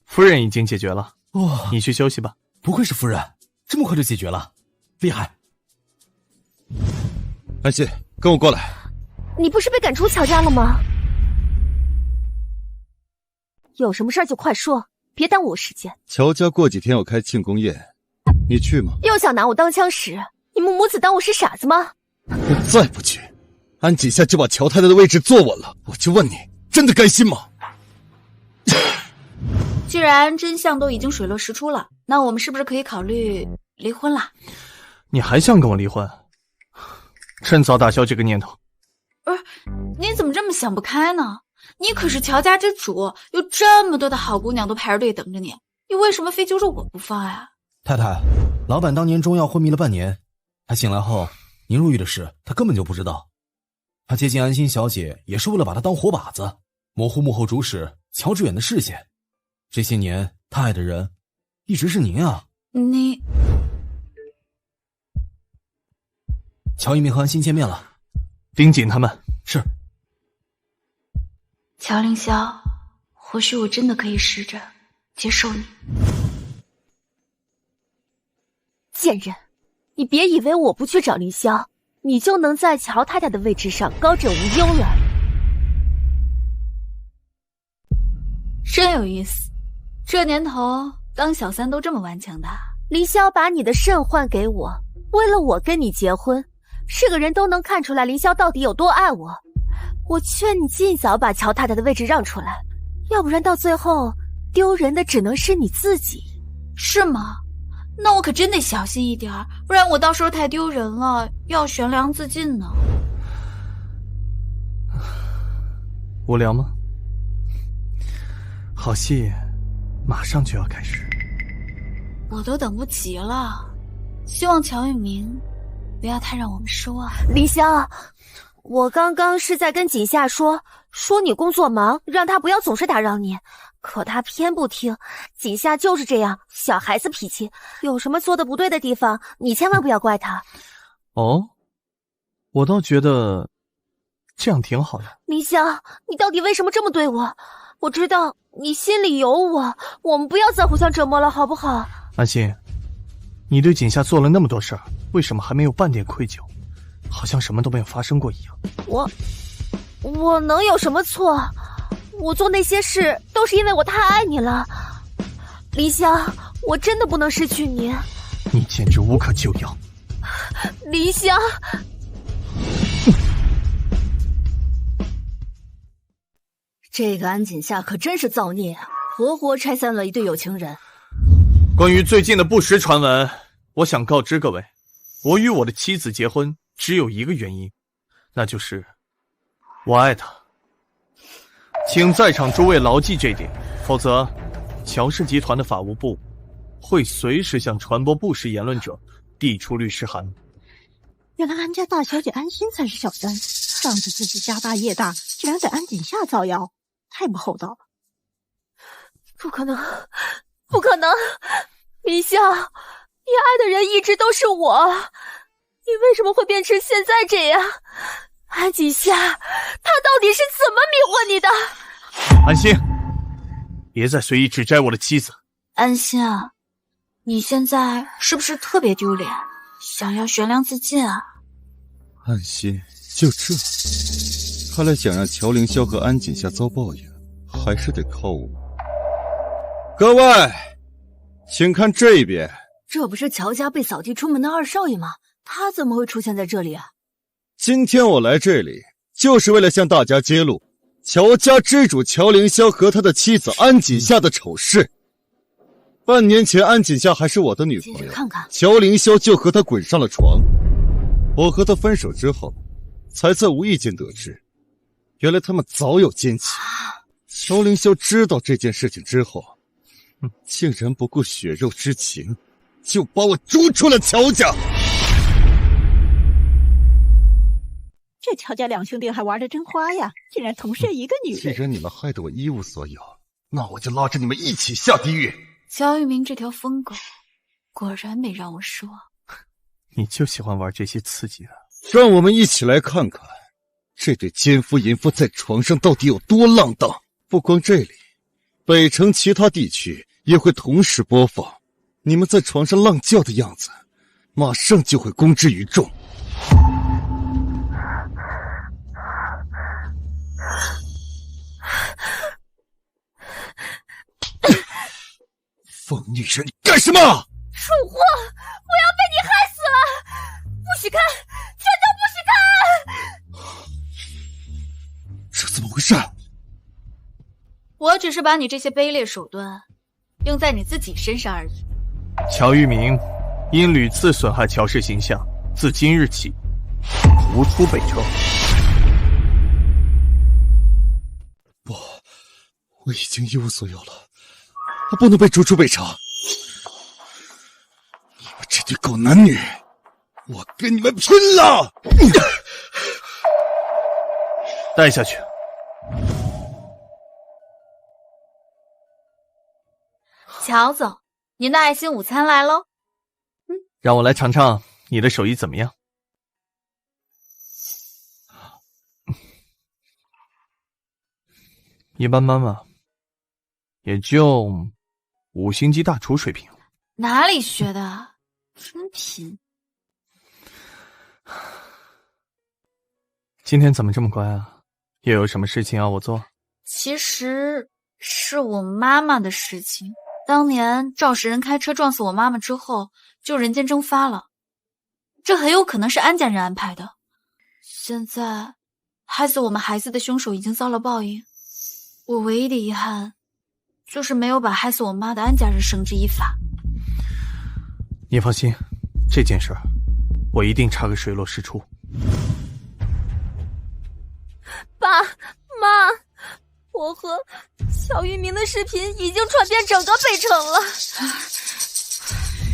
夫人已经解决了。哇，你去休息吧。不愧是夫人，这么快就解决了，厉害。安心，跟我过来。你不是被赶出乔家了吗？有什么事儿就快说，别耽误我时间。乔家过几天要开庆功宴，你去吗？又想拿我当枪使，你们母子当我是傻子吗？我再不去，安几下就把乔太太的位置坐稳了。我就问你，真的甘心吗？既然真相都已经水落石出了，那我们是不是可以考虑离婚了？你还想跟我离婚？趁早打消这个念头。你怎么这么想不开呢？你可是乔家之主，有这么多的好姑娘都排着队等着你，你为什么非揪着我不放呀？太太，老板当年中药昏迷了半年，他醒来后，您入狱的事他根本就不知道。他接近安心小姐也是为了把她当活靶子，模糊幕后主使乔致远的视线。这些年他爱的人一直是您啊。你乔一鸣和安心见面了，盯紧他们。是。乔凌霄，或许我真的可以试着接受你。贱人，你别以为我不去找凌霄，你就能在乔太太的位置上高枕无忧了。真有意思，这年头当小三都这么顽强的。凌霄把你的肾换给我，为了我跟你结婚，是个人都能看出来凌霄到底有多爱我。我劝你尽早把乔太太的位置让出来，要不然到最后丢人的只能是你自己。是吗？那我可真得小心一点，不然我到时候太丢人了，要悬梁自尽呢。无聊吗？好戏马上就要开始，我都等不及了。希望乔一鸣不要太让我们失望。凌霄，我刚刚是在跟锦夏说你工作忙，让他不要总是打扰你，可他偏不听。锦夏就是这样，小孩子脾气，有什么做的不对的地方，你千万不要怪他。哦，我倒觉得这样挺好的。凌霄，你到底为什么这么对我？我知道你心里有我们不要再互相折磨了，好不好？安心，你对锦夏做了那么多事儿，为什么还没有半点愧疚？好像什么都没有发生过一样。我能有什么错？我做那些事都是因为我太爱你了。林萧，我真的不能失去你。你简直无可救药。林萧，这个安锦夏可真是造孽啊，活活拆散了一对有情人。关于最近的不实传闻，我想告知各位，我与我的妻子结婚只有一个原因，那就是我爱她。请在场诸位牢记这点，否则乔氏集团的法务部会随时向传播不实言论者递出律师函。原来安家大小姐安心才是小三，仗着自己家大业大，居然在安锦夏造谣，太不厚道了。不可能，不可能！林萧，你爱的人一直都是我，你为什么会变成现在这样？安锦夏，他到底是怎么迷惑你的？安心，别再随意指摘我的妻子。安心啊，你现在是不是特别丢脸，想要悬梁自尽啊？安心，就这？看来想让乔凌霄和安锦夏遭报应，还是得靠我。各位，请看这边。这不是乔家被扫地出门的二少爷吗？他怎么会出现在这里啊？今天我来这里，就是为了向大家揭露乔家之主乔凌霄和他的妻子安锦夏的丑事。半年前，安锦夏还是我的女朋友，看看乔凌霄就和她滚上了床。我和他分手之后，才在无意间得知，原来他们早有奸情。乔凌霄知道这件事情之后，竟然不顾血肉之情，就把我逐出了乔家。这乔家两兄弟还玩得真花呀，竟然同睡一个女人。既然你们害得我一无所有，那我就拉着你们一起下地狱。乔玉明这条疯狗，果然没让我失望。你就喜欢玩这些刺激的。让我们一起来看看，这对奸夫淫妇在床上到底有多浪荡。不光这里，北城其他地区也会同时播放你们在床上浪叫的样子，马上就会公之于众。疯女人，你干什么？蠢货！我要被你害死了！不许看，全都不许看！这怎么回事？我只是把你这些卑劣手段用在你自己身上而已。乔玉明因屡次损害乔氏形象，自今日起逐出北城。不，我已经一无所有了，我不能被逐出北城。你们这对狗男女，我跟你们拼了！带下去。乔总，您的爱心午餐来喽。让我来尝尝你的手艺怎么样？一般般吧，也就5星级大厨水平。哪里学的？真贫。今天怎么这么乖啊？又有什么事情要我做？其实是我妈妈的事情。当年肇事人开车撞死我妈妈之后，就人间蒸发了，这很有可能是安家人安排的。现在害死我们孩子的凶手已经遭了报应，我唯一的遗憾就是没有把害死我妈的安家人绳之以法。你放心，这件事我一定查个水落石出。爸妈，我和乔玉明的视频已经传遍整个北城了。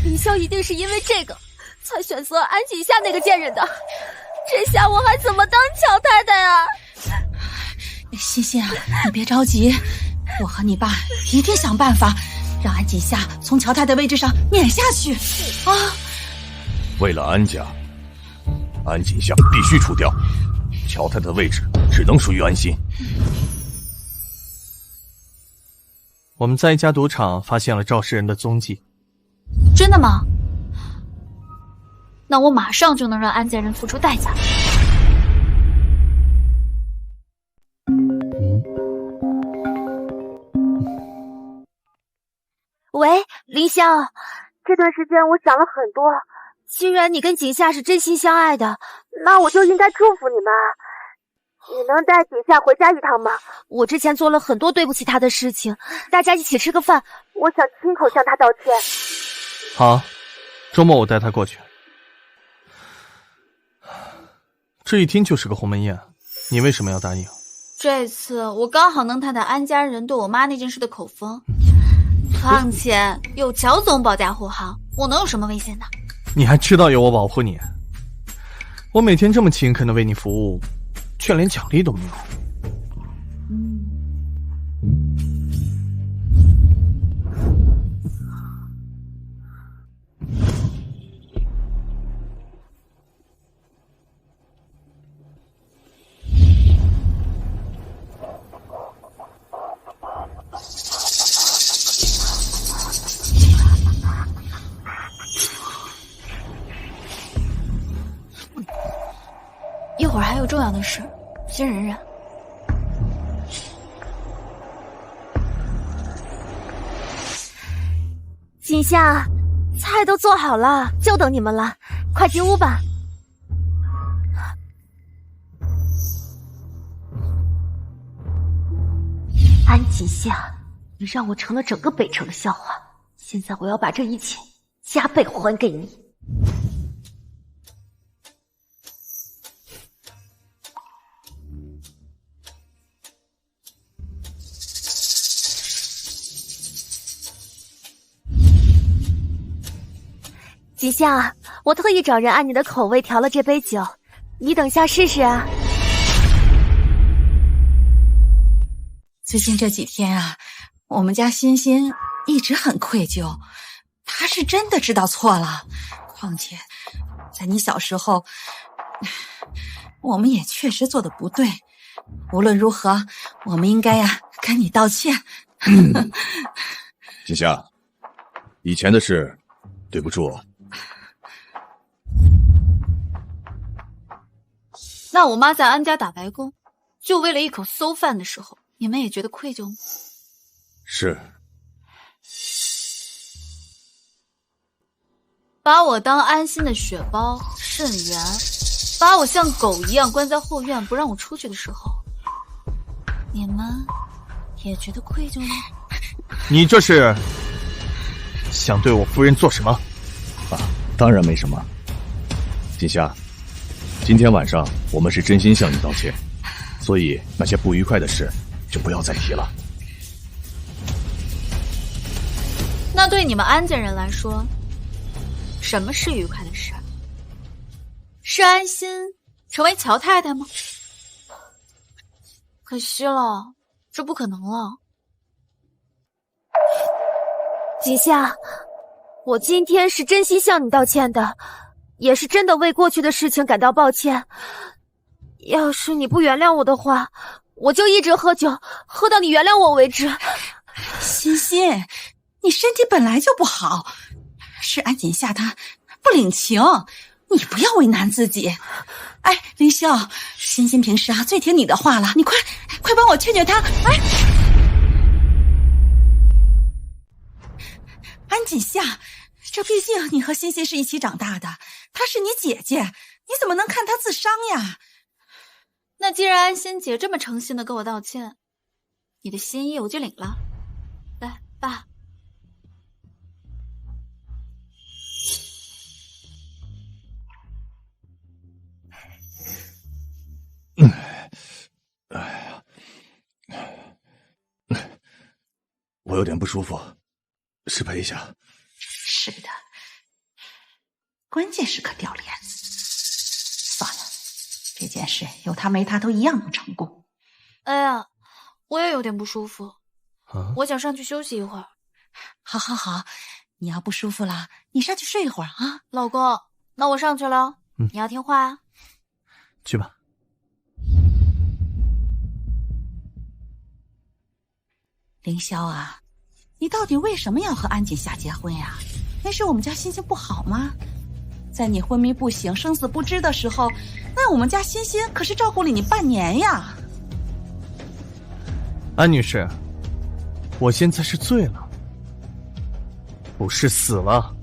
林萧一定是因为这个才选择安锦夏那个贱人的，这下我还怎么当乔太太啊？欣欣啊，你别着急，我和你爸一定想办法让安锦夏从乔太太位置上撵下去啊！为了安家，安锦夏必须除掉，乔太太的位置只能属于安心。我们在一家赌场发现了肇事人的踪迹。真的吗？那我马上就能让安家人付出代价。喂，林香，这段时间我想了很多，既然你跟景夏是真心相爱的，那我就应该祝福你们。你能带景夏回家一趟吗？我之前做了很多对不起他的事情，大家一起吃个饭，我想亲口向他道歉。好，周末我带他过去。这一听就是个鸿门宴，你为什么要答应？这次我刚好能探探安家人对我妈那件事的口风，况且有乔总保驾护航，我能有什么危险呢？你还知道有我保护你？我每天这么勤恳的为你服务，却连奖励都没有。一会儿还有重要的事，先忍忍。景夏，菜都做好了，就等你们了，快进屋吧。安景夏，你让我成了整个北城的笑话，现在我要把这一切加倍还给你。景夏，我特意找人按你的口味调了这杯酒，你等下试试啊。最近这几天啊，我们家欣欣一直很愧疚，她是真的知道错了。况且，在你小时候，我们也确实做的不对。无论如何，我们应该呀跟你道歉。景夏，以前的事，对不住。那我妈在安家打白工，就为了一口馊饭的时候，你们也觉得愧疚吗？是。把我当安心的血包、肾源，把我像狗一样关在后院不让我出去的时候，你们也觉得愧疚吗？你这是想对我夫人做什么？啊，当然没什么。景夏，今天晚上我们是真心向你道歉，所以那些不愉快的事就不要再提了。那对你们安家人来说，什么是愉快的事？是安心成为乔太太吗？可惜了，这不可能了。景夏，我今天是真心向你道歉的，也是真的为过去的事情感到抱歉。要是你不原谅我的话，我就一直喝酒，喝到你原谅我为止。欣欣，你身体本来就不好，是安锦夏她不领情，你不要为难自己。哎，林霄，欣欣平时啊最听你的话了，你快帮我劝劝她。哎，安锦夏，这毕竟你和欣欣是一起长大的，她是你姐姐，你怎么能看她自伤呀？那既然安心姐这么诚心的跟我道歉，你的心意我就领了。来，爸。我有点不舒服，失陪一下。是的，关键时刻掉链子。算了，这件事有他没他都一样能成功。哎呀，我也有点不舒服，我想上去休息一会儿。好，你要不舒服了，你上去睡一会儿啊。老公，那我上去了，你要听话啊。去吧。凌霄啊，你到底为什么要和安锦夏结婚呀？那是我们家欣欣不好吗？在你昏迷不醒、生死不知的时候，那我们家欣欣可是照顾了你半年呀。安女士，我现在是醉了。不是死了。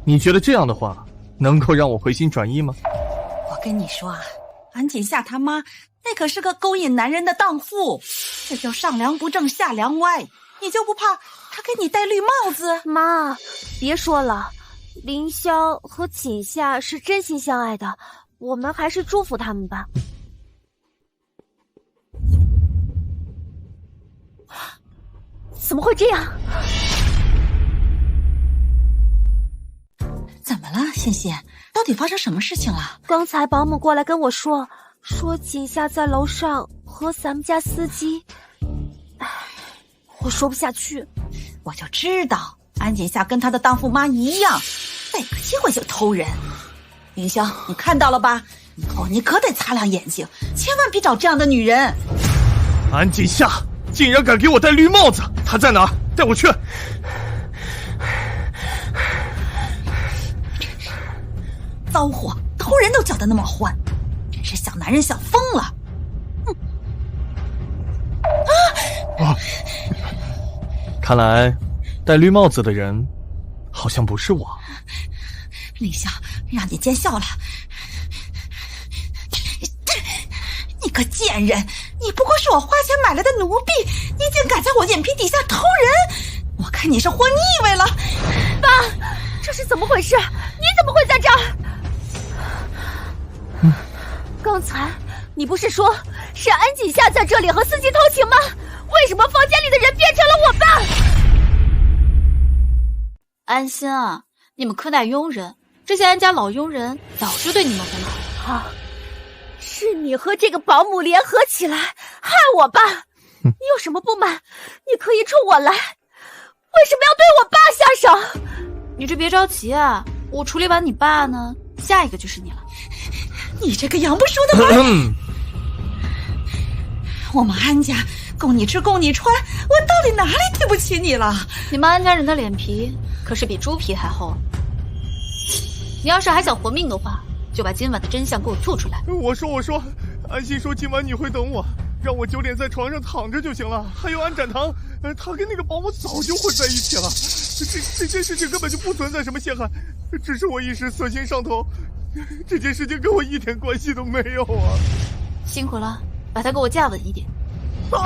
你觉得这样的话能够让我回心转意吗？我跟你说啊，安锦夏他妈那可是个勾引男人的荡妇，这叫上梁不正下梁歪。你就不怕他给你戴绿帽子？妈，别说了，凌霄和锦夏是真心相爱的，我们还是祝福他们吧。怎么会这样？怎么了，欣欣？到底发生什么事情了？刚才保姆过来跟我说锦夏在楼上和咱们家司机，我说不下去。我就知道安锦夏跟她的当父妈一样，逮个机会就偷人。凌霄，你看到了吧？以后你可得擦亮眼睛，千万别找这样的女人。安锦夏竟然敢给我戴绿帽子，她在哪儿？带我去。糟货，偷人都搅得那么欢，真是小男人想疯了。看来戴绿帽子的人好像不是我。凌霄，让你见笑了。你个贱人，你不过是我花钱买来的奴婢，你竟敢在我眼皮底下偷人，我看你是活腻味了。爸，这是怎么回事？你怎么会在这儿？刚才你不是说是安锦夏在这里和司机偷情吗？为什么房间里的人变成了我爸？安心啊，你们苛待佣人，这些安家老佣人早就对你们很好。啊，是你和这个保姆联合起来害我爸。你有什么不满，你可以冲我来，为什么要对我爸下手？你这别着急啊，我处理完你爸呢，下一个就是你了。你这个养不熟的孩子！我们安家供你吃供你穿，我到底哪里对不起你了？你们安家人的脸皮可是比猪皮还厚。你要是还想活命的话，就把今晚的真相给我吐出来。我说，安心说今晚你会等我，让我9点在床上躺着就行了。还有安展堂，他跟那个保姆早就混在一起了，这件事情根本就不存在什么陷害，只是我一时色心上头。这件事情跟我一点关系都没有啊！辛苦了，把他给我架稳一点。我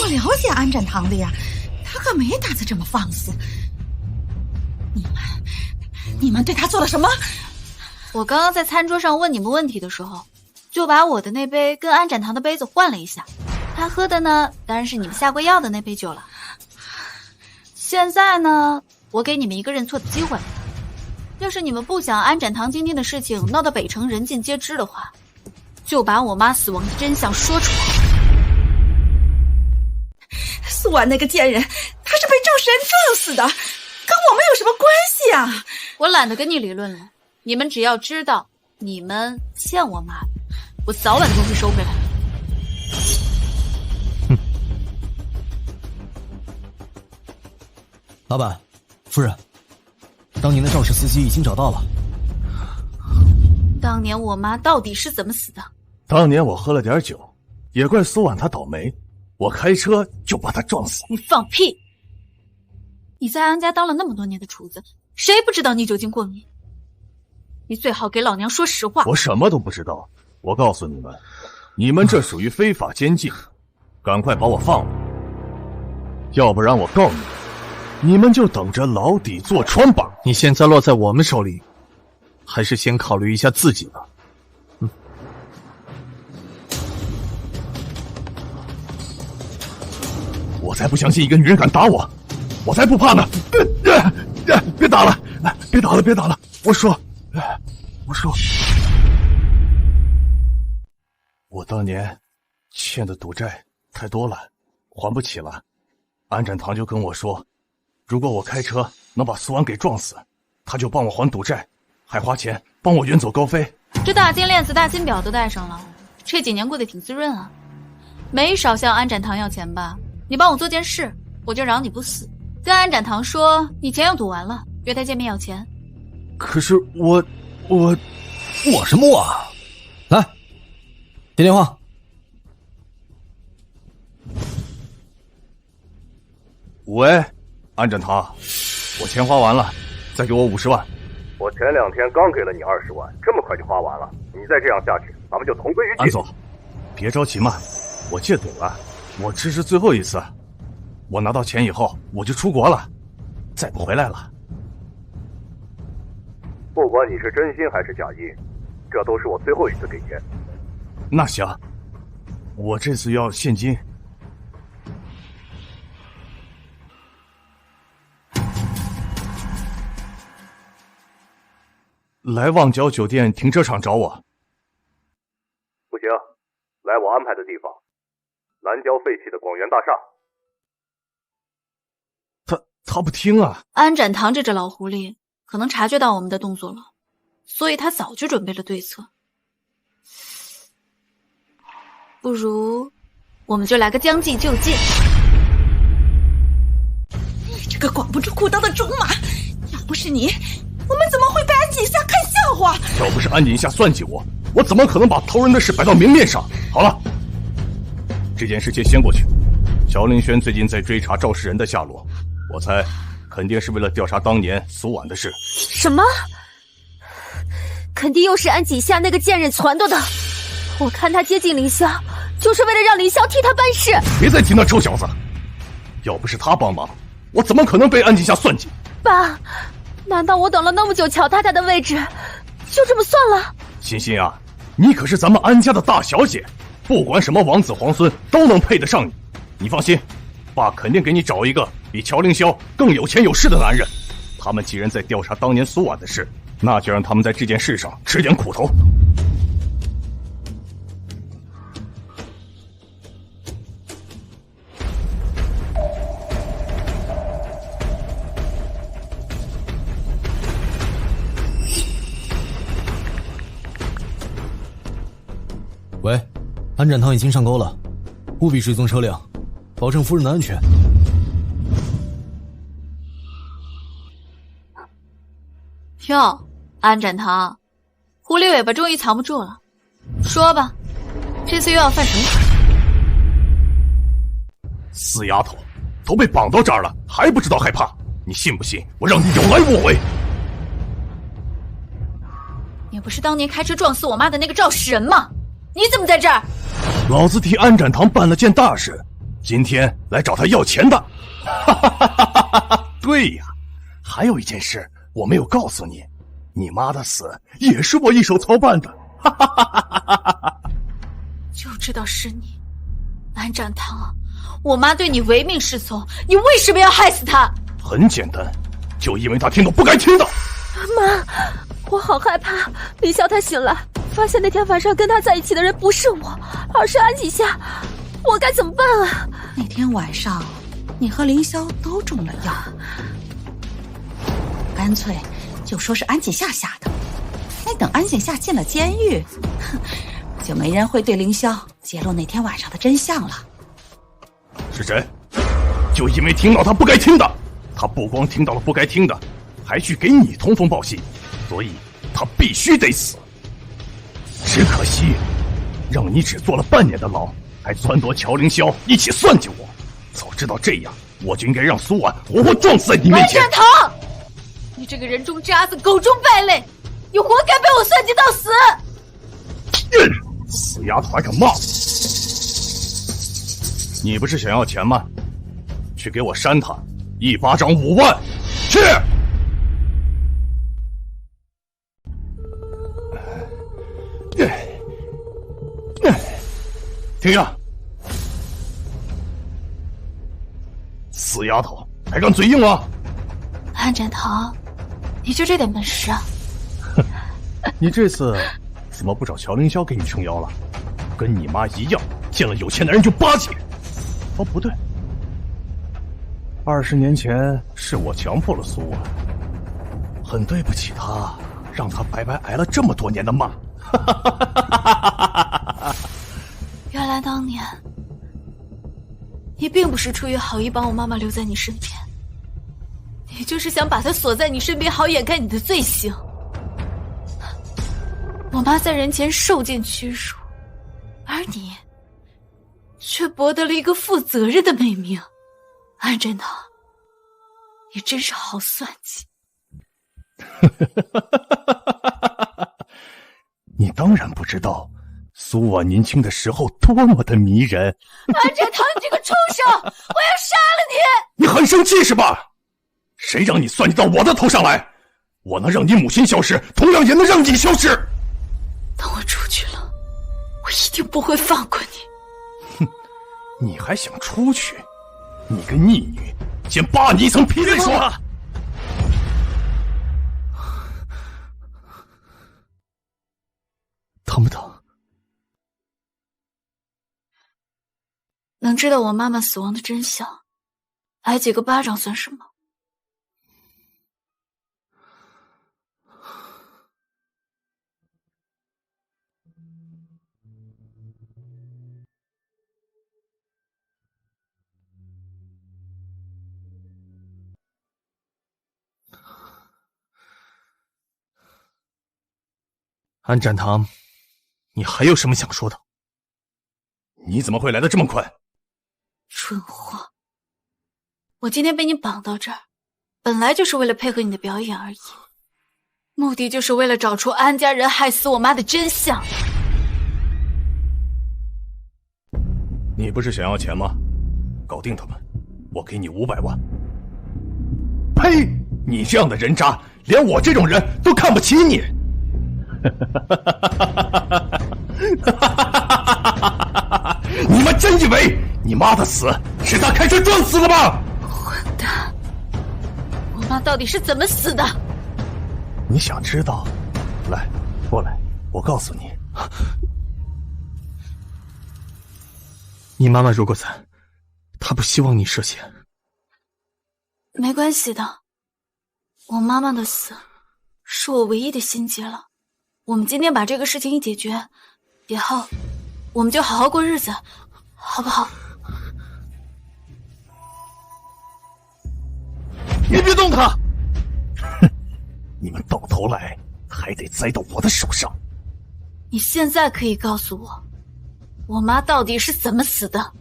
了解安展堂的呀，他可没打算这么放肆。你们对他做了什么？我刚刚在餐桌上问你们问题的时候，就把我的那杯跟安展堂的杯子换了一下，他喝的呢，当然是你们下过药的那杯酒了。现在呢，我给你们一个认错的机会。要是你们不想安展堂今天的事情闹到北城人尽皆知的话，就把我妈死亡的真相说出来。苏婉那个贱人，她是被赵世安撞死的，跟我们有什么关系啊？我懒得跟你理论了，你们只要知道你们欠我妈，我早晚都会收回来。老板，夫人，当年的肇事司机已经找到了。当年我妈到底是怎么死的？当年我喝了点酒，也怪苏婉她倒霉，我开车就把她撞死。你放屁！你在安家当了那么多年的厨子，谁不知道你酒精过敏？你最好给老娘说实话。我什么都不知道，我告诉你们，你们这属于非法监禁，赶快把我放了，要不然我告你们就等着牢底坐穿吧。你现在落在我们手里，还是先考虑一下自己吧。我才不相信一个女人敢打我，我才不怕呢！别打了，别打了，别打了！我说，我当年欠的赌债太多了，还不起了。安展堂就跟我说，如果我开车能把苏安给撞死，他就帮我还赌债，还花钱帮我远走高飞。这大金链子、大金表都戴上了，这几年过得挺滋润啊。没少向安展堂要钱吧？你帮我做件事，我就饶你不死。跟安展堂说你钱要赌完了，约他见面要钱。可是我什么我？来，接电话。喂，安展堂，我钱花完了，再给我50万。我前2天刚给了你20万，这么快就花完了，你再这样下去，咱们就同归于尽。安总，别着急嘛，我借赌了，我这是最后一次。我拿到钱以后，我就出国了，再不回来了。不管你是真心还是假意，这都是我最后一次给钱。那行，我这次要现金。来旺角酒店停车场找我。不行，来我安排的地方，南郊废弃的广元大厦。他不听啊！安展堂这只老狐狸可能察觉到我们的动作了，所以他早就准备了对策。不如我们就来个将计就计。你这个管不住裤裆的种马，要不是你，我们怎么会被安锦夏看笑话？要不是安锦夏算计我，我怎么可能把偷人的事摆到明面上？好了，这件事情先过去。乔凌轩最近在追查肇事人的下落，我猜肯定是为了调查当年苏婉的事。什么？肯定又是安锦夏那个贱人撺掇的。我看他接近凌霄，就是为了让凌霄替他办事。别再提那臭小子！要不是他帮忙，我怎么可能被安锦夏算计？爸，难道我等了那么久乔太太的位置，就这么算了？欣欣啊，你可是咱们安家的大小姐，不管什么王子皇孙都能配得上你。你放心，爸肯定给你找一个比乔凌霄更有钱有势的男人。他们既然在调查当年苏婉的事，那就让他们在这件事上吃点苦头。喂，安展堂已经上钩了，务必追踪车辆，保证夫人的安全。哟，安展堂，狐狸尾巴终于藏不住了，说吧，这次又要犯什么法？死丫头，都被绑到这儿了，还不知道害怕？你信不信我让你有来无回？你不是当年开车撞死我妈的那个肇事人吗？你怎么在这儿？老子替安展堂办了件大事，今天来找他要钱的。对呀，还有一件事我没有告诉你，你妈的死也是我一手操办的。就知道是你，安展堂，我妈对你唯命是从，你为什么要害死她？很简单，就因为她听到不该听的。妈，我好害怕，凌霄他醒来发现那天晚上跟他在一起的人不是我，而是安锦夏，我该怎么办啊？那天晚上你和凌霄都中了药，干脆就说是安锦夏下的。那等安锦夏进了监狱，就没人会对凌霄揭露那天晚上的真相了。是谁？就因为听到他不该听的，他不光听到了不该听的，还去给你通风报信，所以他必须得死。只可惜，让你只坐了半年的牢，还撺掇乔凌霄一起算计我。早知道这样，我就应该让苏婉活活撞死在你面前。安展堂，你这个人中渣子，狗中败类，你活该被我算计到死！死丫头还敢骂我！你不是想要钱吗？去给我扇他，一巴掌5万！去！停下！死丫头，还敢嘴硬啊！安展堂，你就这点本事啊？你这次怎么不找乔凌霄给你撑腰了？跟你妈一样，见了有钱男人就巴结。哦，不对，20年前是我强迫了苏婉，很对不起她，让她白白挨了这么多年的骂。原来当年你并不是出于好意把我妈妈留在你身边，你就是想把她锁在你身边，好掩盖你的罪行。我妈在人前受尽屈辱，而你却博得了一个负责任的美名。安展堂，你真是好算计。你当然不知道，苏婉年轻的时候多么的迷人。安展堂，你这个畜生，我要杀了你！你很生气是吧？谁让你算计到我的头上来？我能让你母亲消失，同样也能让你消失。等我出去了，我一定不会放过你。哼，你还想出去？你个逆女，先扒你一层皮再说。疼不疼？能知道我妈妈死亡的真相，挨几个巴掌算什么？安展堂，你还有什么想说的？你怎么会来得这么快？蠢货！我今天被你绑到这儿，本来就是为了配合你的表演而已，目的就是为了找出安家人害死我妈的真相。你不是想要钱吗？搞定他们，我给你500万。呸！你这样的人渣，连我这种人都看不起你。你们真以为你妈的死是她开车撞死的吗？混蛋！我妈到底是怎么死的？你想知道？来，过来，我告诉你。你妈妈如果在，她不希望你涉险。没关系的，我妈妈的死是我唯一的心结了。我们今天把这个事情一解决，以后我们就好好过日子，好不好？你别动他！哼，你们到头来还得栽到我的手上。你现在可以告诉我，我妈到底是怎么死的？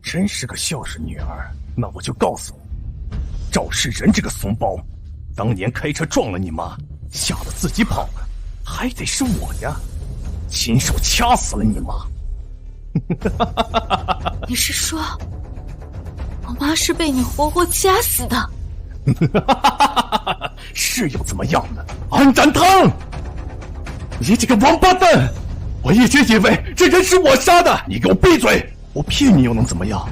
真是个孝顺女儿，那我就告诉你，赵世仁这个怂包，当年开车撞了你妈，吓得自己跑了。还得是我呀，亲手掐死了你妈。你是说，我妈是被你活活掐死的？是又怎么样呢？安展堂，你这个王八蛋！我一直以为这人是我杀的，你给我闭嘴！我骗你又能怎么样？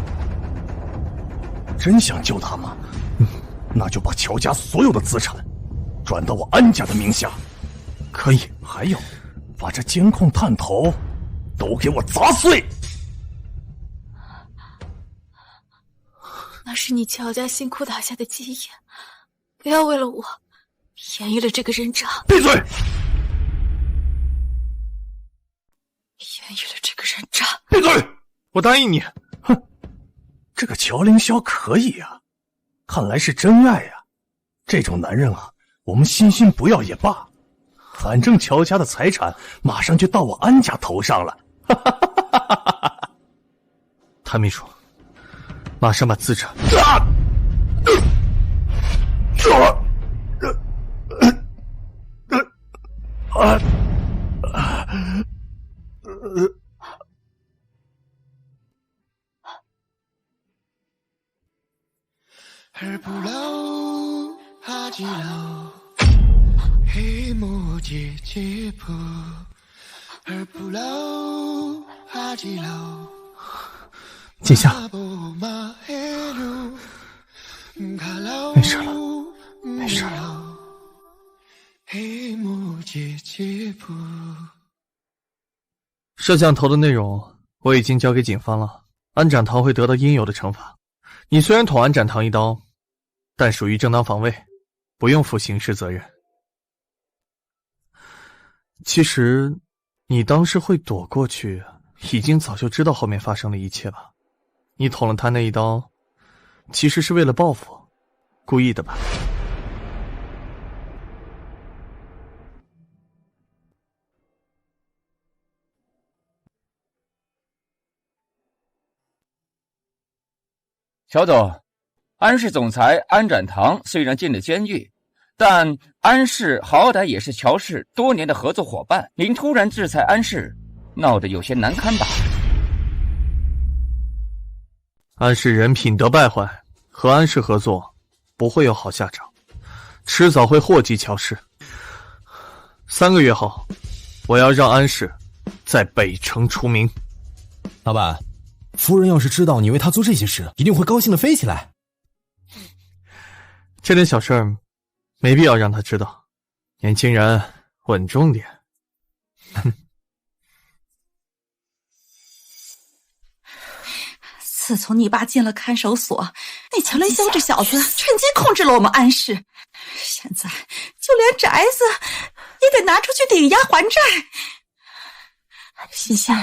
真想救他吗？那就把乔家所有的资产转到我安家的名下。可以，还有，把这监控探头都给我砸碎！那是你乔家辛苦打下的基业，不要为了我便宜了这个人渣！闭嘴！便宜了这个人渣！闭嘴！我答应你。哼，这个乔凌霄可以啊，看来是真爱啊。这种男人啊，我们欣欣不要也罢。反正乔家的财产马上就到我安家头上了。谭秘书，马上把资产。静下，没事了，没事了。摄像头的内容我已经交给警方了，安展堂会得到应有的惩罚。你虽然捅安展堂一刀，但属于正当防卫，不用负刑事责任。其实，你当时会躲过去，已经早就知道后面发生的一切了。你捅了他那一刀，其实是为了报复，故意的吧？乔总，安氏总裁安展堂虽然进了监狱，但安氏好歹也是乔氏多年的合作伙伴，您突然制裁安氏，闹得有些难堪吧？安氏人品德败坏，和安氏合作不会有好下场，迟早会祸及乔氏。3个月后，我要让安氏在北城出名。老板，夫人要是知道你为她做这些事，一定会高兴的飞起来。这点小事儿没必要让她知道，年轻人稳重点。自从你爸进了看守所，那乔凌霄这小子趁机控制了我们安氏，现在就连宅子也得拿出去抵押还债。欣欣，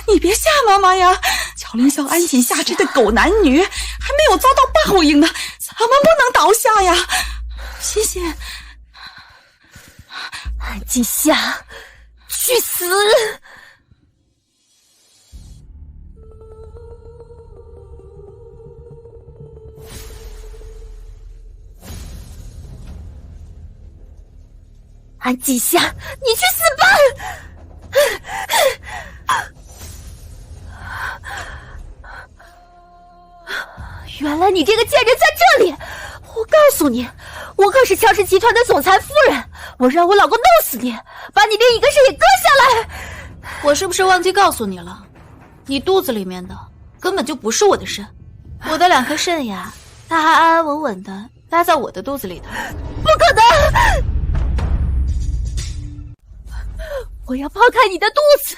你别吓妈妈呀！乔凌霄安锦夏这对狗男女还没有遭到报应呢，咱们不能倒下呀！欣欣，安锦夏，去死！安锦夏，你去死吧！原来你这个贱人在这里！我告诉你，我可是乔氏集团的总裁夫人，我让我老公弄死你，把你另一根肾也割下来！我是不是忘记告诉你了？你肚子里面的根本就不是我的肾，我的2颗肾呀，它还安安稳稳的待在我的肚子里头。不可能！我要剖开你的肚子，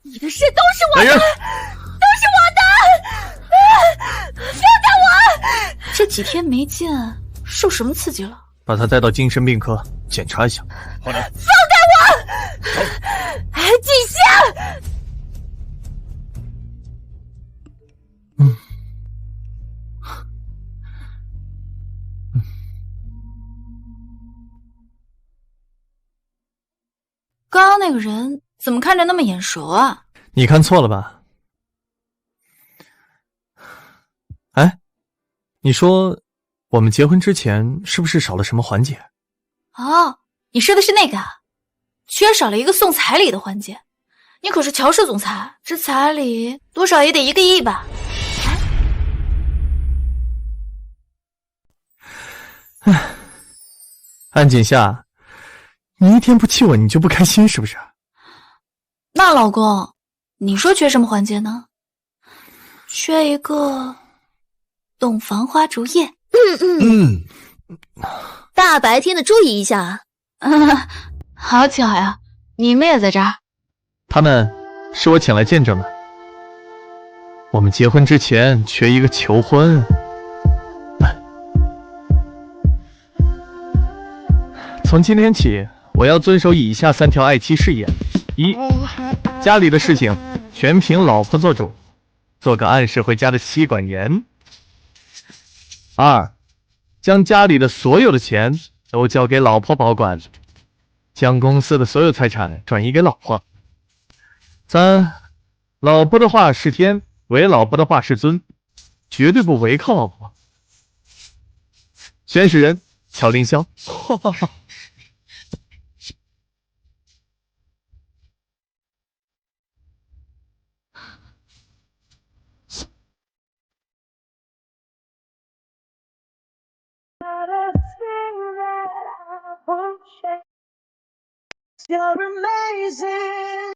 你的肾都是我的，都是我的！放开我！这几天没见，受什么刺激了？把他带到精神病科检查一下。好的。放开我！安锦夏！刚刚那个人怎么看着那么眼熟啊？你看错了吧？哎，你说我们结婚之前是不是少了什么环节？哦，你说的是那个啊，缺少了一个送彩礼的环节。你可是乔氏总裁，这彩礼多少也得1个亿吧？哎，安锦夏，你一天不气我，你就不开心是不是？那老公，你说缺什么环节呢？缺一个洞房花烛夜。大白天的注意一下。好巧呀，你们也在这儿。他们是我请来见证的。我们结婚之前缺一个求婚。从今天起，我要遵守以下3条爱妻誓言：1. 家里的事情全凭老婆做主，做个按时回家的妻管严。2. 将家里的所有的钱都交给老婆保管，将公司的所有财产转移给老婆。3. 老婆的话是天，为老婆的话是尊，绝对不违抗老婆。宣誓人乔凌霄。You're amazing.